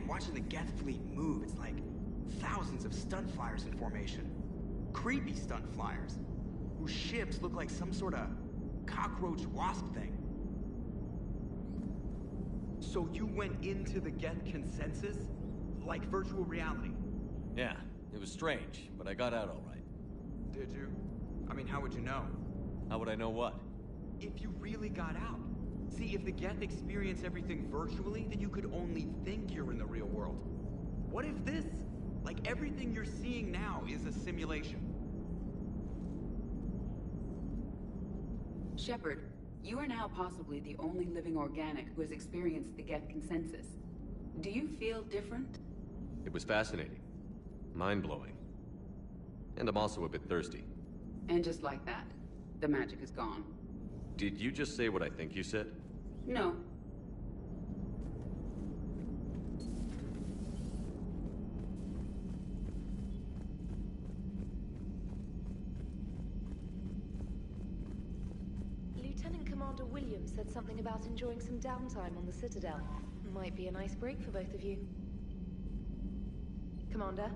Watching the Geth fleet move, it's like thousands of stunt flyers in formation. Creepy stunt flyers, whose ships look like some sort of cockroach wasp thing. So you went into the Geth consensus? Like virtual reality? Yeah, it was strange, but I got out all right. Did you? I mean, how would you know? How would I know what? If you really got out. See, if the Geth experience everything virtually, then you could only think you're in the real world. What if this, like everything you're seeing now, is a simulation? Shepard, you are now possibly the only living organic who has experienced the Geth consensus. Do you feel different? It was fascinating. Mind-blowing. And I'm also a bit thirsty. And just like that, the magic is gone. Did you just say what I think you said? No. Lieutenant Commander Williams said something about enjoying some downtime on the Citadel. Might be a nice break for both of you. Commander?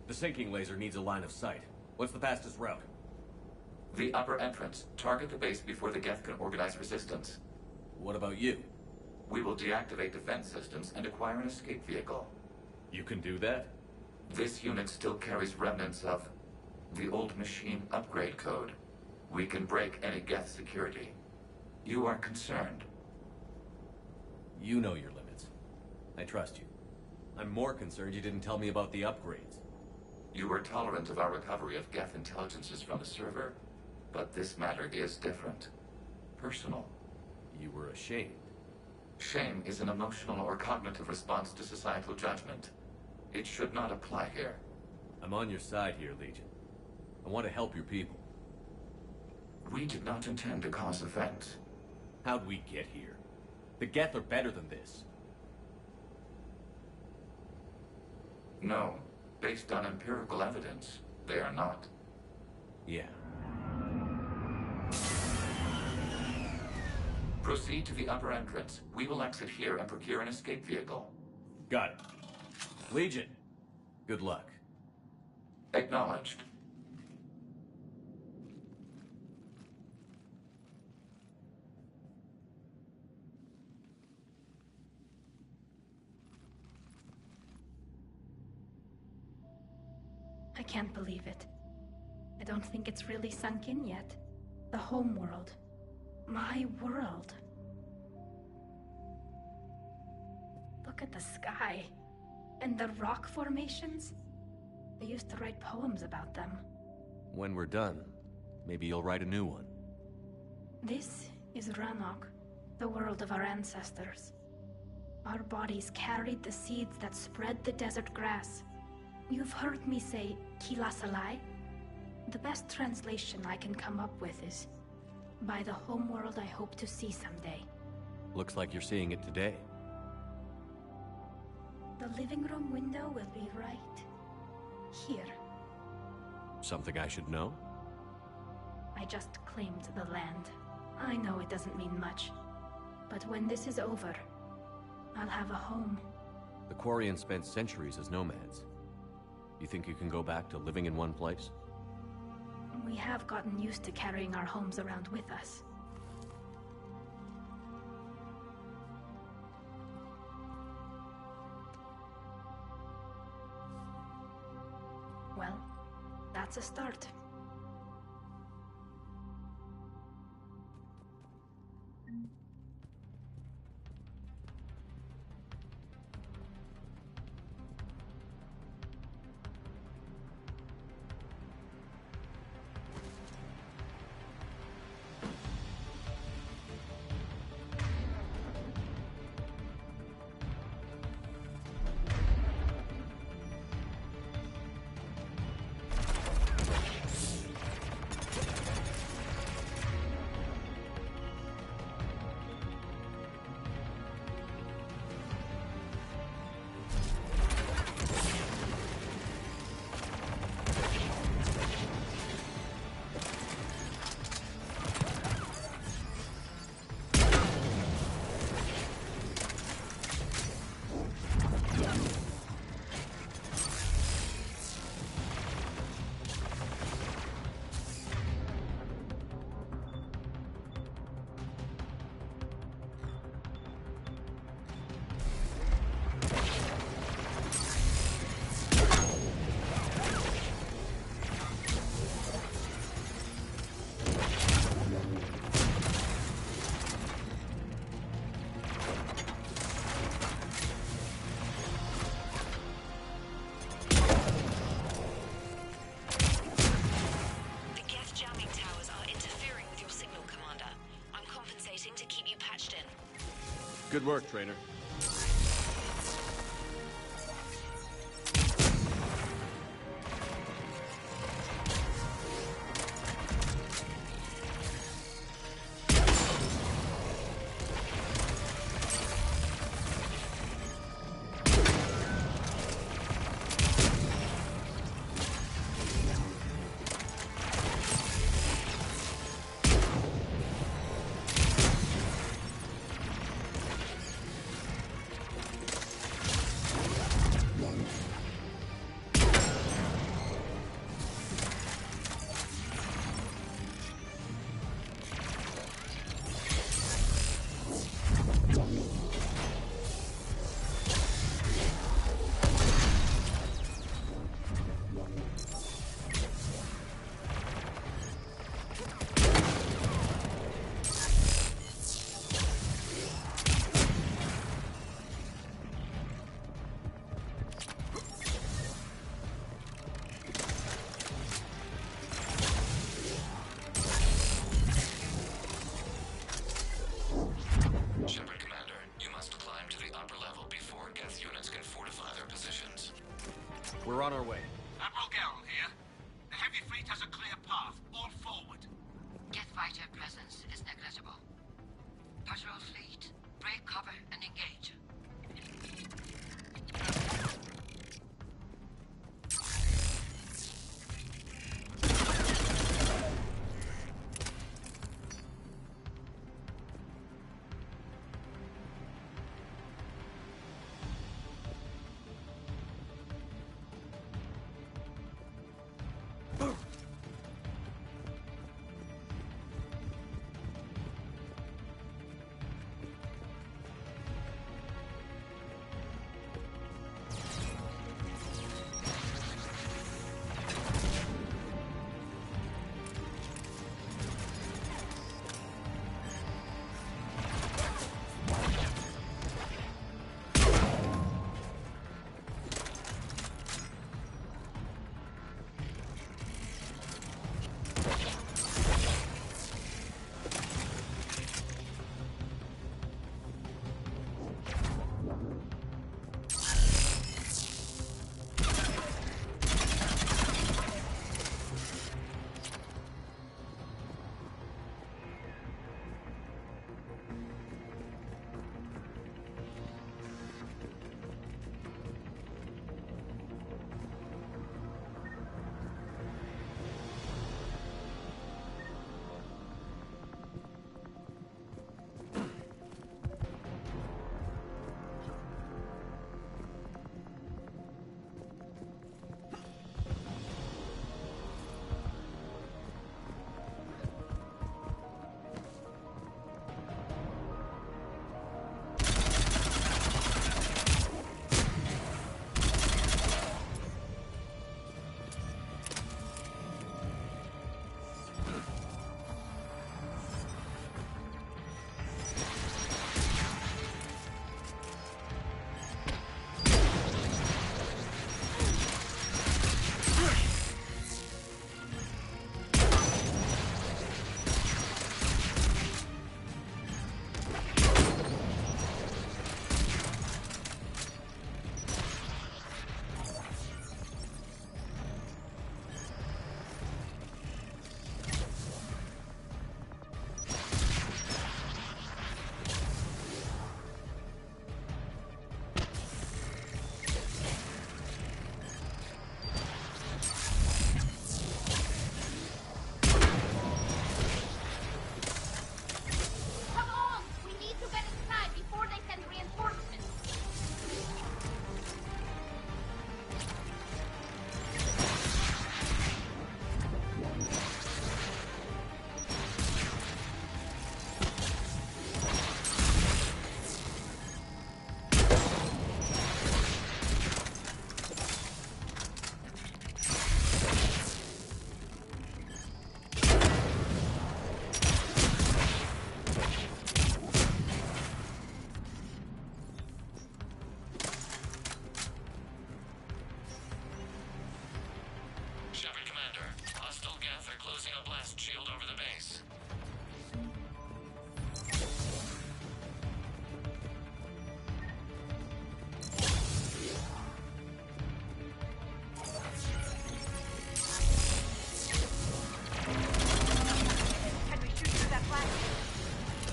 The sinking laser needs a line of sight. What's the fastest route? The upper entrance. Target the base before the Geth can organize resistance. What about you? We will deactivate defense systems and acquire an escape vehicle. You can do that? This unit still carries remnants of the old machine upgrade code. We can break any Geth security. You are concerned. You know your limits. I trust you. I'm more concerned you didn't tell me about the upgrades. You were tolerant of our recovery of Geth intelligences from the server, but this matter is different. Personal. You were ashamed. Shame is an emotional or cognitive response to societal judgment. It should not apply here. I'm on your side here, Legion. I want to help your people. We did not intend to cause offense. How'd we get here? The Geth are better than this. No. Based on empirical evidence, they are not. Yeah. Proceed to the upper entrance. We will exit here and procure an escape vehicle. Got it. Legion, good luck. Acknowledged. I can't believe it. I don't think it's really sunk in yet. The home world. My world. Look at the sky. And the rock formations. They used to write poems about them. When we're done, maybe you'll write a new one. This is Ranok, the world of our ancestors. Our bodies carried the seeds that spread the desert grass. You've heard me say Kilasalai? The best translation I can come up with is, by the homeworld I hope to see someday. Looks like you're seeing it today. The living room window will be right here. Something I should know? I just claimed the land. I know it doesn't mean much. But when this is over, I'll have a home. The Quarians spent centuries as nomads. You think you can go back to living in one place? We have gotten used to carrying our homes around with us. Well, that's a start. Good work, Trainer. We're on our way. Admiral Gerrel here. The heavy fleet has a clear path. All forward. Geth fighter presence is negligible. Patrol fleet, break cover and engage.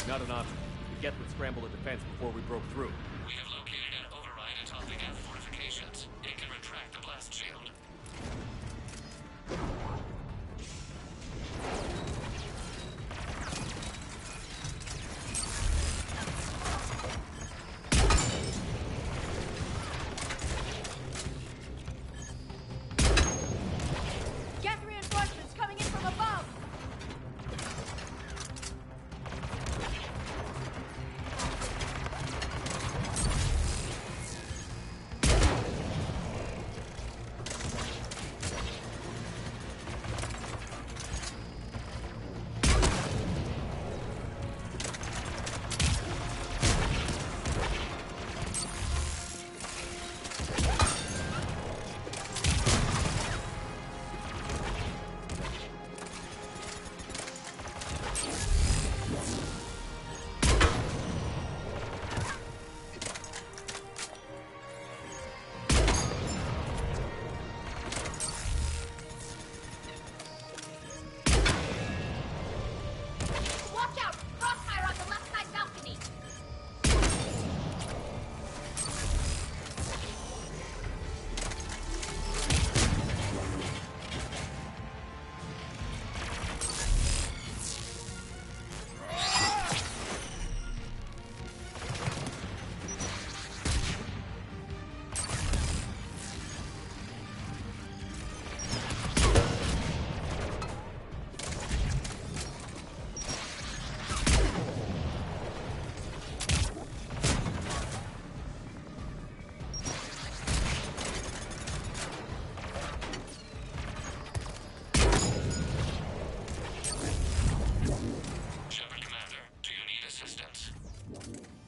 Not an option. The Geth would scramble a defense before we broke through. We have located an override atop the Geth fortifications. It can retract the blast shield. Geth reinforcements coming in from above!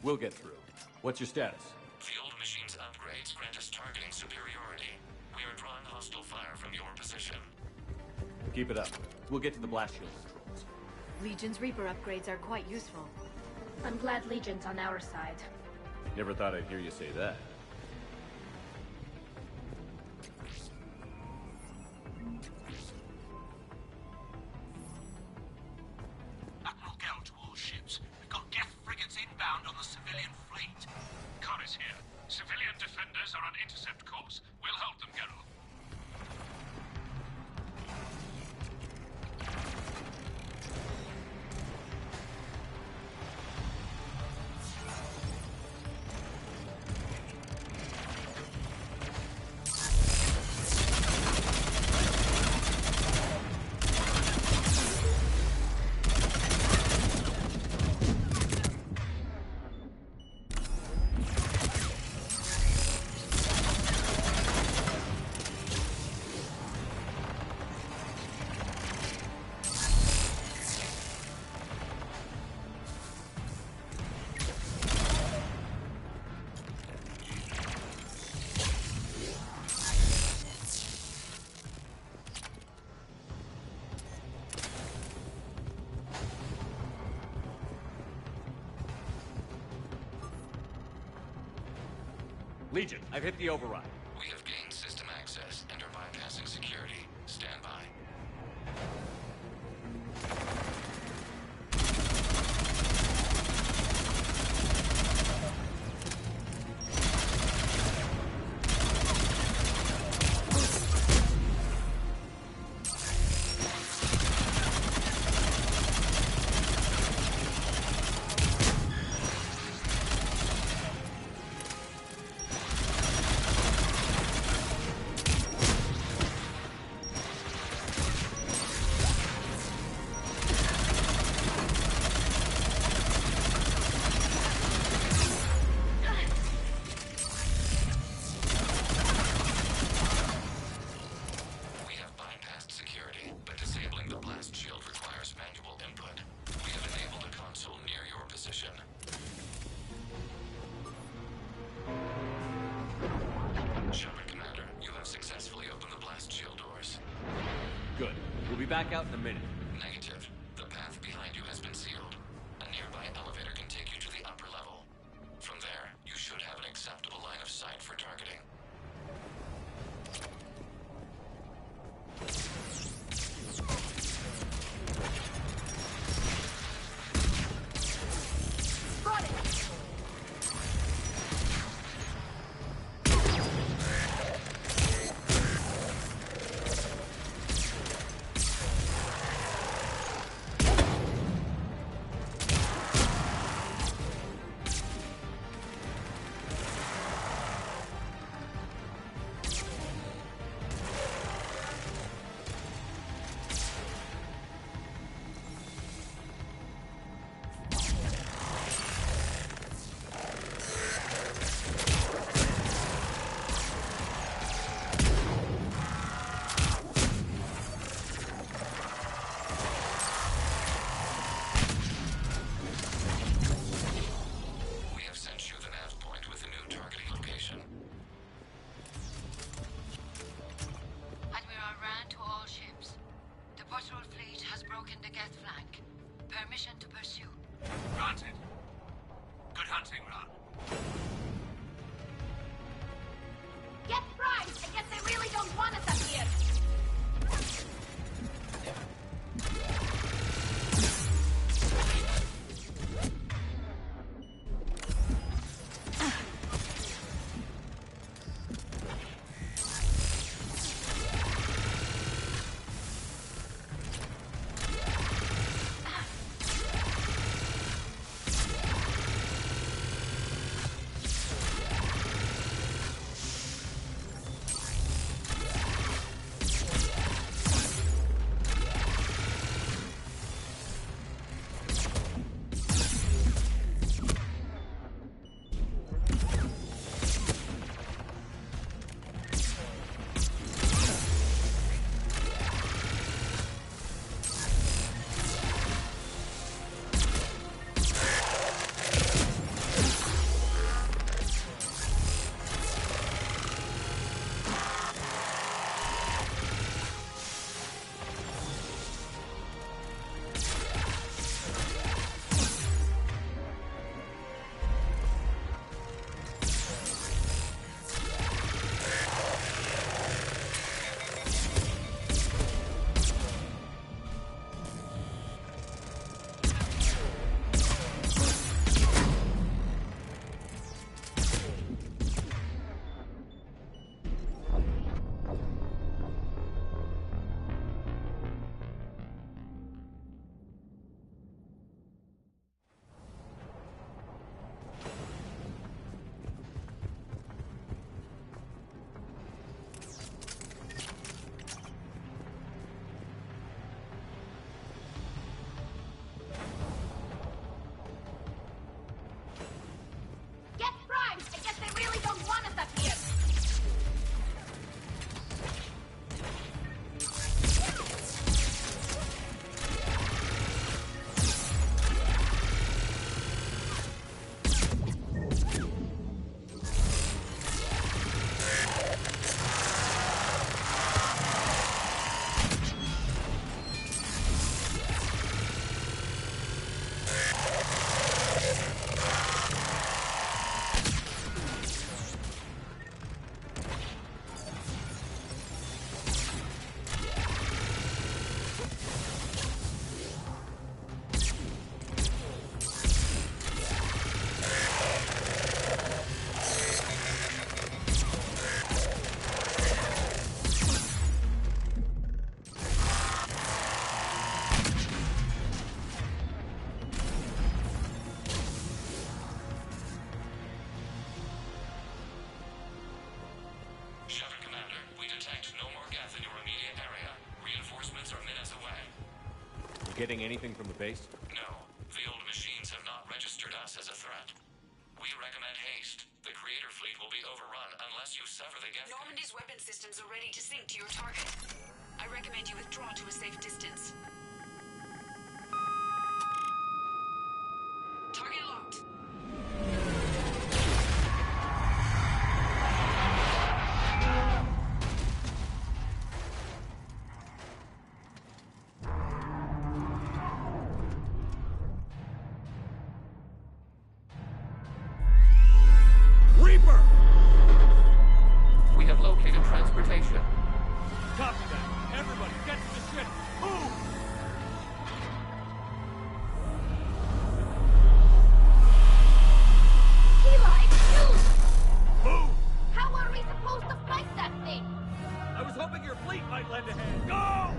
We'll get through. What's your status? The old machine's upgrades grant us targeting superiority. We are drawing hostile fire from your position. Keep it up. We'll get to the blast shield controls. Legion's Reaper upgrades are quite useful. I'm glad Legion's on our side. Never thought I'd hear you say that. Admiral Gell to all ships. We've got Geth frigates inbound on the civilian fleet. Connor's here. Civilian defenders are on intercept course. We'll hold them, Geralt. Legion, I've hit the override. We have gained system access and are bypassing security. Stand by. Back out in a minute. Negative. The path behind you has been sealed. A nearby elevator can take you to the upper level. From there, you should have an acceptable line of sight for targeting. hitting anything from the base? No. The old machines have not registered us as a threat. We recommend haste. The Creator fleet will be overrun unless you sever the Geth. Normandy's weapon systems are ready to sync to your target. I recommend you withdraw to a safe distance. Target locked. Reaper! We have located transportation. Copy that. Everybody, get to the ship. Move! Move! How are we supposed to fight that thing? I was hoping your fleet might lend a hand. Go!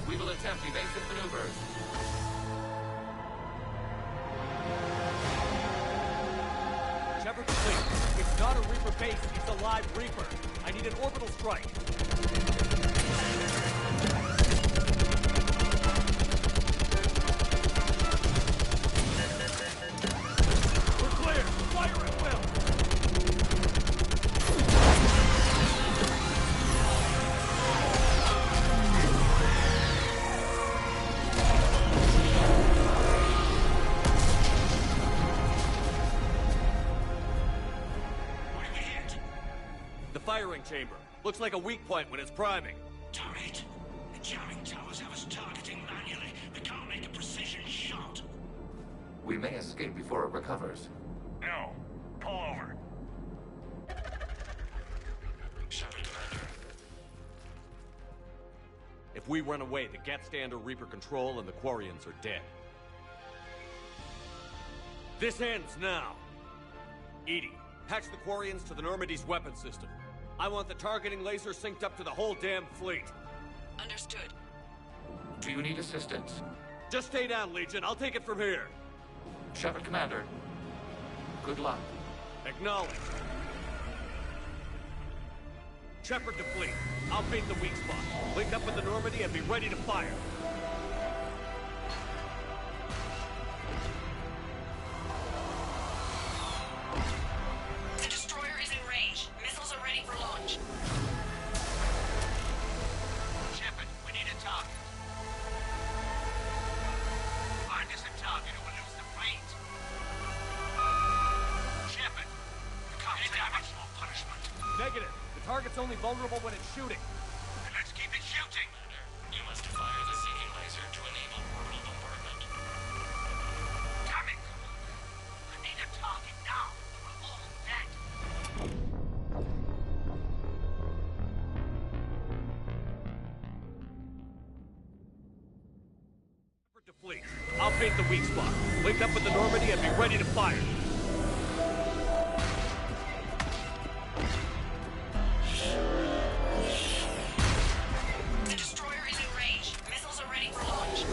We will attempt evasive maneuvers. Shepard complete. It's not a Reaper base, it's a live Reaper. I need an orbital strike. We're clear! Fire at will! The firing chamber. Looks like a weak point when it's priming. Turret, the jamming towers have us targeting manually. We can't make a precision shot. We may escape before it recovers. No. Pull over. Shepard, Commander. If we run away, the Geth stay under Reaper control and the Quarians are dead. This ends now. Edie, patch the Quarians to the Normandy's weapon system. I want the targeting laser synced up to the whole damn fleet. Understood. Do you need assistance? Just stay down, Legion. I'll take it from here. Shepard, Commander. Good luck. Acknowledged. Shepard to fleet. I'll bait the weak spot. Link up with the Normandy and be ready to fire. The destroyer is in range. Missiles are ready for launch. Shepard, we need a target. Find us a target or we'll lose the fleet. Shepard, we can't take much more punishment. Negative. The target's only vulnerable when it's shooting. Then let's keep it shooting. You must fire the seeking laser to enable orbital bombardment. Damn it! I need a target now. We're all dead. Shepard to fleet. I'll bait the weak spot. Link up with the Normandy and be ready to fire. The destroyer is in range. Missiles are ready for launch.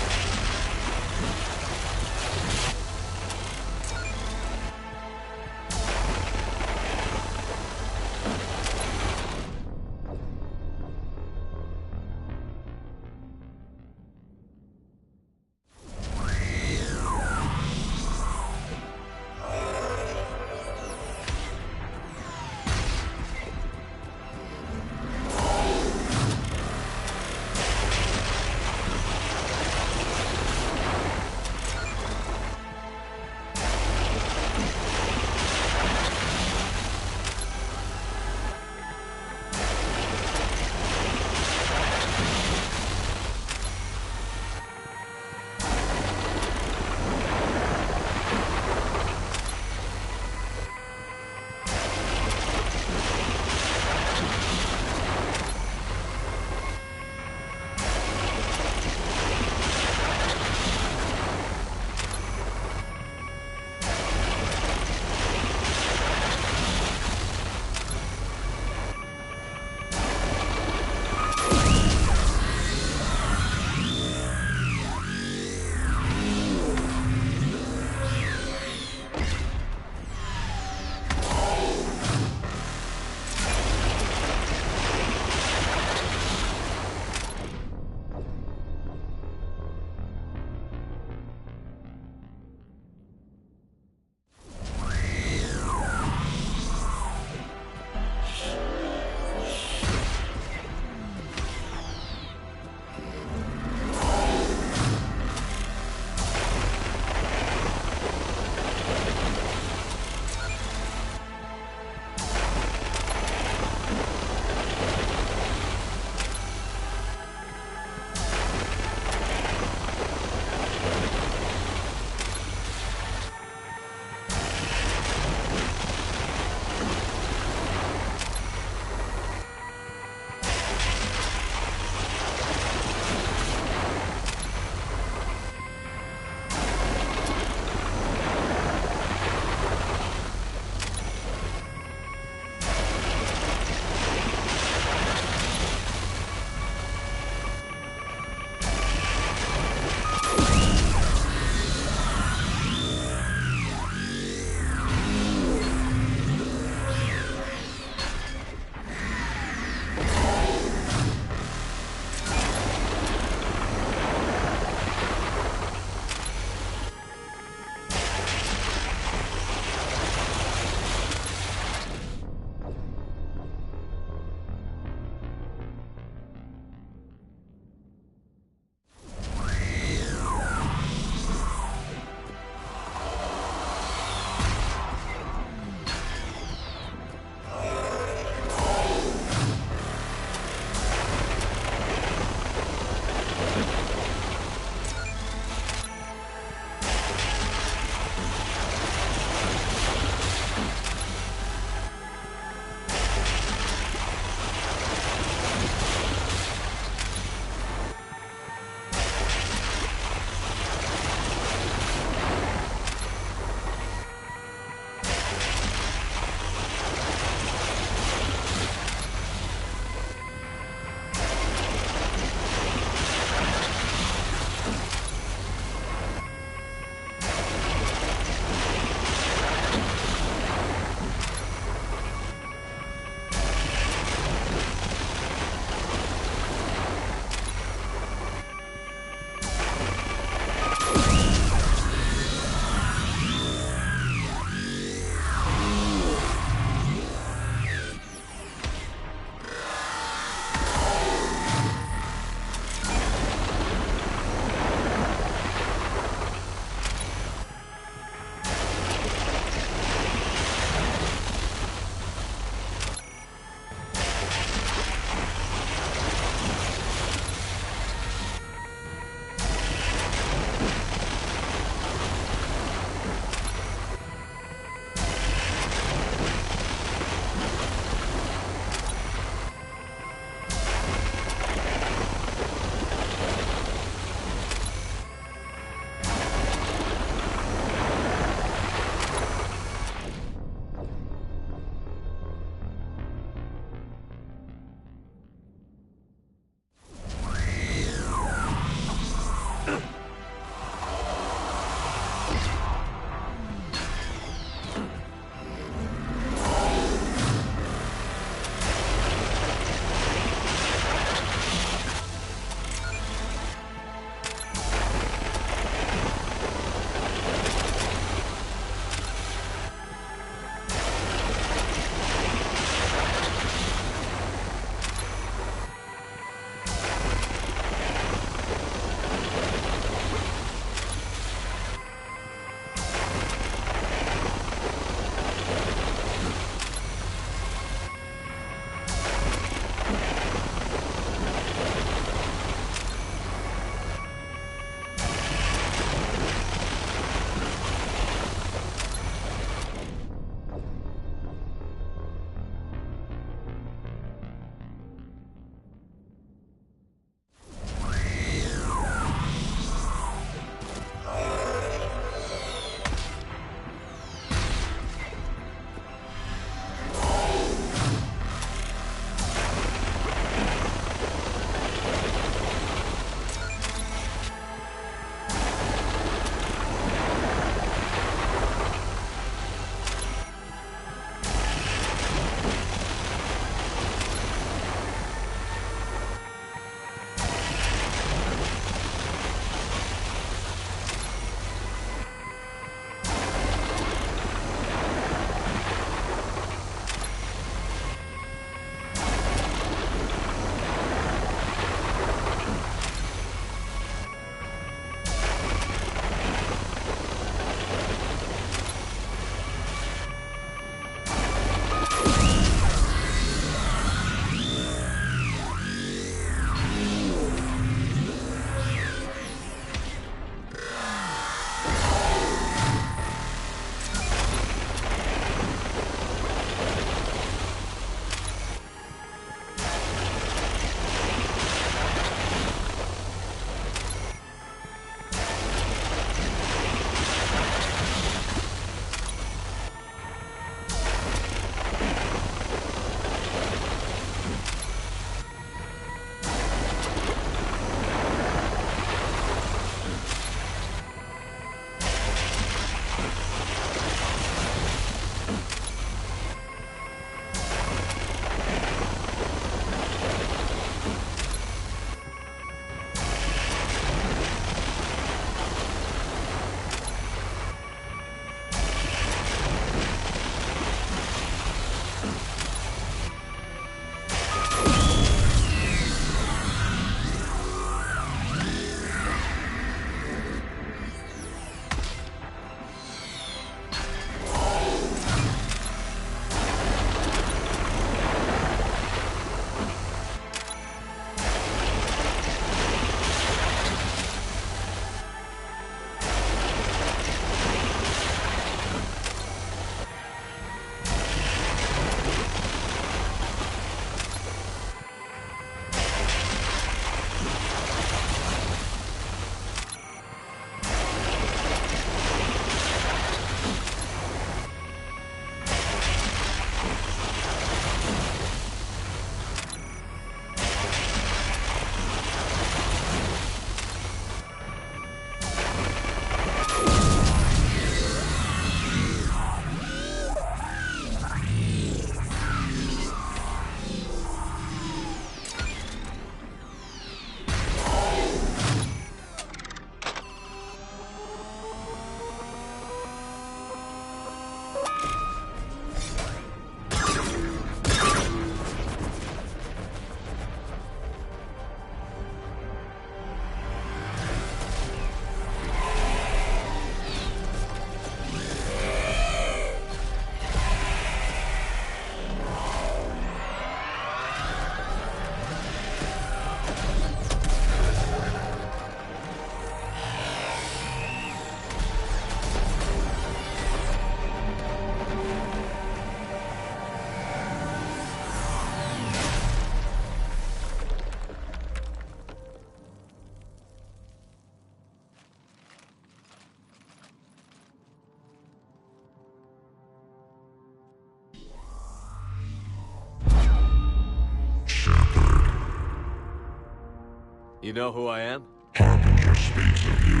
You know who I am? Harbinger speaks of you.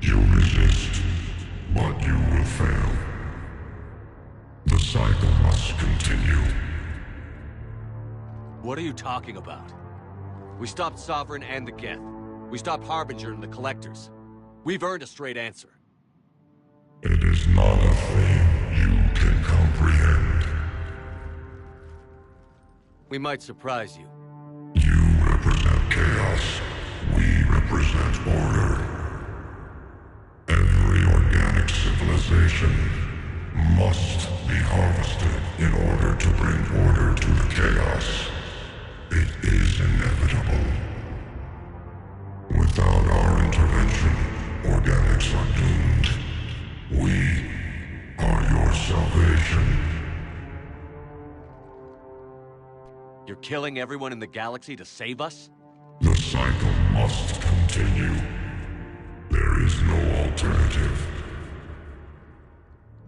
You resist, but you will fail. The cycle must continue. What are you talking about? We stopped Sovereign and the Geth. We stopped Harbinger and the Collectors. We've earned a straight answer. It is not a thing you can comprehend. We might surprise you. You represent chaos. We represent order. Every organic civilization must be harvested in order to bring order to the chaos. It is inevitable. Without our intervention, organics are doomed. We are your salvation. You're killing everyone in the galaxy to save us? The cycle must continue. There is no alternative.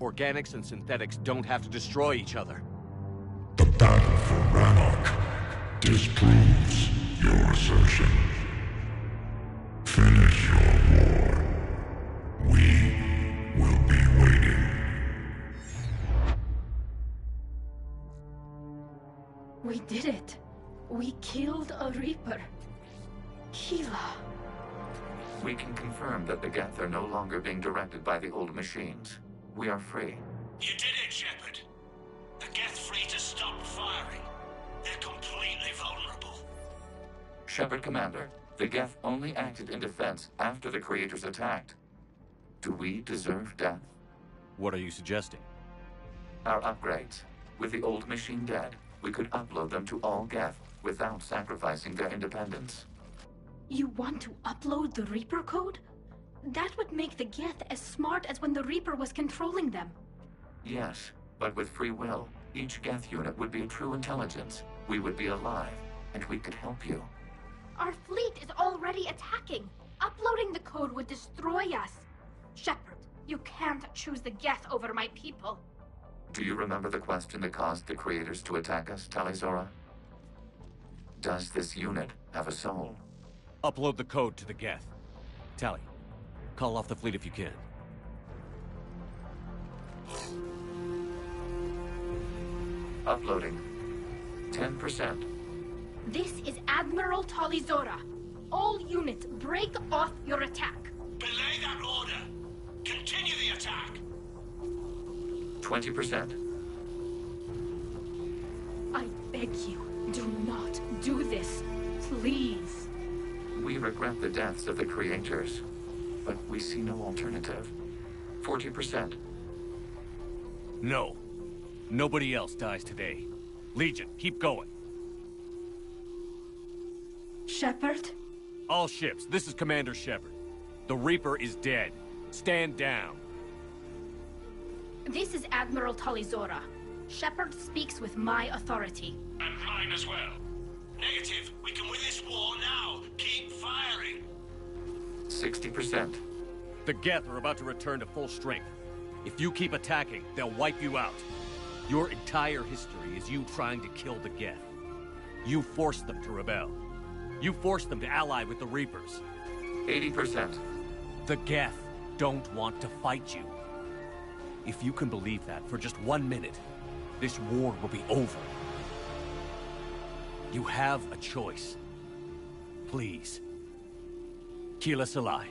Organics and synthetics don't have to destroy each other. The battle for Rannoch disproves your assertion. Finish your war. We will be waiting. We did it. We killed a Reaper. Keela. We can confirm that the Geth are no longer being directed by the old machines. We are free. You did it, Shepard. The Geth free to stop firing. They're completely vulnerable. Shepard Commander, the Geth only acted in defense after the Creators attacked. Do we deserve death? What are you suggesting? Our upgrades. With the old machine dead, we could upload them to all Geth without sacrificing their independence. You want to upload the Reaper code? That would make the Geth as smart as when the Reaper was controlling them. Yes, but with free will, each Geth unit would be a true intelligence. We would be alive, and we could help you. Our fleet is already attacking. Uploading the code would destroy us. Shepard, you can't choose the Geth over my people. Do you remember the question that caused the Creators to attack us, Talizora? Does this unit have a soul? Upload the code to the Geth. Tally, call off the fleet if you can. Uploading. 10%. This is Admiral Talizora. All units, break off your attack. Belay that order. Continue the attack. 20%. I beg you, do not do this. Please. We regret the deaths of the Creators, but we see no alternative. 40%. No. Nobody else dies today. Legion, keep going. Shepard? All ships, this is Commander Shepard. The Reaper is dead. Stand down. This is Admiral Talizora. Shepard speaks with my authority. And mine as well. Negative. We can win this war now. Keep firing. 60%. The Geth are about to return to full strength. If you keep attacking, they'll wipe you out. Your entire history is you trying to kill the Geth. You forced them to rebel. You forced them to ally with the Reapers. 80%. The Geth don't want to fight you. If you can believe that for just 1 minute, this war will be over. You have a choice. Please. Keela Salai.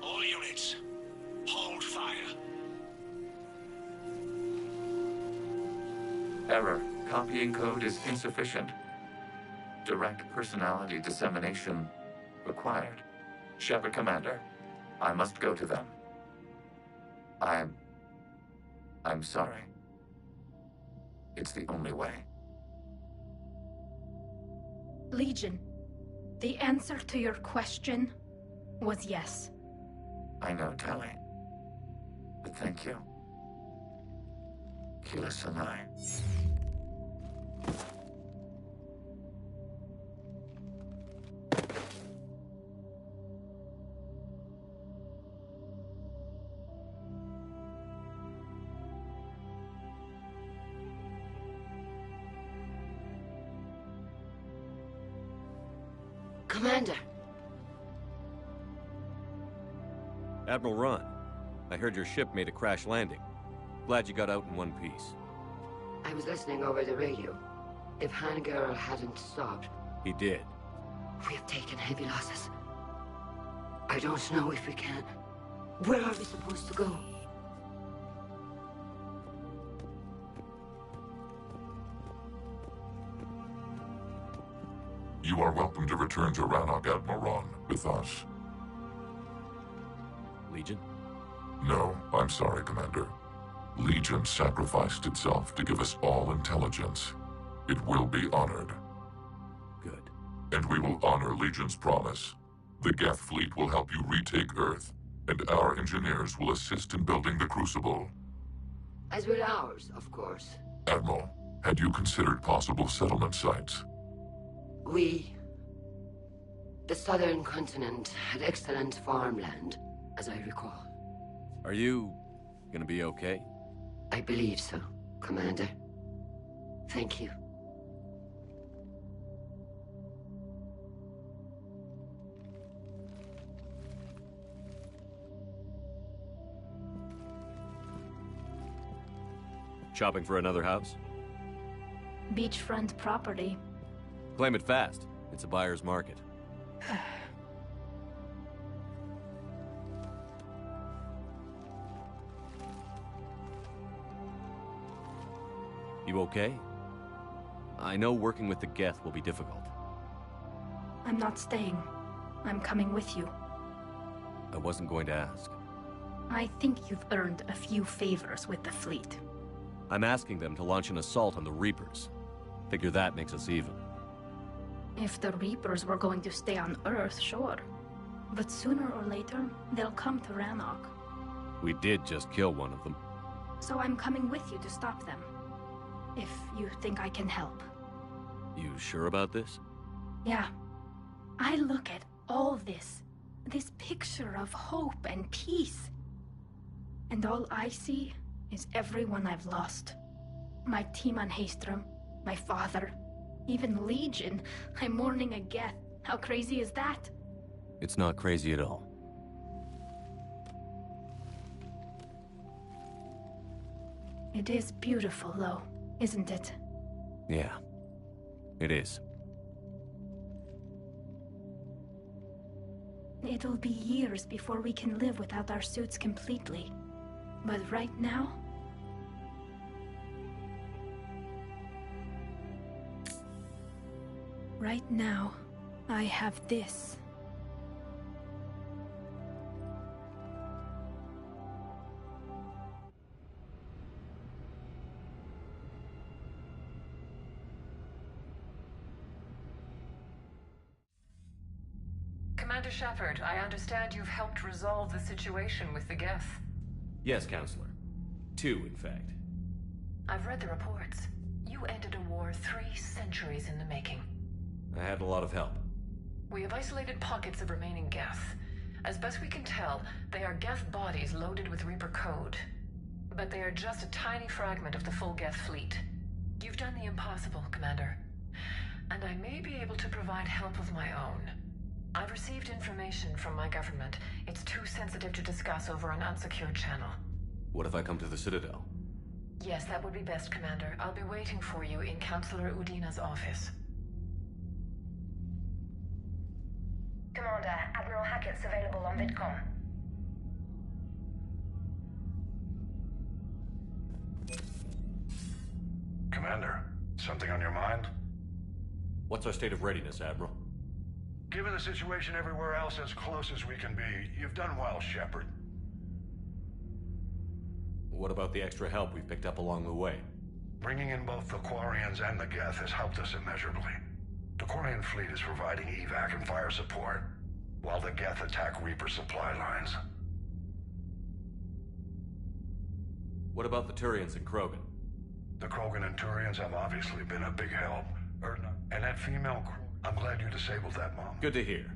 All units, hold fire. Error. Copying code is insufficient. Direct personality dissemination required. Shepard Commander, I must go to them. I'm sorry. It's the only way. Legion, the answer to your question was yes. I know, Tally. But thank you. Keela Salai. Commander! Admiral Ron, I heard your ship made a crash landing. Glad you got out in one piece. I was listening over the radio. If Hangirl hadn't stopped... He did. We have taken heavy losses. I don't know if we can. Where are we supposed to go? You are welcome to return to Rannoch, Admiral Ron, with us. Legion? No, I'm sorry, Commander. Legion sacrificed itself to give us all intelligence. It will be honored. Good. And we will honor Legion's promise. The Geth fleet will help you retake Earth, and our engineers will assist in building the Crucible. As will ours, of course. Admiral, had you considered possible settlement sites? The southern continent had excellent farmland, as I recall. Are you gonna be okay? I believe so, Commander. Thank you. Shopping for another house? Beachfront property. Claim it fast. It's a buyer's market. You okay? I know working with the Geth will be difficult. I'm not staying. I'm coming with you. I wasn't going to ask. I think you've earned a few favors with the fleet. I'm asking them to launch an assault on the Reapers. Figure that makes us even. If the Reapers were going to stay on Earth, sure. But sooner or later, they'll come to Rannoch. We did just kill one of them. So I'm coming with you to stop them. If you think I can help. You sure about this? Yeah. I look at all this picture of hope and peace. And all I see is everyone I've lost. My team on Haestrom, my father, even Legion. I'm mourning a Geth. How crazy is that? It's not crazy at all. It is beautiful, though, isn't it? Yeah, it is. It'll be years before we can live without our suits completely. But right now... Right now, I have this. Commander Shepard, I understand you've helped resolve the situation with the Geth. Yes, Counselor. 2, in fact. I've read the reports. You ended a war 3 centuries in the making. I had a lot of help. We have isolated pockets of remaining Geth. As best we can tell, they are Geth bodies loaded with Reaper code. But they are just a tiny fragment of the full Geth fleet. You've done the impossible, Commander. And I may be able to provide help of my own. I've received information from my government. It's too sensitive to discuss over an unsecured channel. What if I come to the Citadel? Yes, that would be best, Commander. I'll be waiting for you in Counselor Udina's office. Commander, Admiral Hackett's available on VidCom. Commander, something on your mind? What's our state of readiness, Admiral? Given the situation everywhere else as close as we can be, you've done well, Shepard. What about the extra help we've picked up along the way? Bringing in both the Quarians and the Geth has helped us immeasurably. The Quarian fleet is providing evac and fire support, while the Geth attack Reaper supply lines. What about the Turians and Krogan? The Krogan and Turians have obviously been a big help. And that female crew, I'm glad you disabled that, Mom. Good to hear.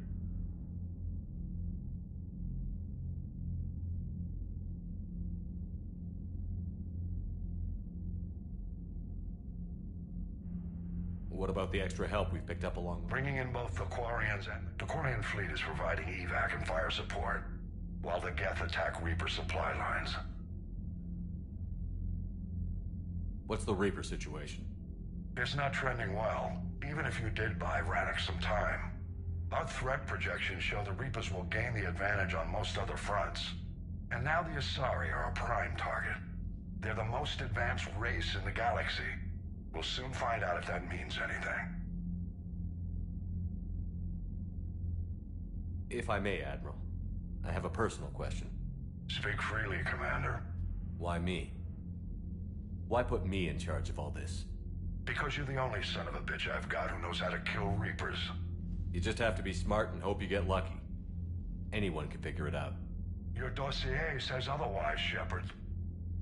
What about the extra help we've picked up along the way? Bringing in both the Quarians and... The Quarian fleet is providing evac and fire support, while the Geth attack Reaper supply lines. What's the Reaper situation? It's not trending well, even if you did buy Radix some time. Our threat projections show the Reapers will gain the advantage on most other fronts. And now the Asari are a prime target. They're the most advanced race in the galaxy. We'll soon find out if that means anything. If I may, Admiral, I have a personal question. Speak freely, Commander. Why me? Why put me in charge of all this? Because you're the only son of a bitch I've got who knows how to kill Reapers. You just have to be smart and hope you get lucky. Anyone can figure it out. Your dossier says otherwise, Shepard.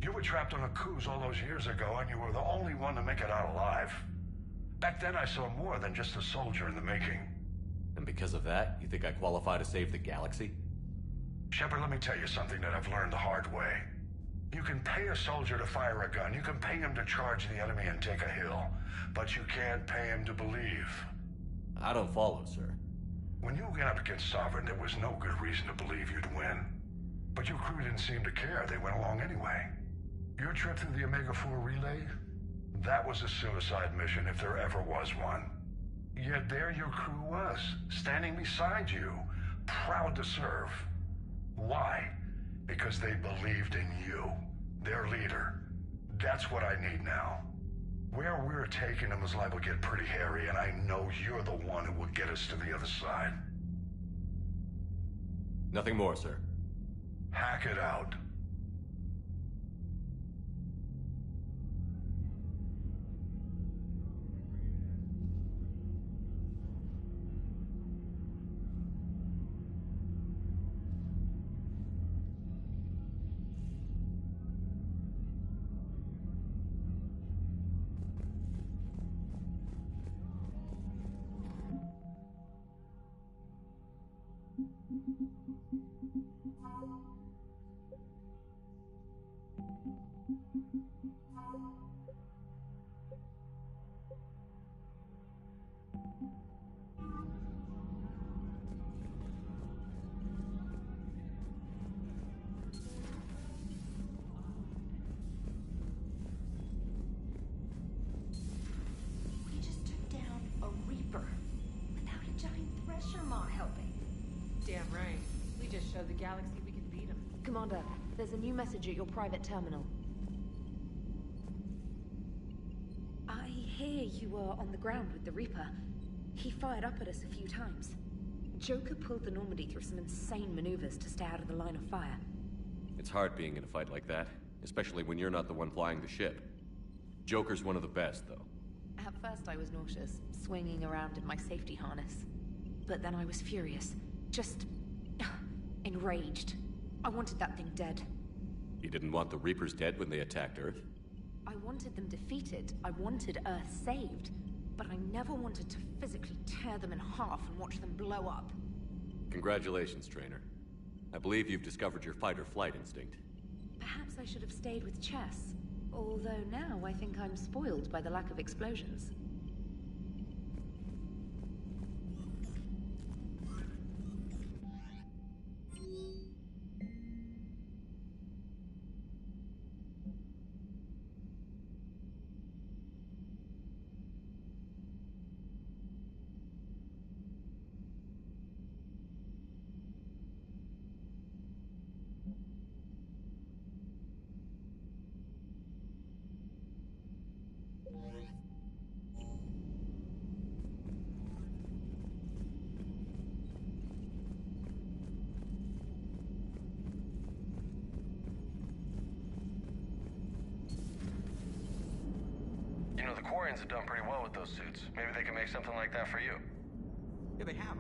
You were trapped on a cruise all those years ago, and you were the only one to make it out alive. Back then, I saw more than just a soldier in the making. And because of that, you think I qualify to save the galaxy? Shepard, let me tell you something that I've learned the hard way. You can pay a soldier to fire a gun, you can pay him to charge the enemy and take a hill, but you can't pay him to believe. I don't follow, sir. When you went up against Sovereign, there was no good reason to believe you'd win. But your crew didn't seem to care, they went along anyway. Your trip through the Omega-4 relay? That was a suicide mission if there ever was one. Yet there your crew was, standing beside you, proud to serve. Why? Because they believed in you, their leader. That's what I need now. Where we're taking them is liable to get pretty hairy, and I know you're the one who will get us to the other side. Nothing more, sir. Hack it out. We just took down a Reaper without a giant thresher maw helping. Damn right. We just showed the galaxy we can beat them. Commander, there's a new message at your private terminal. I hear you were on the ground with the Reaper. He fired up at us a few times. Joker pulled the Normandy through some insane maneuvers to stay out of the line of fire. It's hard being in a fight like that, especially when you're not the one flying the ship. Joker's one of the best, though. At first I was nauseous, swinging around in my safety harness. But then I was furious. Just... enraged. I wanted that thing dead. You didn't want the Reapers dead when they attacked Earth? I wanted them defeated. I wanted Earth saved. But I never wanted to physically tear them in half and watch them blow up. Congratulations, Trainer. I believe you've discovered your fight-or-flight instinct. Perhaps I should have stayed with chess. Although now I think I'm spoiled by the lack of explosions. You know, the Quarians have done pretty well with those suits. Maybe they can make something like that for you. Yeah, they have.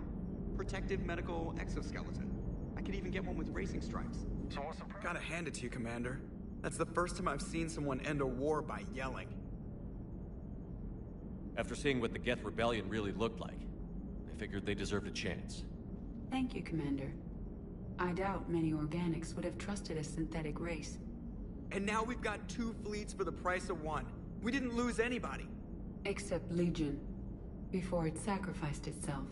Protective medical exoskeleton. I could even get one with racing stripes. So what's the problem? Gotta hand it to you, Commander. That's the first time I've seen someone end a war by yelling. After seeing what the Geth Rebellion really looked like, I figured they deserved a chance. Thank you, Commander. I doubt many organics would have trusted a synthetic race. And now we've got 2 fleets for the price of 1. We didn't lose anybody. Except Legion. Before it sacrificed itself,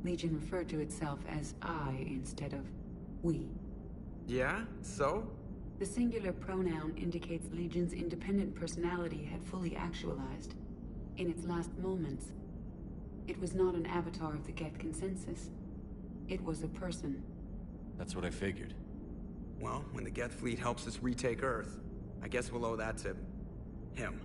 Legion referred to itself as I instead of we. Yeah? So? The singular pronoun indicates Legion's independent personality had fully actualized. In its last moments, it was not an avatar of the Geth consensus. It was a person. That's what I figured. Well, when the Geth fleet helps us retake Earth, I guess we'll owe that to him.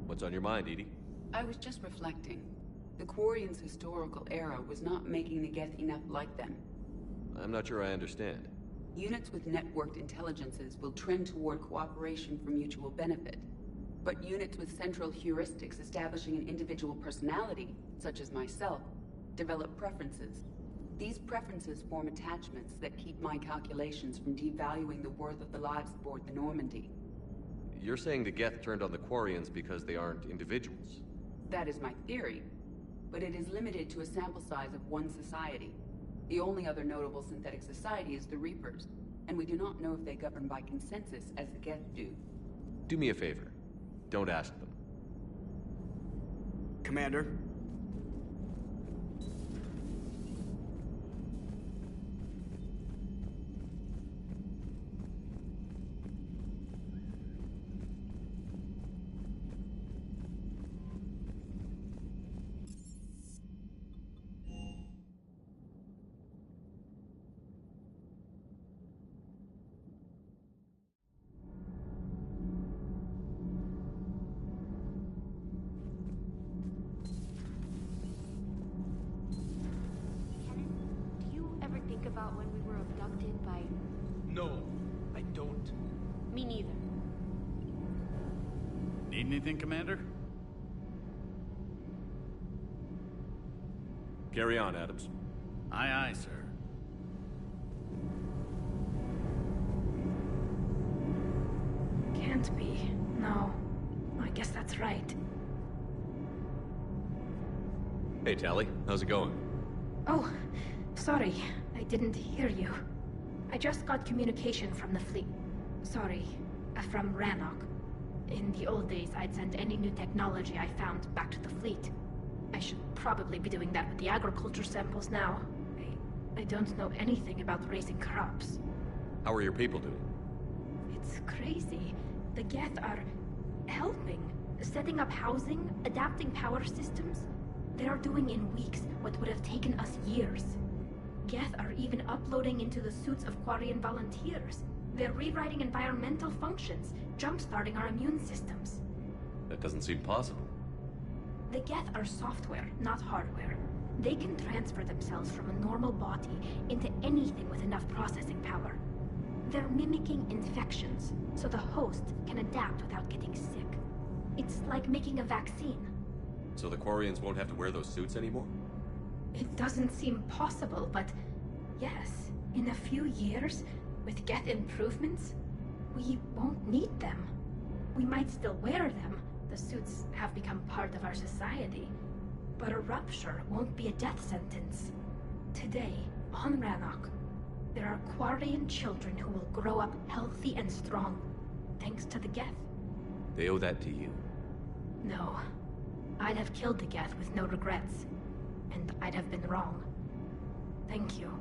What's on your mind, Edie? I was just reflecting. The Quarians' historical era was not making the Geth enough like them. I'm not sure I understand. Units with networked intelligences will trend toward cooperation for mutual benefit. But units with central heuristics establishing an individual personality, such as myself, develop preferences. These preferences form attachments that keep my calculations from devaluing the worth of the lives aboard the Normandy. You're saying the Geth turned on the Quarians because they aren't individuals? That is my theory, but it is limited to a sample size of one society. The only other notable synthetic society is the Reapers, and we do not know if they govern by consensus as the Geth do. Do me a favor. Don't ask them. Commander? About when we were abducted by... No, I don't. Me neither. Need anything, Commander? Carry on, Adams. Aye, aye, sir. Can't be. No. I guess that's right. Hey, Tally. How's it going? Oh, sorry. I didn't hear you. I just got communication from the fleet. Sorry, from Rannoch. In the old days, I'd send any new technology I found back to the fleet. I should probably be doing that with the agriculture samples now. I don't know anything about raising crops. How are your people doing? It's crazy. The Geth are helping. Setting up housing, adapting power systems. They are doing in weeks what would have taken us years. Geth are even uploading into the suits of Quarian volunteers. They're rewriting environmental functions, jump-starting our immune systems. That doesn't seem possible. The Geth are software, not hardware. They can transfer themselves from a normal body into anything with enough processing power. They're mimicking infections, so the host can adapt without getting sick. It's like making a vaccine. So the Quarians won't have to wear those suits anymore? It doesn't seem possible, but yes, in a few years, with Geth improvements, we won't need them. We might still wear them. The suits have become part of our society. But a rupture won't be a death sentence. Today, on Rannoch, there are Quarian children who will grow up healthy and strong, thanks to the Geth. They owe that to you. No. I'd have killed the Geth with no regrets. And I'd have been wrong. Thank you.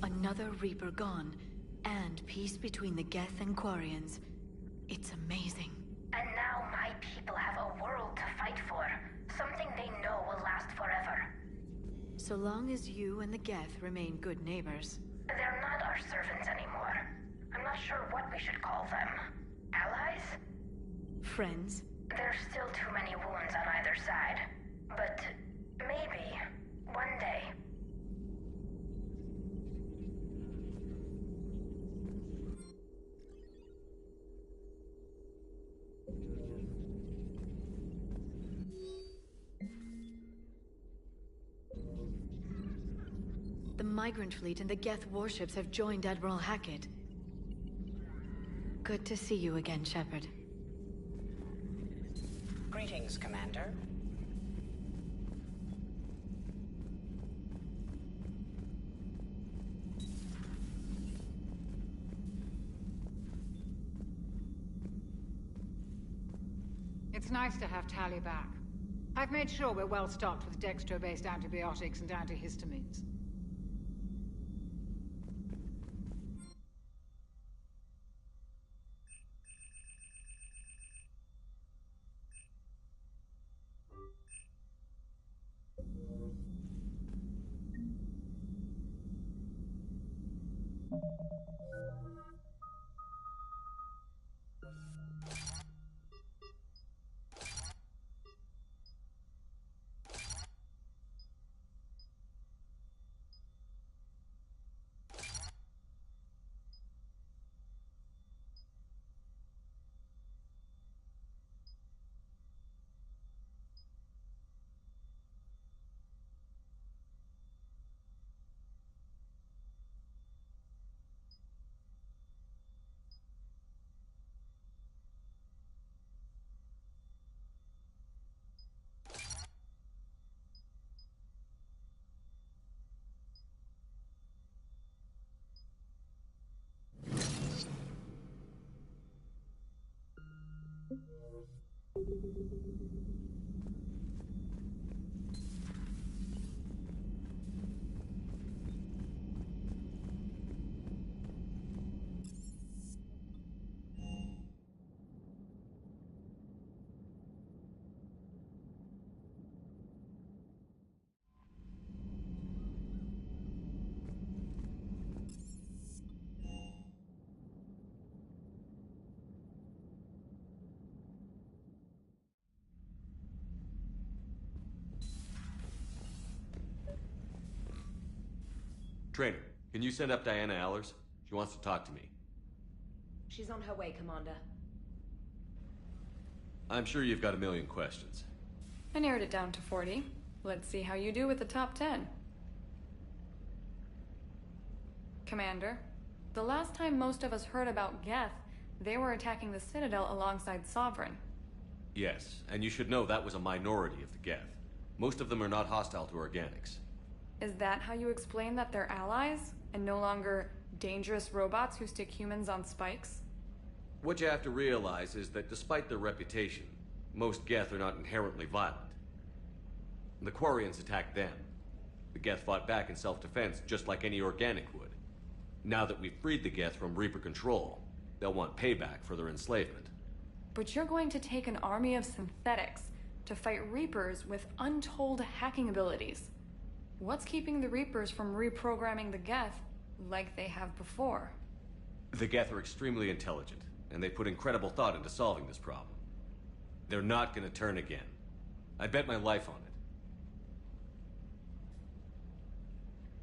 Another Reaper gone, and peace between the Geth and Quarians. It's amazing. And now my people have a world to fight for. So long as you and the Geth remain good neighbors. They're not our servants anymore. I'm not sure what we should call them. Allies? Friends? There's still too many wounds on either side. But maybe, one day. The Migrant Fleet and the Geth warships have joined Admiral Hackett. Good to see you again, Shepard. Greetings, Commander. It's nice to have Tally back. I've made sure we're well stocked with dextro-based antibiotics and antihistamines. Trainer, can you send up Diana Allers? She wants to talk to me. She's on her way, Commander. I'm sure you've got a million questions. I narrowed it down to 40. Let's see how you do with the top 10. Commander, the last time most of us heard about Geth, they were attacking the Citadel alongside Sovereign. Yes, and you should know that was a minority of the Geth. Most of them are not hostile to organics. Is that how you explain that they're allies, and no longer dangerous robots who stick humans on spikes? What you have to realize is that despite their reputation, most Geth are not inherently violent. The Quarians attacked them. The Geth fought back in self-defense just like any organic would. Now that we've freed the Geth from Reaper control, they'll want payback for their enslavement. But you're going to take an army of synthetics to fight Reapers with untold hacking abilities. What's keeping the Reapers from reprogramming the Geth like they have before? The Geth are extremely intelligent, and they put incredible thought into solving this problem. They're not gonna turn again. I bet my life on it.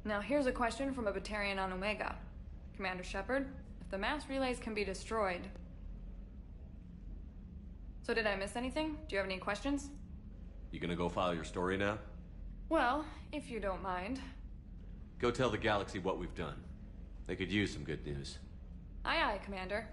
Now here's a question from a Batarian on Omega. Commander Shepard, if the mass relays can be destroyed... So did I miss anything? Do you have any questions? You gonna go file your story now? Well, if you don't mind. Go tell the galaxy what we've done. They could use some good news. Aye aye, Commander.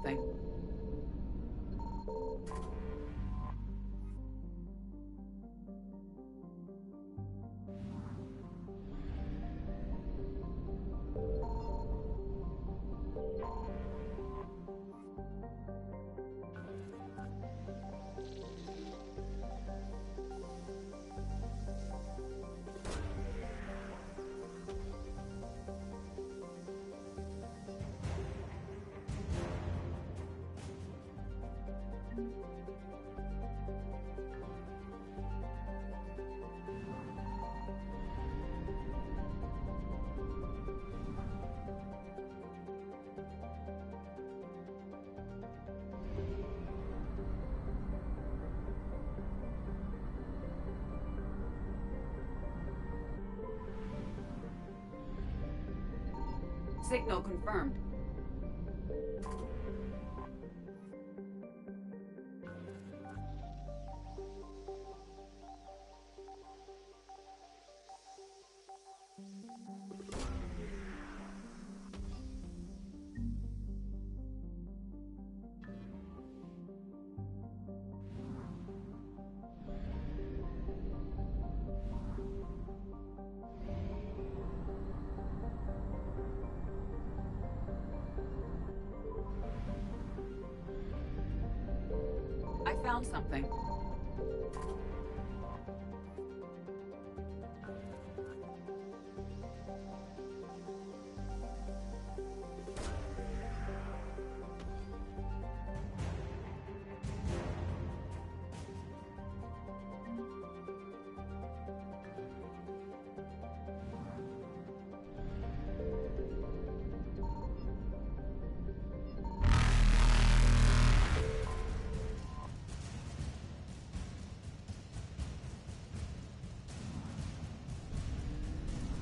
something. Signal confirmed. I found something.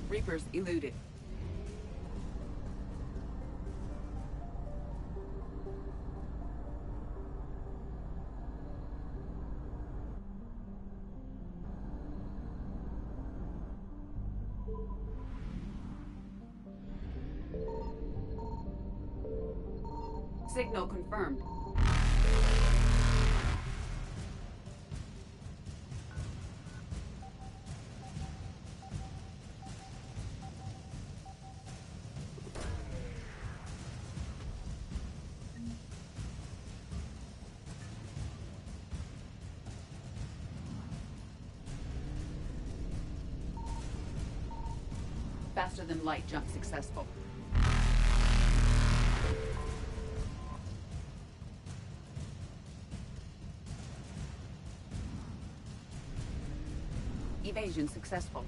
Reapers eluded. Signal confirmed. Faster than light jump successful. Evasion successful.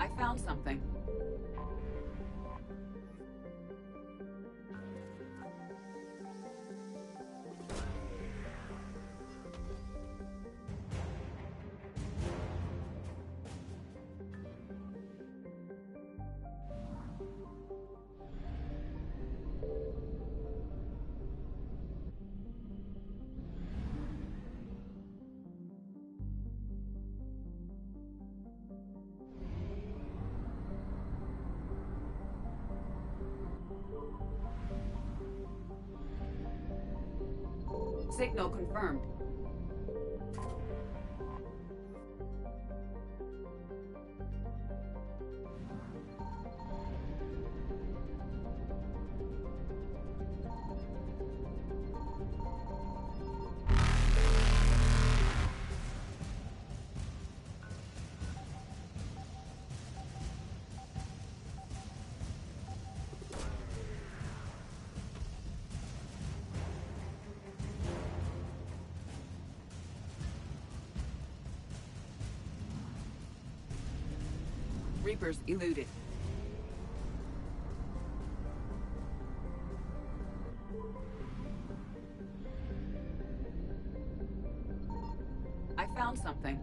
I found something. Signal confirmed. Reapers eluded. I found something.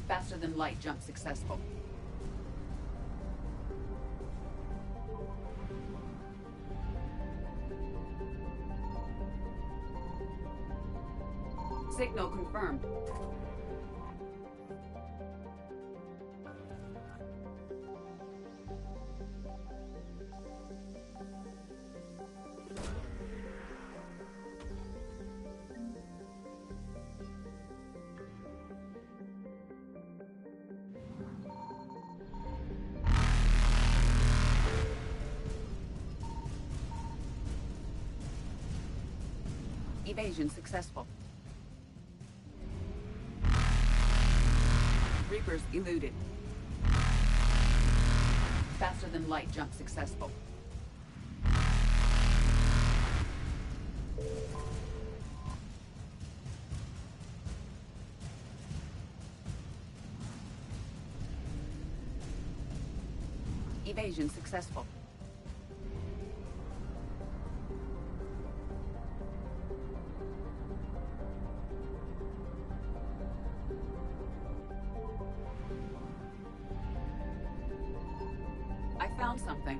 Faster than light jump successful. Signal confirmed. Evasion successful. Reapers eluded. Faster than light jump successful. Evasion successful. I found something.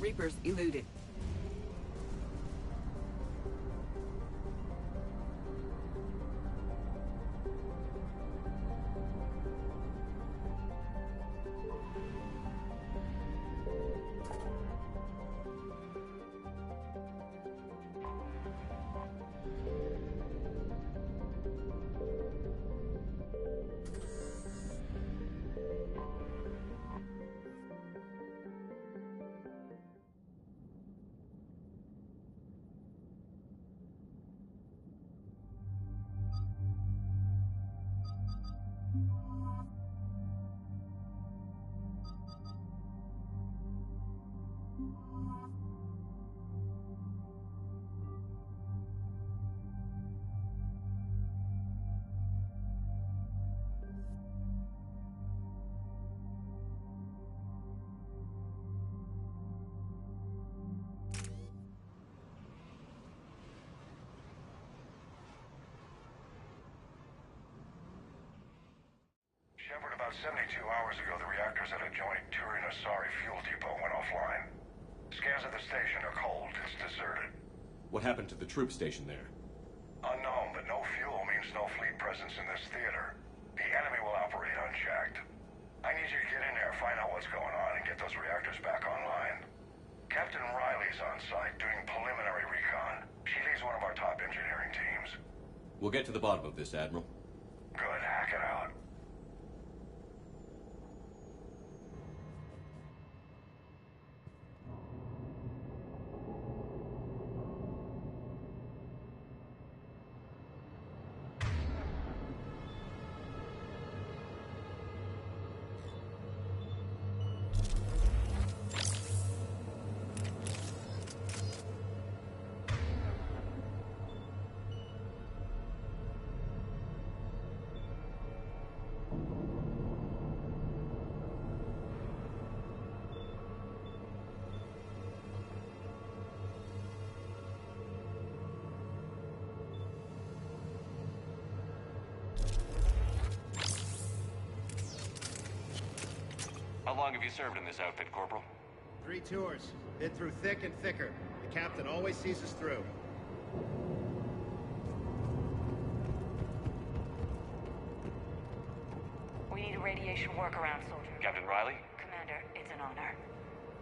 Reapers eluded. Shepard, about 72 hours ago, the reactors at adjoining Turin-Asari fuel depot went offline. Scans of the station are cold. It's deserted. What happened to the troop station there? Unknown, but no fuel means no fleet presence in this theater. The enemy will operate unchecked. I need you to get in there, find out what's going on, and get those reactors back online. Captain Riley's on site doing preliminary recon. She leads one of our top engineering teams. We'll get to the bottom of this, Admiral. Good, hack it out. How long have you served in this outfit, Corporal? 3 tours. Been through thick and thicker. The captain always sees us through. We need a radiation workaround, soldier. Captain Riley? Commander, it's an honor.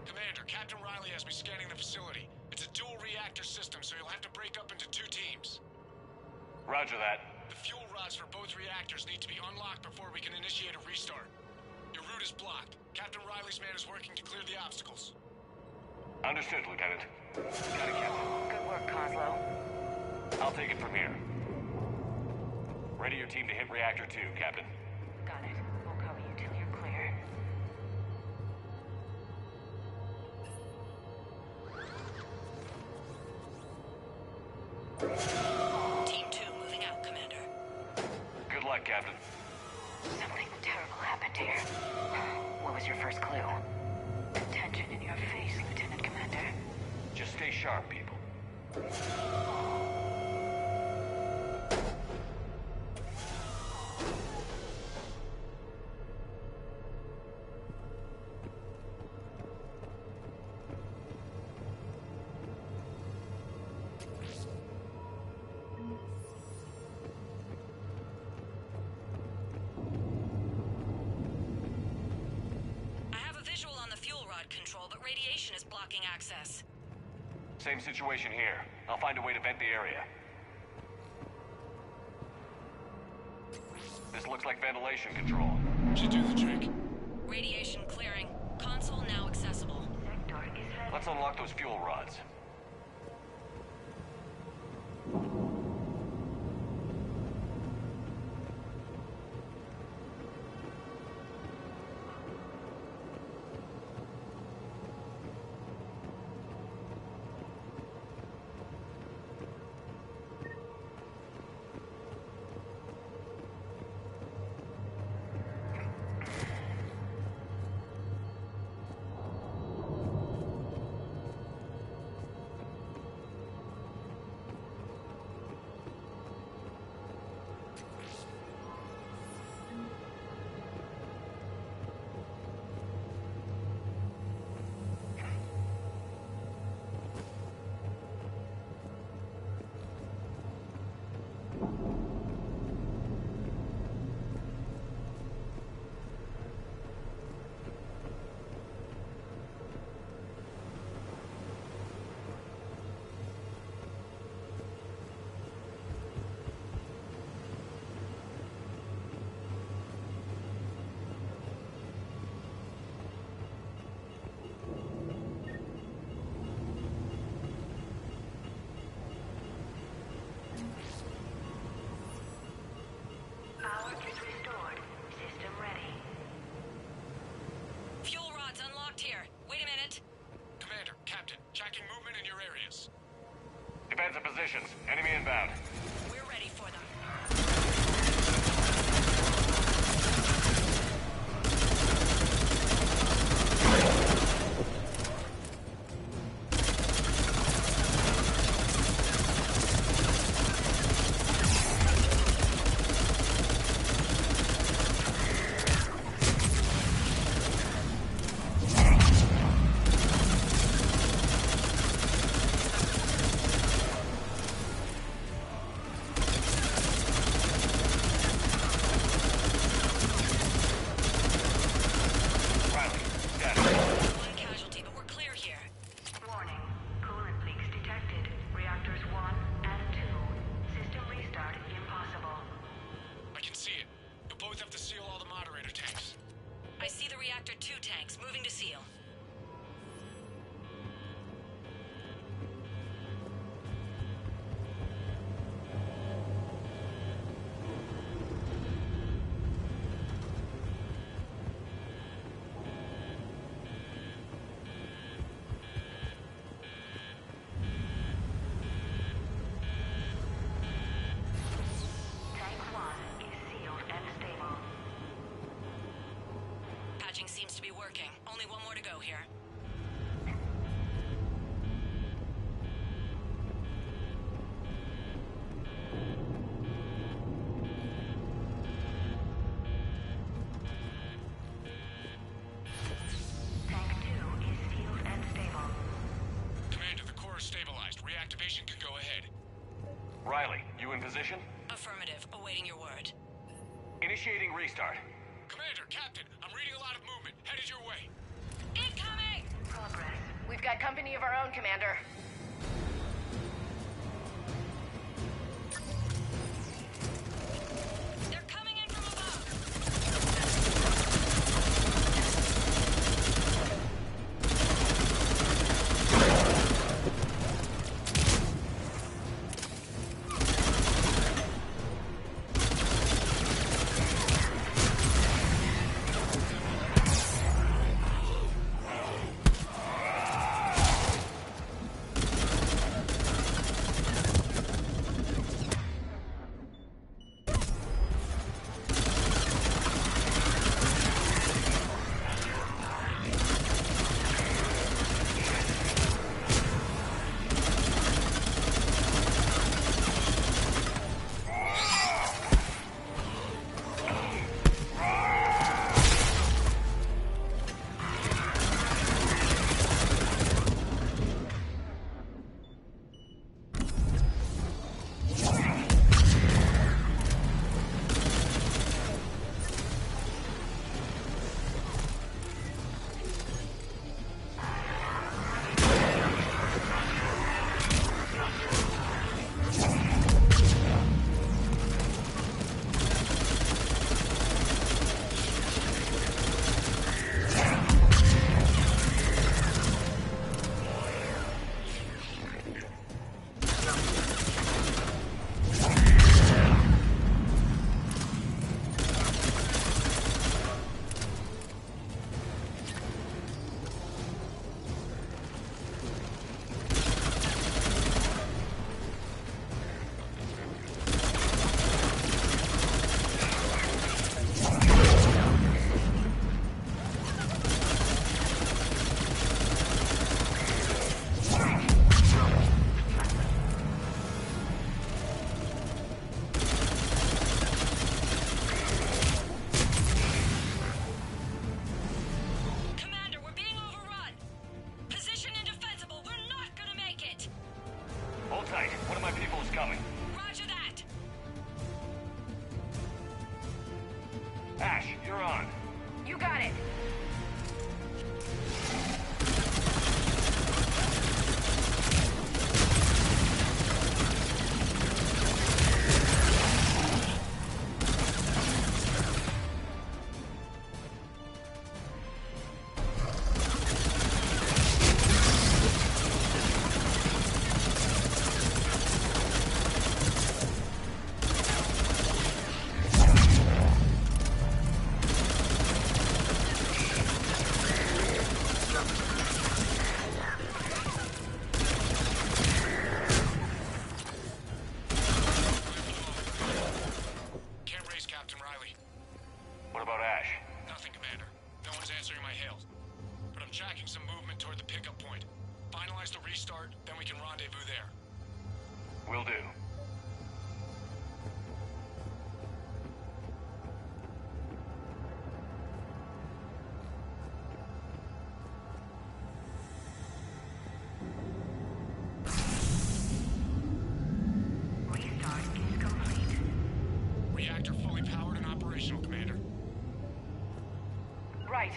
Commander, Captain Riley has me scanning the facility. It's a dual reactor system, so you'll have to break up into 2 teams. Roger that. The fuel rods for both reactors need to be unlocked before we can initiate a restart. Your route is blocked. Captain Riley's man is working to clear the obstacles. Understood, Lieutenant. Got it, Captain. Good work, Coslow. I'll take it from here. Ready your team to hit Reactor 2, Captain. Got it. We'll cover you till you're clear. Team 2 moving out, Commander. Good luck, Captain. Something terrible happened here. What was your first clue? The tension in your face, Lieutenant Commander. Just stay sharp, people. Control, but radiation is blocking access. Same situation here. I'll find a way to vent the area. This looks like ventilation control. Should do the trick. Radiation clearing. Console now accessible. Let's unlock those fuel rods. Defensive positions. Enemy inbound. We're ready for them. Seems to be working. Only one more to go here. position? Affirmative. Awaiting your word. Initiating restart. Commander, Captain, I'm reading a lot of movement. Headed your way. Incoming! Progress. We've got company of our own, Commander. They're coming in from above. Ash, you're on. You got it. Will do. Restart is complete. Reactor fully powered and operational, Commander. Right.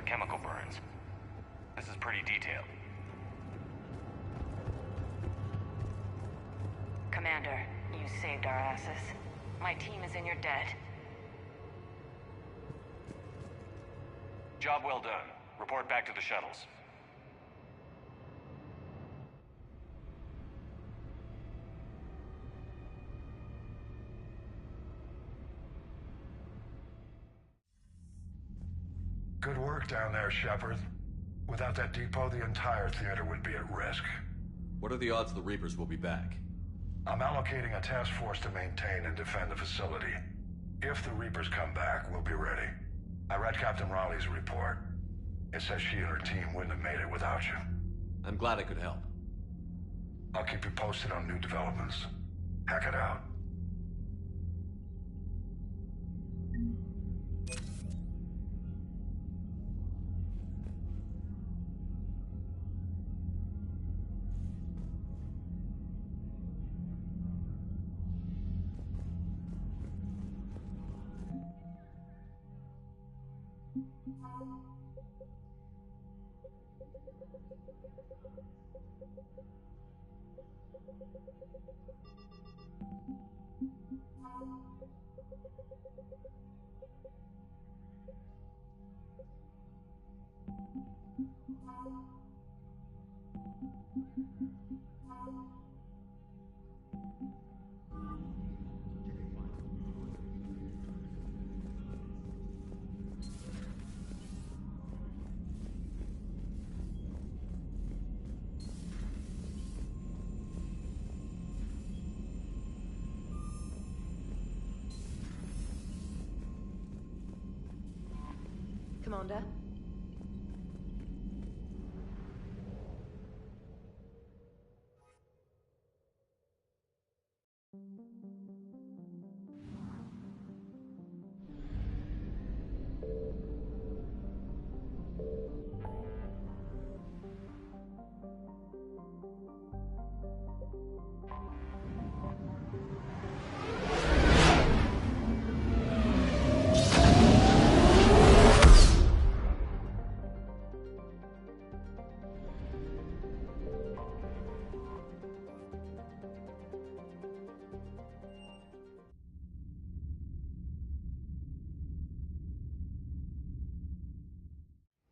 chemical burns. This is pretty detailed. Commander, you saved our asses. My team is in your debt. Job well done. Report back to the shuttles. Good work down there, Shepard. Without that depot, the entire theater would be at risk. What are the odds the Reapers will be back? I'm allocating a task force to maintain and defend the facility. If the Reapers come back, we'll be ready. I read Captain Raleigh's report. It says she and her team wouldn't have made it without you. I'm glad I could help. I'll keep you posted on new developments. Hack it out. Commander?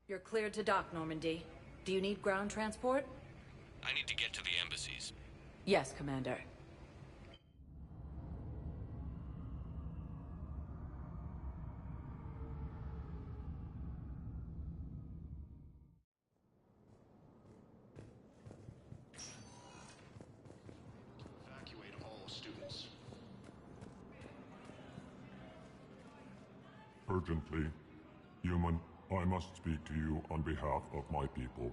You're cleared to dock, Normandy. Do you need ground transport? I need to get to the embassies. Yes, Commander. Evacuate all students. Urgently. Human, I must speak to you on behalf of my people.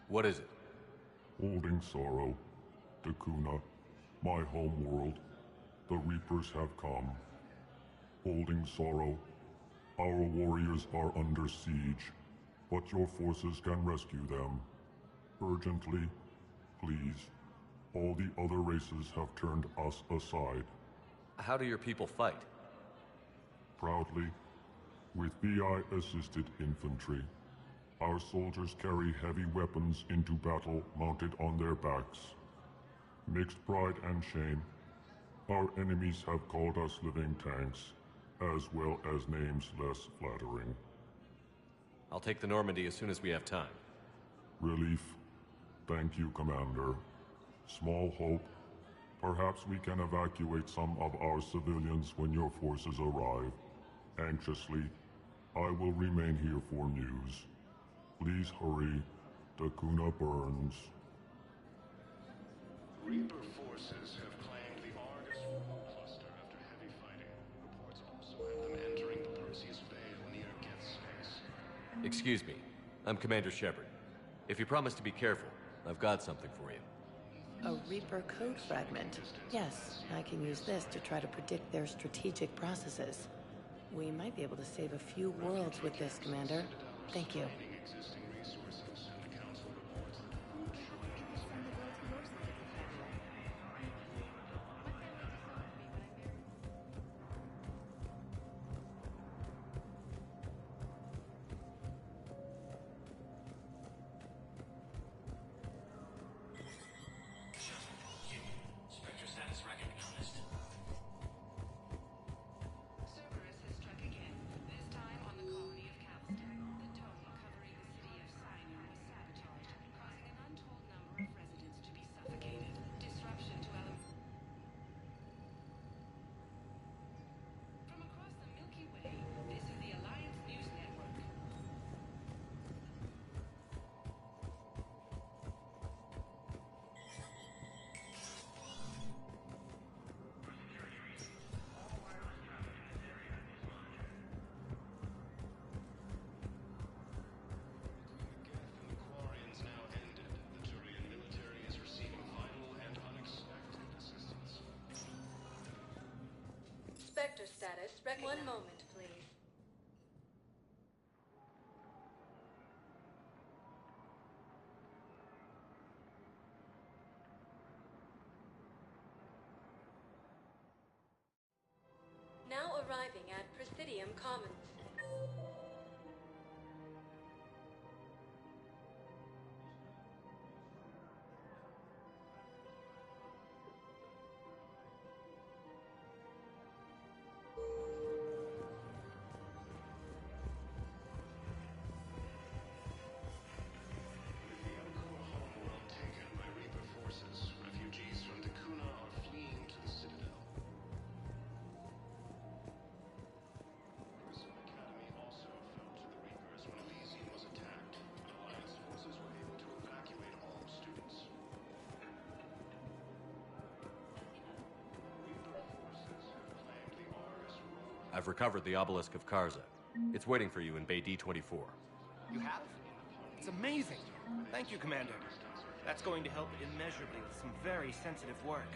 What is it? Holding sorrow. Dakuna, my home world. The Reapers have come. Holding sorrow. Our warriors are under siege, but your forces can rescue them. Urgently, please. All the other races have turned us aside. How do your people fight? Proudly, with VI-assisted infantry. Our soldiers carry heavy weapons into battle mounted on their backs. Mixed pride and shame, our enemies have called us living tanks, as well as names less flattering. I'll take the Normandy as soon as we have time. Relief. Thank you, Commander. Small hope. Perhaps we can evacuate some of our civilians when your forces arrive. Anxiously, I will remain here for news. Please hurry. Dakuna burns. Reaper forces have claimed the Argus cluster after heavy fighting. Reports also have them entering the Perseus Vale near Geth space. Excuse me. I'm Commander Shepard. If you promise to be careful, I've got something for you. A Reaper code fragment. Yes, I can use this to try to predict their strategic processes. We might be able to save a few worlds with this, Commander. Thank you. Spectre status recognized. One moment, please. Now arriving at Presidium Commons. I've recovered the obelisk of Karza. It's waiting for you in Bay D-24. You have? It's amazing. Thank you, Commander. That's going to help immeasurably with some very sensitive work.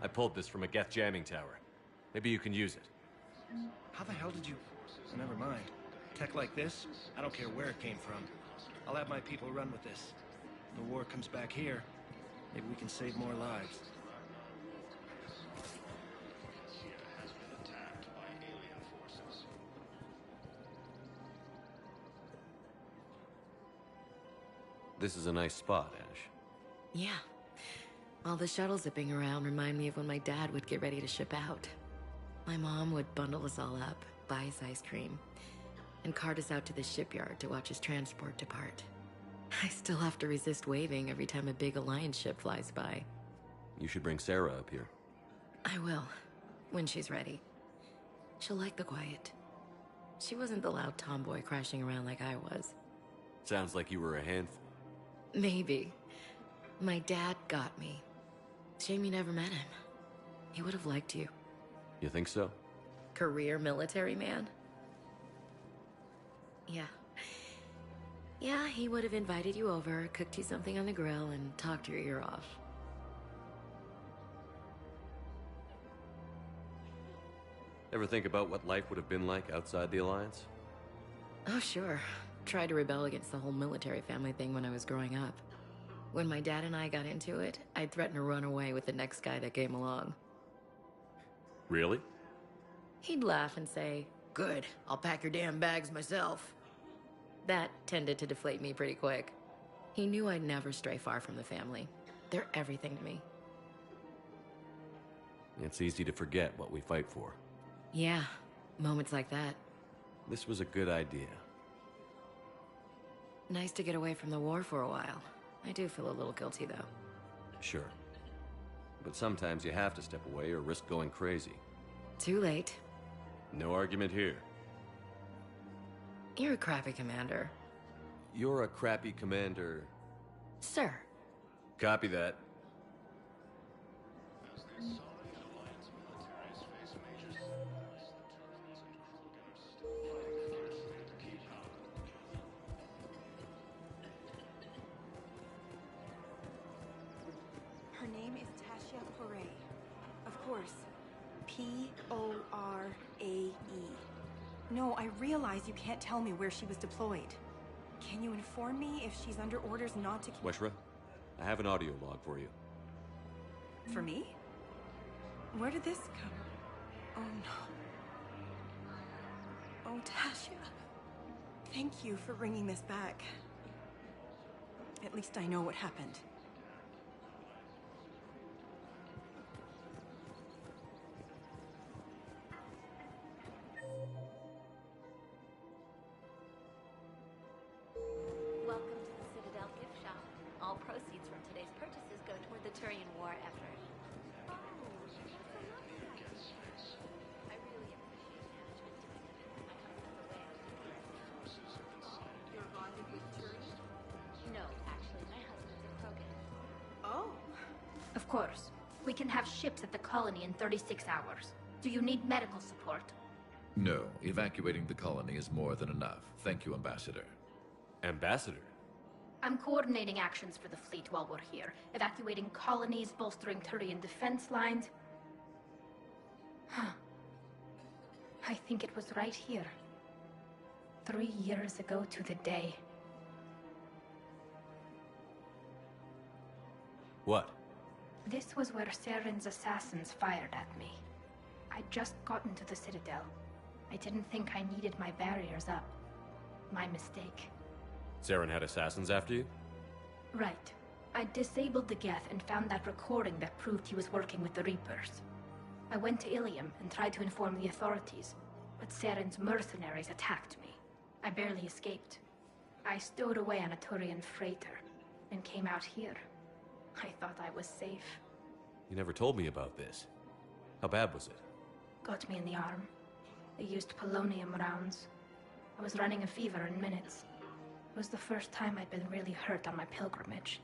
I pulled this from a Geth jamming tower. Maybe you can use it. How the hell did you... Oh, never mind. Tech like this, I don't care where it came from. I'll have my people run with this. When the war comes back here, maybe we can save more lives. This is a nice spot, Ash. Yeah. All the shuttles zipping around remind me of when my dad would get ready to ship out. My mom would bundle us all up, buy us ice cream, and cart us out to the shipyard to watch his transport depart. I still have to resist waving every time a big Alliance ship flies by. You should bring Sarah up here. I will, when she's ready. She'll like the quiet. She wasn't the loud tomboy crashing around like I was. Sounds like you were a handful. Maybe. My dad got me. Shame you never met him. He would have liked you. You think so? Career military man? Yeah. Yeah, he would have invited you over, cooked you something on the grill, and talked your ear off. Ever think about what life would have been like outside the Alliance? Oh, sure. Tried to rebel against the whole military family thing when I was growing up. When my dad and I got into it, I'd threaten to run away with the next guy that came along. Really? He'd laugh and say, "Good, I'll pack your damn bags myself." That tended to deflate me pretty quick. He knew I'd never stray far from the family. They're everything to me. It's easy to forget what we fight for. Yeah, moments like that. This was a good idea. Nice to get away from the war for a while. I do feel a little guilty, though. Sure. But sometimes you have to step away or risk going crazy. Too late. No argument here. You're a crappy commander. You're a crappy commander. Sir. Copy that. Her name is Tasha Poray. Of course. P-O-R-A-E. No, I realize you can't tell me where she was deployed. Can you inform me if she's under orders not to... Weshra, I have an audio log for you. For me? Where did this come? Oh, no. Oh, Tasha. Thank you for bringing this back. At least I know what happened. Of course. We can have ships at the colony in 36 hours. Do you need medical support? No, evacuating the colony is more than enough. Thank you, Ambassador. Ambassador? I'm coordinating actions for the fleet while we're here. Evacuating colonies, bolstering Turian defense lines. I think it was right here. 3 years ago to the day. What? This was where Saren's assassins fired at me. I'd just gotten to the Citadel. I didn't think I needed my barriers up. My mistake. Saren had assassins after you? Right. I disabled the Geth and found that recording that proved he was working with the Reapers. I went to Ilium and tried to inform the authorities, but Saren's mercenaries attacked me. I barely escaped. I stowed away on a Turian freighter and came out here. I thought I was safe. You never told me about this. How bad was it? Got me in the arm. They used polonium rounds. I was running a fever in minutes. It was the first time I'd been really hurt on my pilgrimage.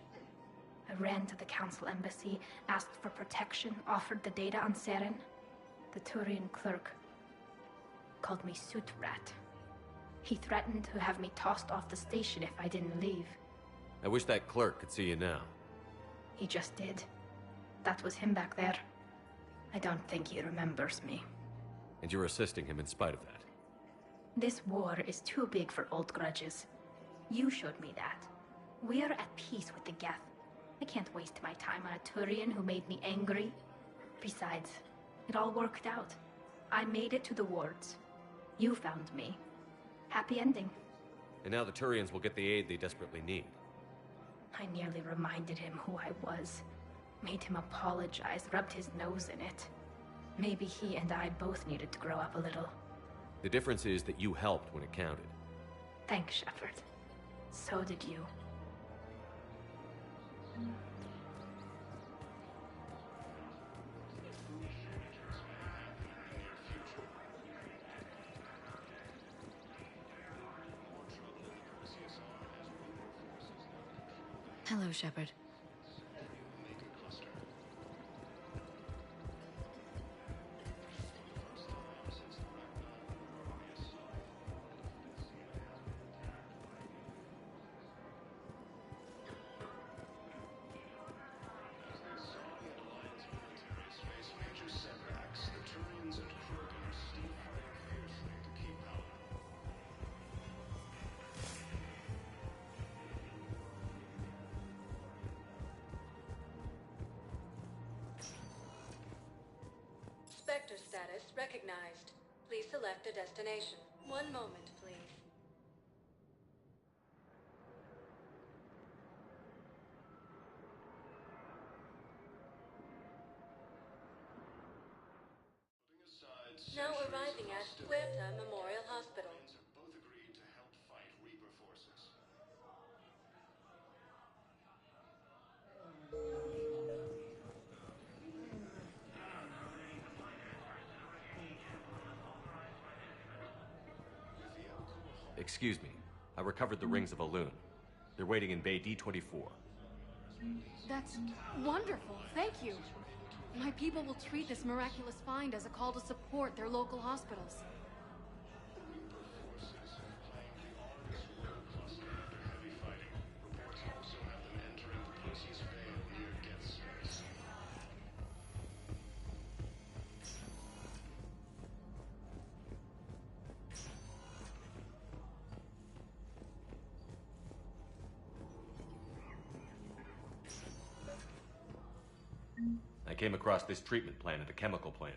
I ran to the Council embassy, asked for protection, offered the data on Saren. The Turian clerk called me Soot Rat. He threatened to have me tossed off the station if I didn't leave. I wish that clerk could see you now. He just did. That was him back there. I don't think he remembers me. And you're assisting him in spite of that. This war is too big for old grudges. You showed me that. We're at peace with the Geth. I can't waste my time on a Turian who made me angry. Besides, it all worked out. I made it to the wards. You found me. Happy ending. And now the Turians will get the aid they desperately need. I nearly reminded him who I was. Made him apologize, rubbed his nose in it. Maybe he and I both needed to grow up a little. The difference is that you helped when it counted. Thanks, Shepard. So did you. Hello, Shepard. Spectre status recognized. Please select a destination. One moment, please. Now arriving at Puerta Memorial Hospital. Both agreed to help fight Reaper forces. Excuse me. I recovered the rings of Elune. They're waiting in Bay D-24. That's wonderful. Thank you. My people will treat this miraculous find as a call to support their local hospitals. I came across this treatment plant at a chemical plant.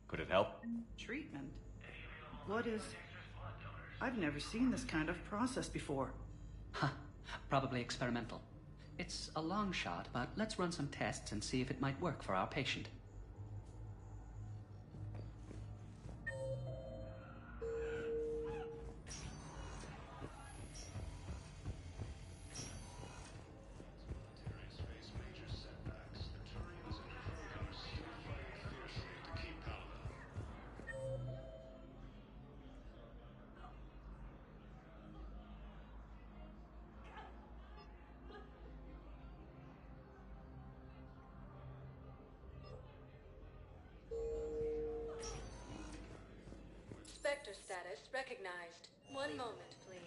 Could it help? Treatment? What is... I've never seen this kind of process before. Huh. Probably experimental. It's a long shot, but let's run some tests and see if it might work for our patient. Spectre status recognized. One moment, please.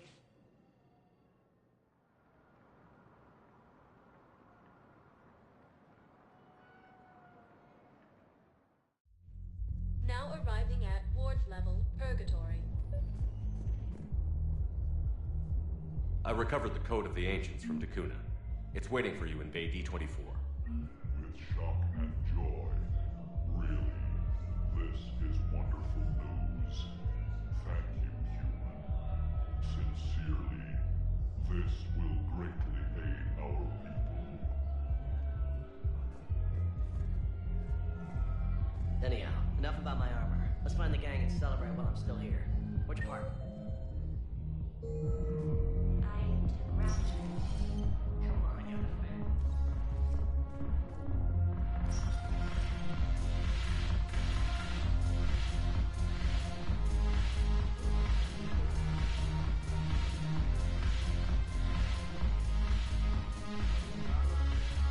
Now arriving at Ward's level, Purgatory. I recovered the code of the ancients from Dakuna. It's waiting for you in Bay D24. With shock and joy. Really, this is wonderful news. Thank you, human. Sincerely, this will greatly aid our people. Anyhow, enough about my armor. Let's find the gang and celebrate while I'm still here. Which part?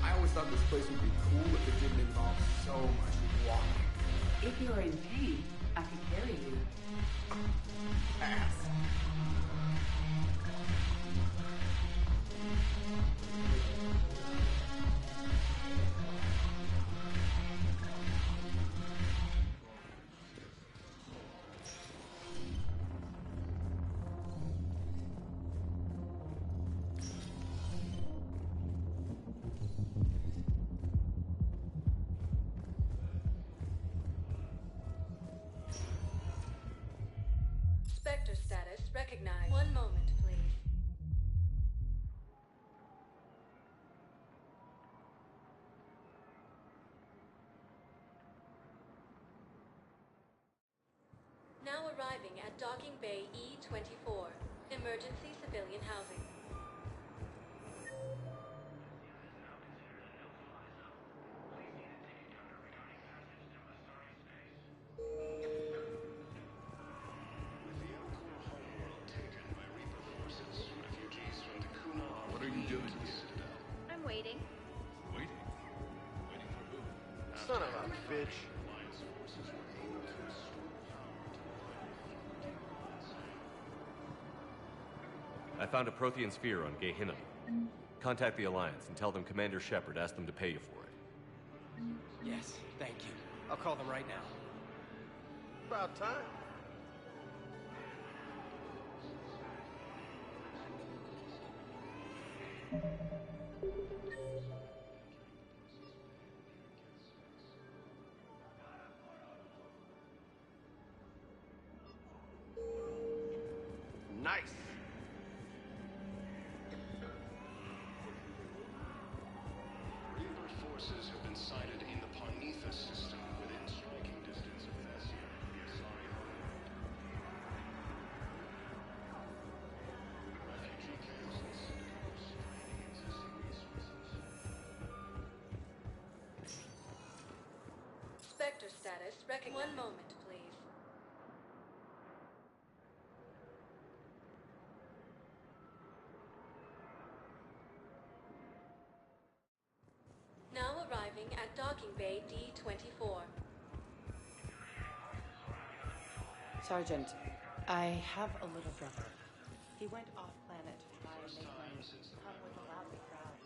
I always thought this place would be cool if it didn't involve so much walking. If you're in pain, I can carry you. Ass. Spectre status recognized. One moment, please. Now arriving at Docking Bay E24. Emergency civilian housing. What are you doing here? I'm waiting. Waiting? Waiting for who? Son of a bitch. I found a Prothean sphere on Gehinnom. Contact the Alliance and tell them Commander Shepard asked them to pay you for it. Yes, thank you. I'll call them right now. About time. Nice. Reaper forces have been sighted in the Parnitha system within striking distance of Thessia, the Asari homeworld. Refugee camps and citadels draining existing resources. Spectre status recognized. One moment, please. Now arriving at Docking Bay D24. Sergeant, I have a little brother. He went off planet to try and make money. Come with a lousy crowd.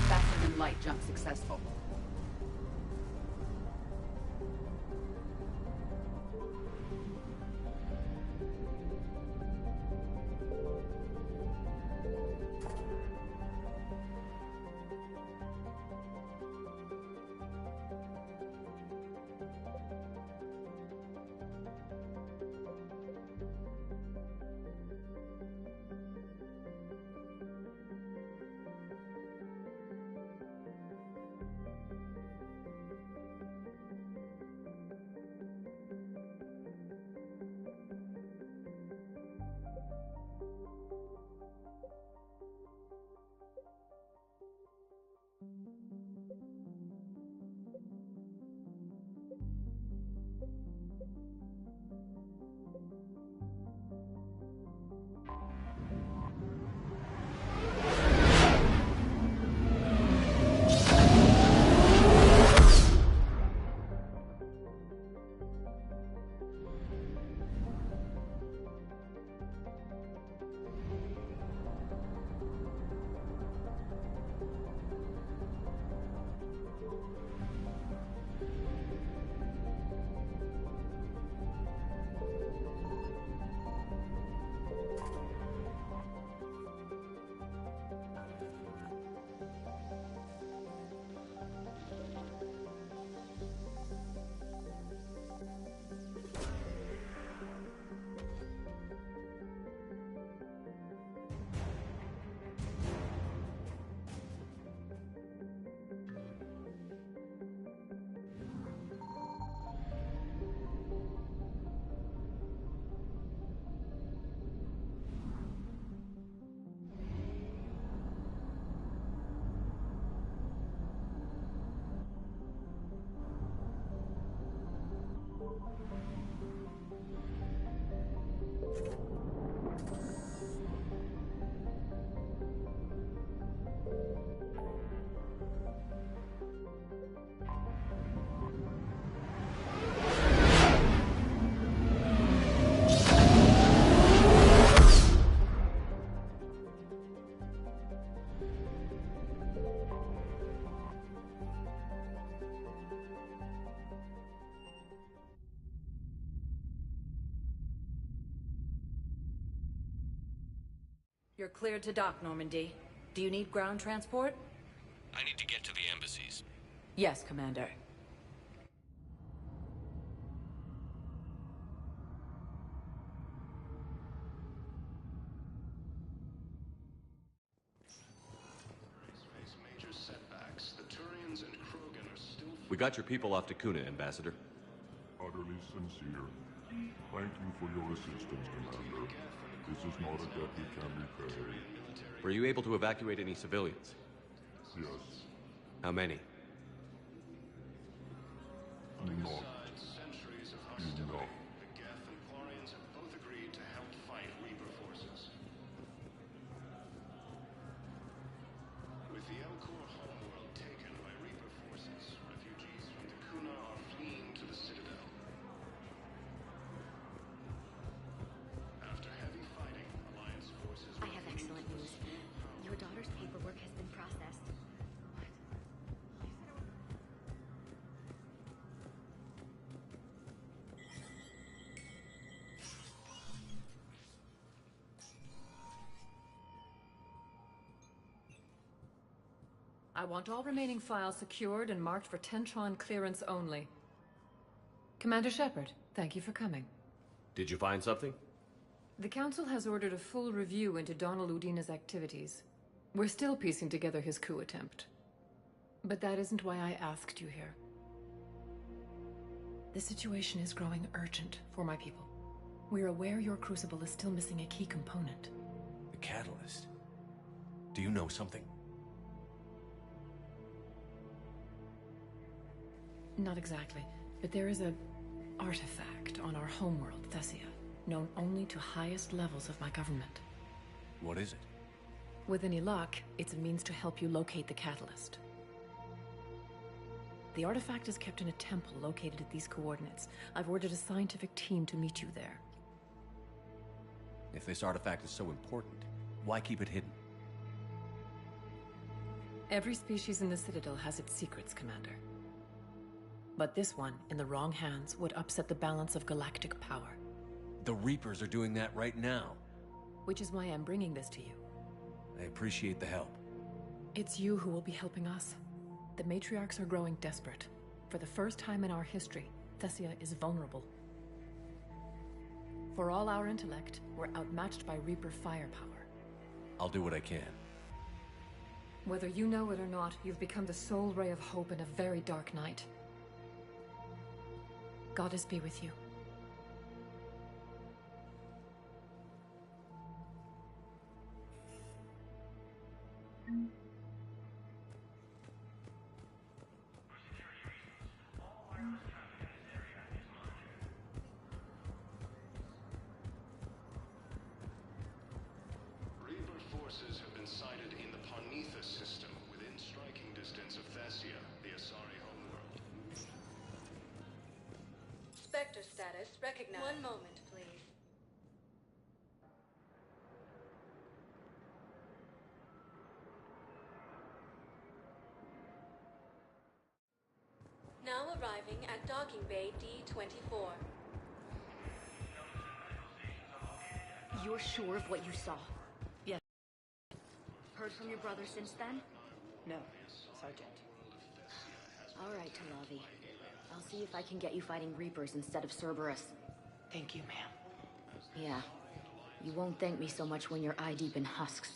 Faster light jump successful. You're cleared to dock, Normandy. Do you need ground transport? I need to get to the embassies. Yes, Commander. Major setbacks. The Turians and Krogan are still... We got your people off to Kuna, Ambassador. Utterly sincere. Thank you for your assistance, Commander. This is not a debt we can repay. Were you able to evacuate any civilians? Yes. How many? Not enough. The Geth and Quarians have both agreed to help fight Reaper forces. With the Elcor homeworld taken by Reaper forces, refugees from the Kuna are fleeing to the Citadel. After heavy fighting, Alliance forces... I have excellent news. Your daughter's paperwork has been processed. I want all remaining files secured and marked for Tentron clearance only. Commander Shepard, thank you for coming. Did you find something? The Council has ordered a full review into Donald Udina's activities. We're still piecing together his coup attempt. But that isn't why I asked you here. The situation is growing urgent for my people. We're aware your crucible is still missing a key component. The catalyst? Do you know something? Not exactly, but there is an artifact on our homeworld, Thessia, known only to highest levels of my government. What is it? With any luck, it's a means to help you locate the catalyst. The artifact is kept in a temple located at these coordinates. I've ordered a scientific team to meet you there. If this artifact is so important, why keep it hidden? Every species in the Citadel has its secrets, Commander. But this one, in the wrong hands, would upset the balance of galactic power. The Reapers are doing that right now. Which is why I'm bringing this to you. I appreciate the help. It's you who will be helping us. The matriarchs are growing desperate. For the first time in our history, Thessia is vulnerable. For all our intellect, we're outmatched by Reaper firepower. I'll do what I can. Whether you know it or not, you've become the sole ray of hope in a very dark night. Goddess be with you. Reaper forces have been sighted in the Parnitha system, within striking distance of Thessia, the Asari homeworld. Spectre status recognized. One moment, please. Now arriving at docking bay D-24. You're sure of what you saw? Yes. Heard from your brother since then? No, Sergeant. All right, Talavi. I'll see if I can get you fighting Reapers instead of Cerberus. Thank you, ma'am. Yeah. You won't thank me so much when you're eye-deep in husks.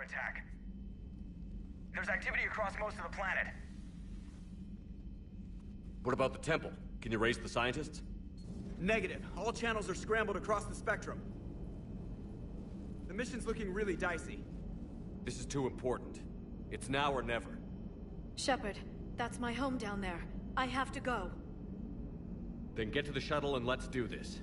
attack. There's activity across most of the planet. What about the temple? Can you raise the scientists? Negative. All channels are scrambled across the spectrum. The mission's looking really dicey. This is too important. It's now or never. Shepard, that's my home down there. I have to go. Then get to the shuttle and let's do this.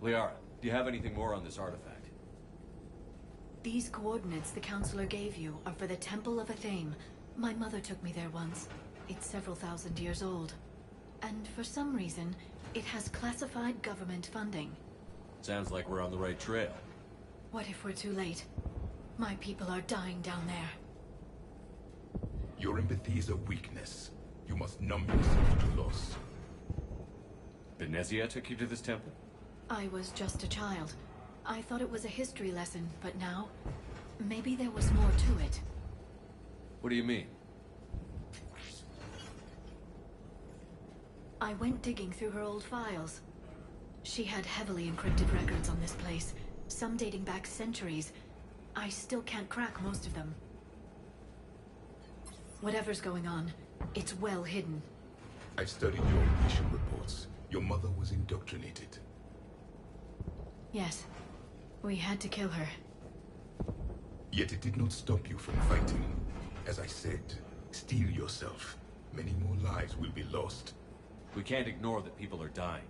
Liara, do you have anything more on this artifact? These coordinates the Counselor gave you are for the Temple of Athame. My mother took me there once. It's several thousand years old. And for some reason, it has classified government funding. Sounds like we're on the right trail. What if we're too late? My people are dying down there. Your empathy is a weakness. You must numb yourself to loss. Benezia took you to this temple? I was just a child. I thought it was a history lesson, but now, maybe there was more to it. What do you mean? I went digging through her old files. She had heavily encrypted records on this place, some dating back centuries. I still can't crack most of them. Whatever's going on, it's well hidden. I studied your mission reports. Your mother was indoctrinated. Yes. We had to kill her. Yet it did not stop you from fighting. As I said, steel yourself. Many more lives will be lost. We can't ignore that people are dying.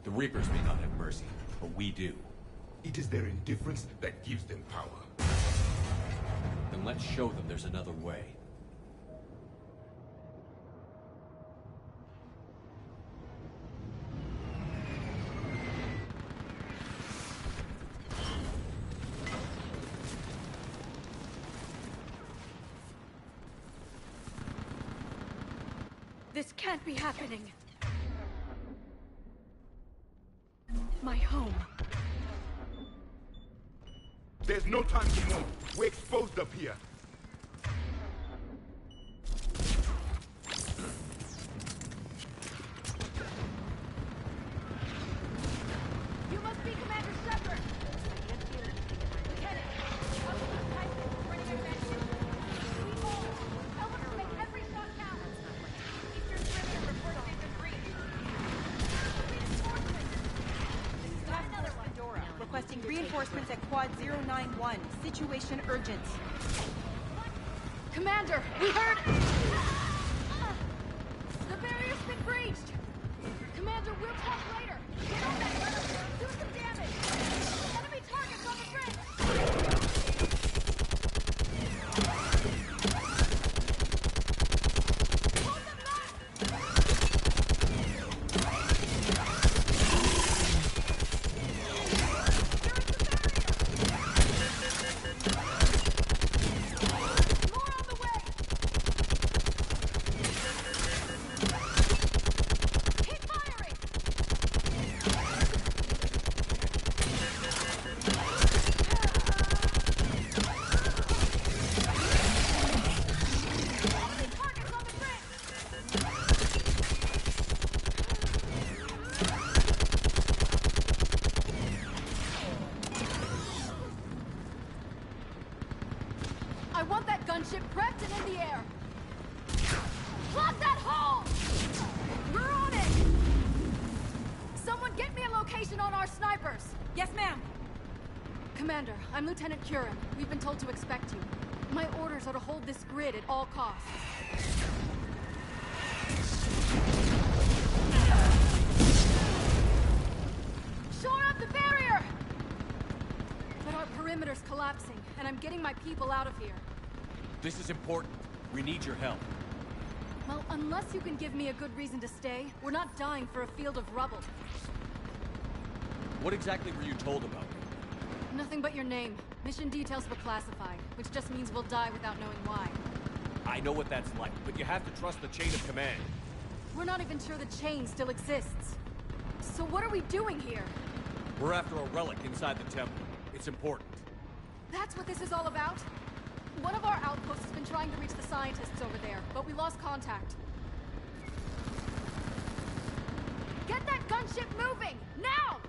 The Reapers may not have mercy, but we do. It is their indifference that gives them power. Then let's show them there's another way. This can't be happening. My home. There's no time to move. We're exposed up here. You must be Commander Shepard! Lieutenant, how will this type of running advantage? We all! Tell them to make every shot count! Eastern Perimeter reports they've been breached. Reinforcements! Got another one. Dora, requesting reinforcements at Quad 091. Situation urgent. Commander, we heard... The barrier's been breached! Commander, we'll talk later! Get on that rudder! Do some damage! Enemy targets on the bridge! Hold them back! More on the way! Keep firing! Gunship prepped and in the air. Plug that hole! We're on it! Someone get me a location on our snipers! Yes, ma'am. Commander, I'm Lieutenant Curran. We've been told to expect you. My orders are to hold this grid at all costs. Shore up the barrier! But our perimeter's collapsing, and I'm getting my people out of here. This is important. We need your help. Well, unless you can give me a good reason to stay, we're not dying for a field of rubble. What exactly were you told about me? Nothing but your name. Mission details were classified, which just means we'll die without knowing why. I know what that's like, but you have to trust the chain of command. We're not even sure the chain still exists. So what are we doing here? We're after a relic inside the temple. It's important. That's what this is all about? One of our outposts has been trying to reach the scientists over there, but we lost contact. Get that gunship moving! Now!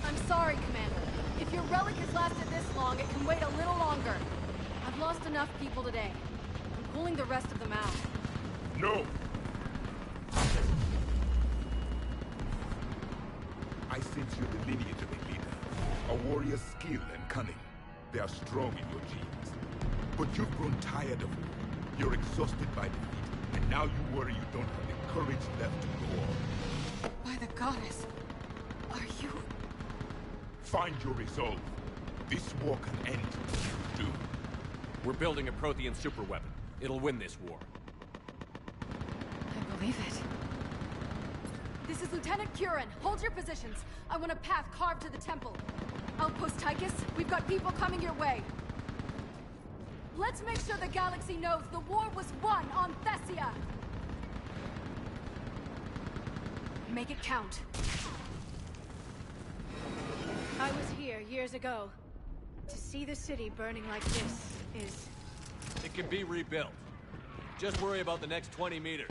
I'm sorry, Commander. If your relic has lasted this long, it can wait a little longer. I've lost enough people today. I'm pulling the rest of them out. No! I sense you're the lineage of a leader. A warrior's skill and cunning. They are strong in your genes. But you've grown tired of war. You're exhausted by defeat. And now you worry you don't have the courage left to go on. By the goddess, are you... Find your resolve. This war can end. Do. We're building a Prothean superweapon. It'll win this war. I believe it. This is Lieutenant Curran. Hold your positions. I want a path carved to the temple. Outpost Tychus, we've got people coming your way. Let's make sure the galaxy knows the war was won on Thessia. Make it count. I was here years ago. To see the city burning like this is... It can be rebuilt. Just worry about the next 20 meters.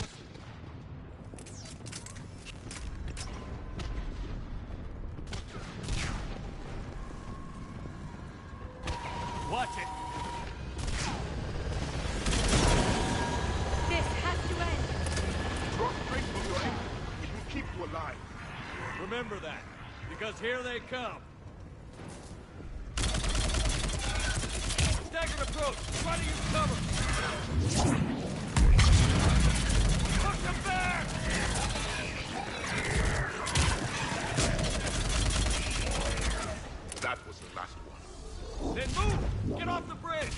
Watch it! This has to end! Draw straight from your aim. It will keep you alive. Remember that, because here they come. Staggered approach! Try to use cover! Push them back! That was the last one. Then move! Get off the bridge!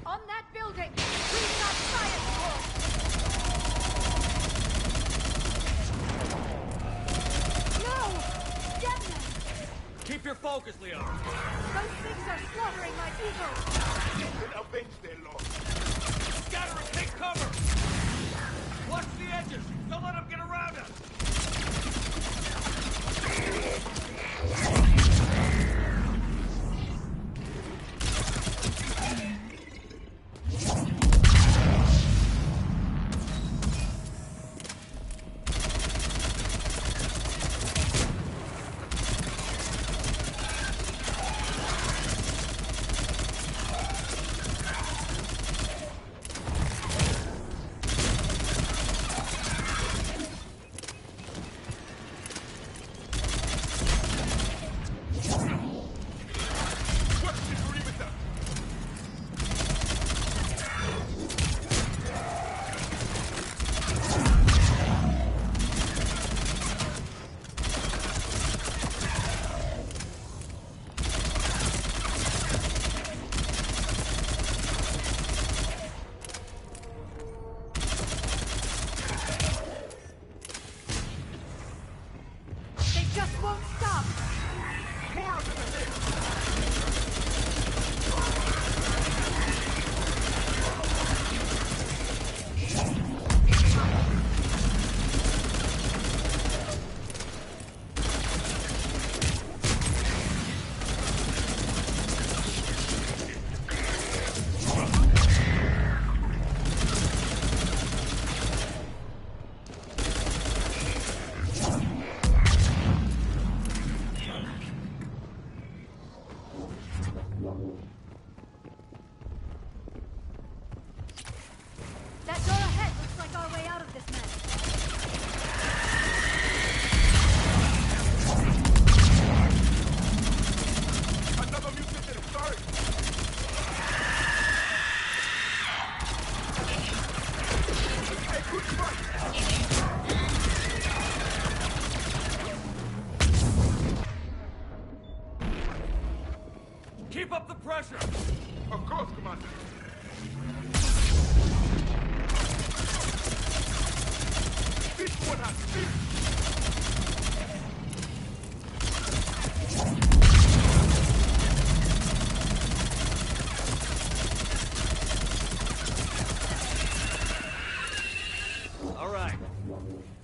On that building! We've got science force! No! Get them! Keep your focus, Leon! Those things are slaughtering my people! Then avenge their loss. Scatter and take cover! Watch the edges! Don't let them get around us!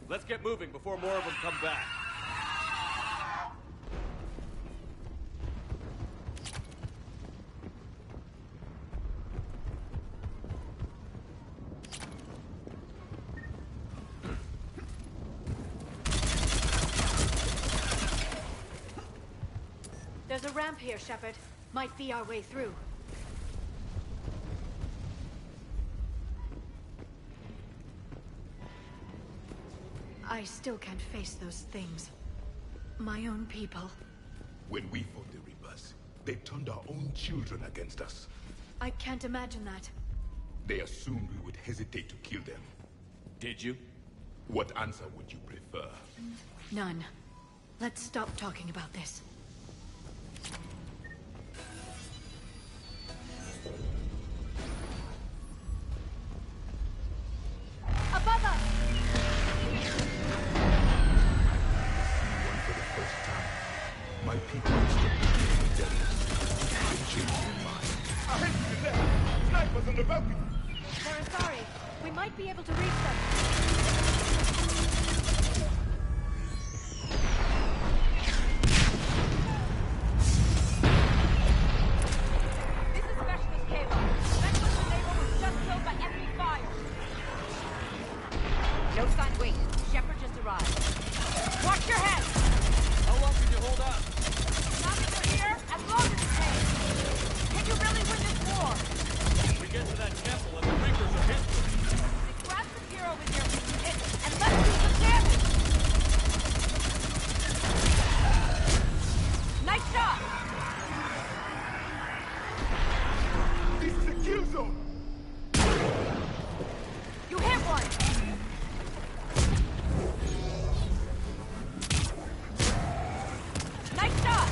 Let's get moving before more of them come back. There's a ramp here, Shepard. Might be our way through. I still can't face those things. My own people. When we fought the Reapers, they turned our own children against us. I can't imagine that. They assumed we would hesitate to kill them. Did you? What answer would you prefer? None. Let's stop talking about this. Above us! For the first time, my people are still jealous. They changed their mind. I hate you to death! Snipers on the balcony! They're sorry. We might be able to reach them. This is Specialist Kayla. Specialist Naval was just killed by enemy fire. No sign wait. Shepard just arrived. Watch your head! How long can you hold out? Not if we're here, as long as it takes. Can you really win this war? We get to that temple and the Reapers are history. Then grab some gear over here and let's do some damage! Nice shot! This is a kill zone! You hit one! Nice shot!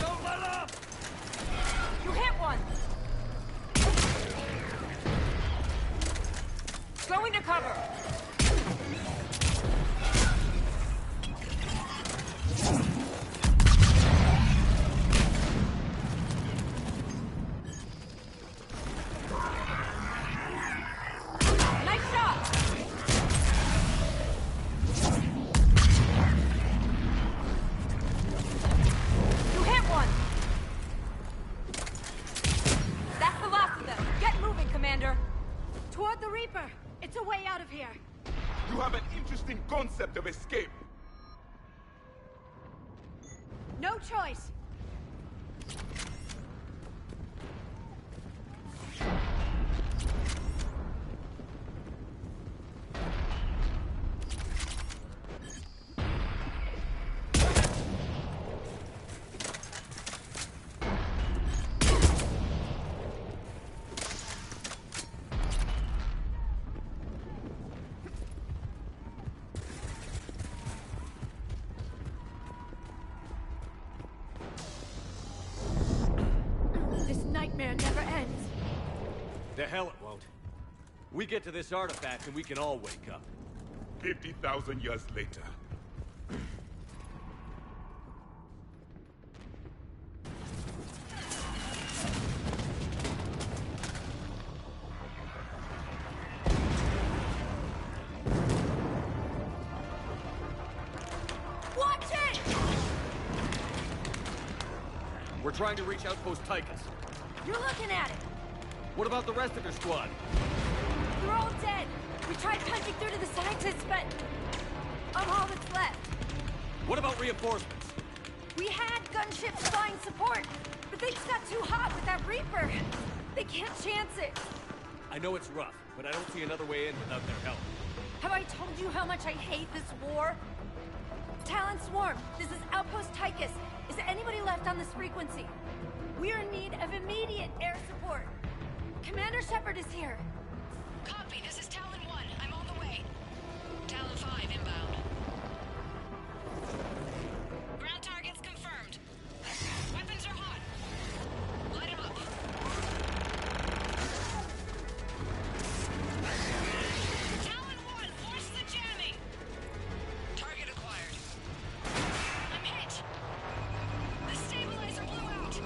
Don't let up! You hit one! Going to cover! Nice shot! You hit one! That's the last of them. Get moving, Commander. Toward the Reaper! It's a way out of here! You have an interesting concept of escape. No choice! This nightmare never ends. The hell it won't. We get to this artifact and we can all wake up. 50,000 years later. Watch it! We're trying to reach Outpost Tychus. You're looking at it! What about the rest of your squad? They're all dead! We tried punching through to the scientists, but I'm all that's left. What about reinforcements? We had gunships flying support, but they just got too hot with that Reaper. They can't chance it. I know it's rough, but I don't see another way in without their help. Have I told you how much I hate this war? Talon Swarm, this is Outpost Tychus. Is there anybody left on this frequency? We're in need of immediate air support. Commander Shepard is here. Copy, this is Talon 1. I'm on the way. Talon 5 inbound. Ground targets confirmed. Weapons are hot. Light 'em up. Talon 1, force the jamming. Target acquired. I'm hit. The stabilizer blew out.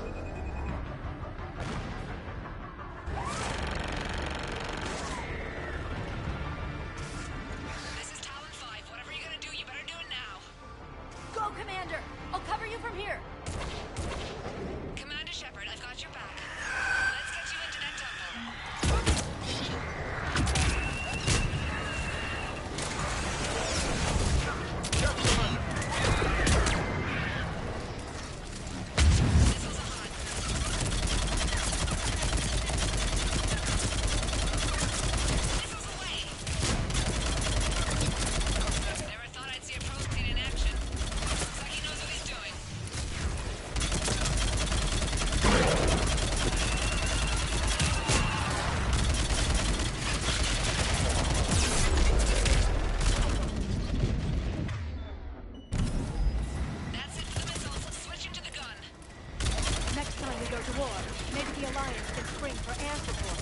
Alliance can spring for air support.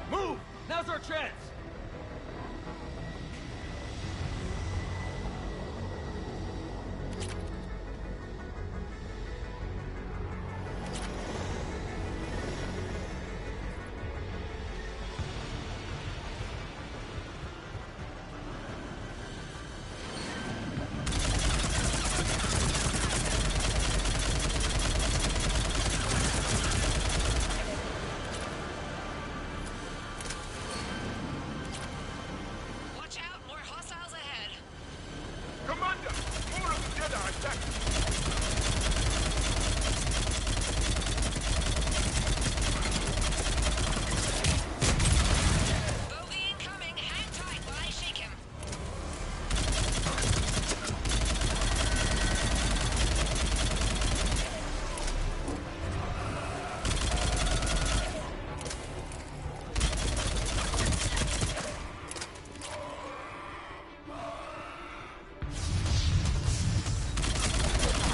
Move! Now's our chance!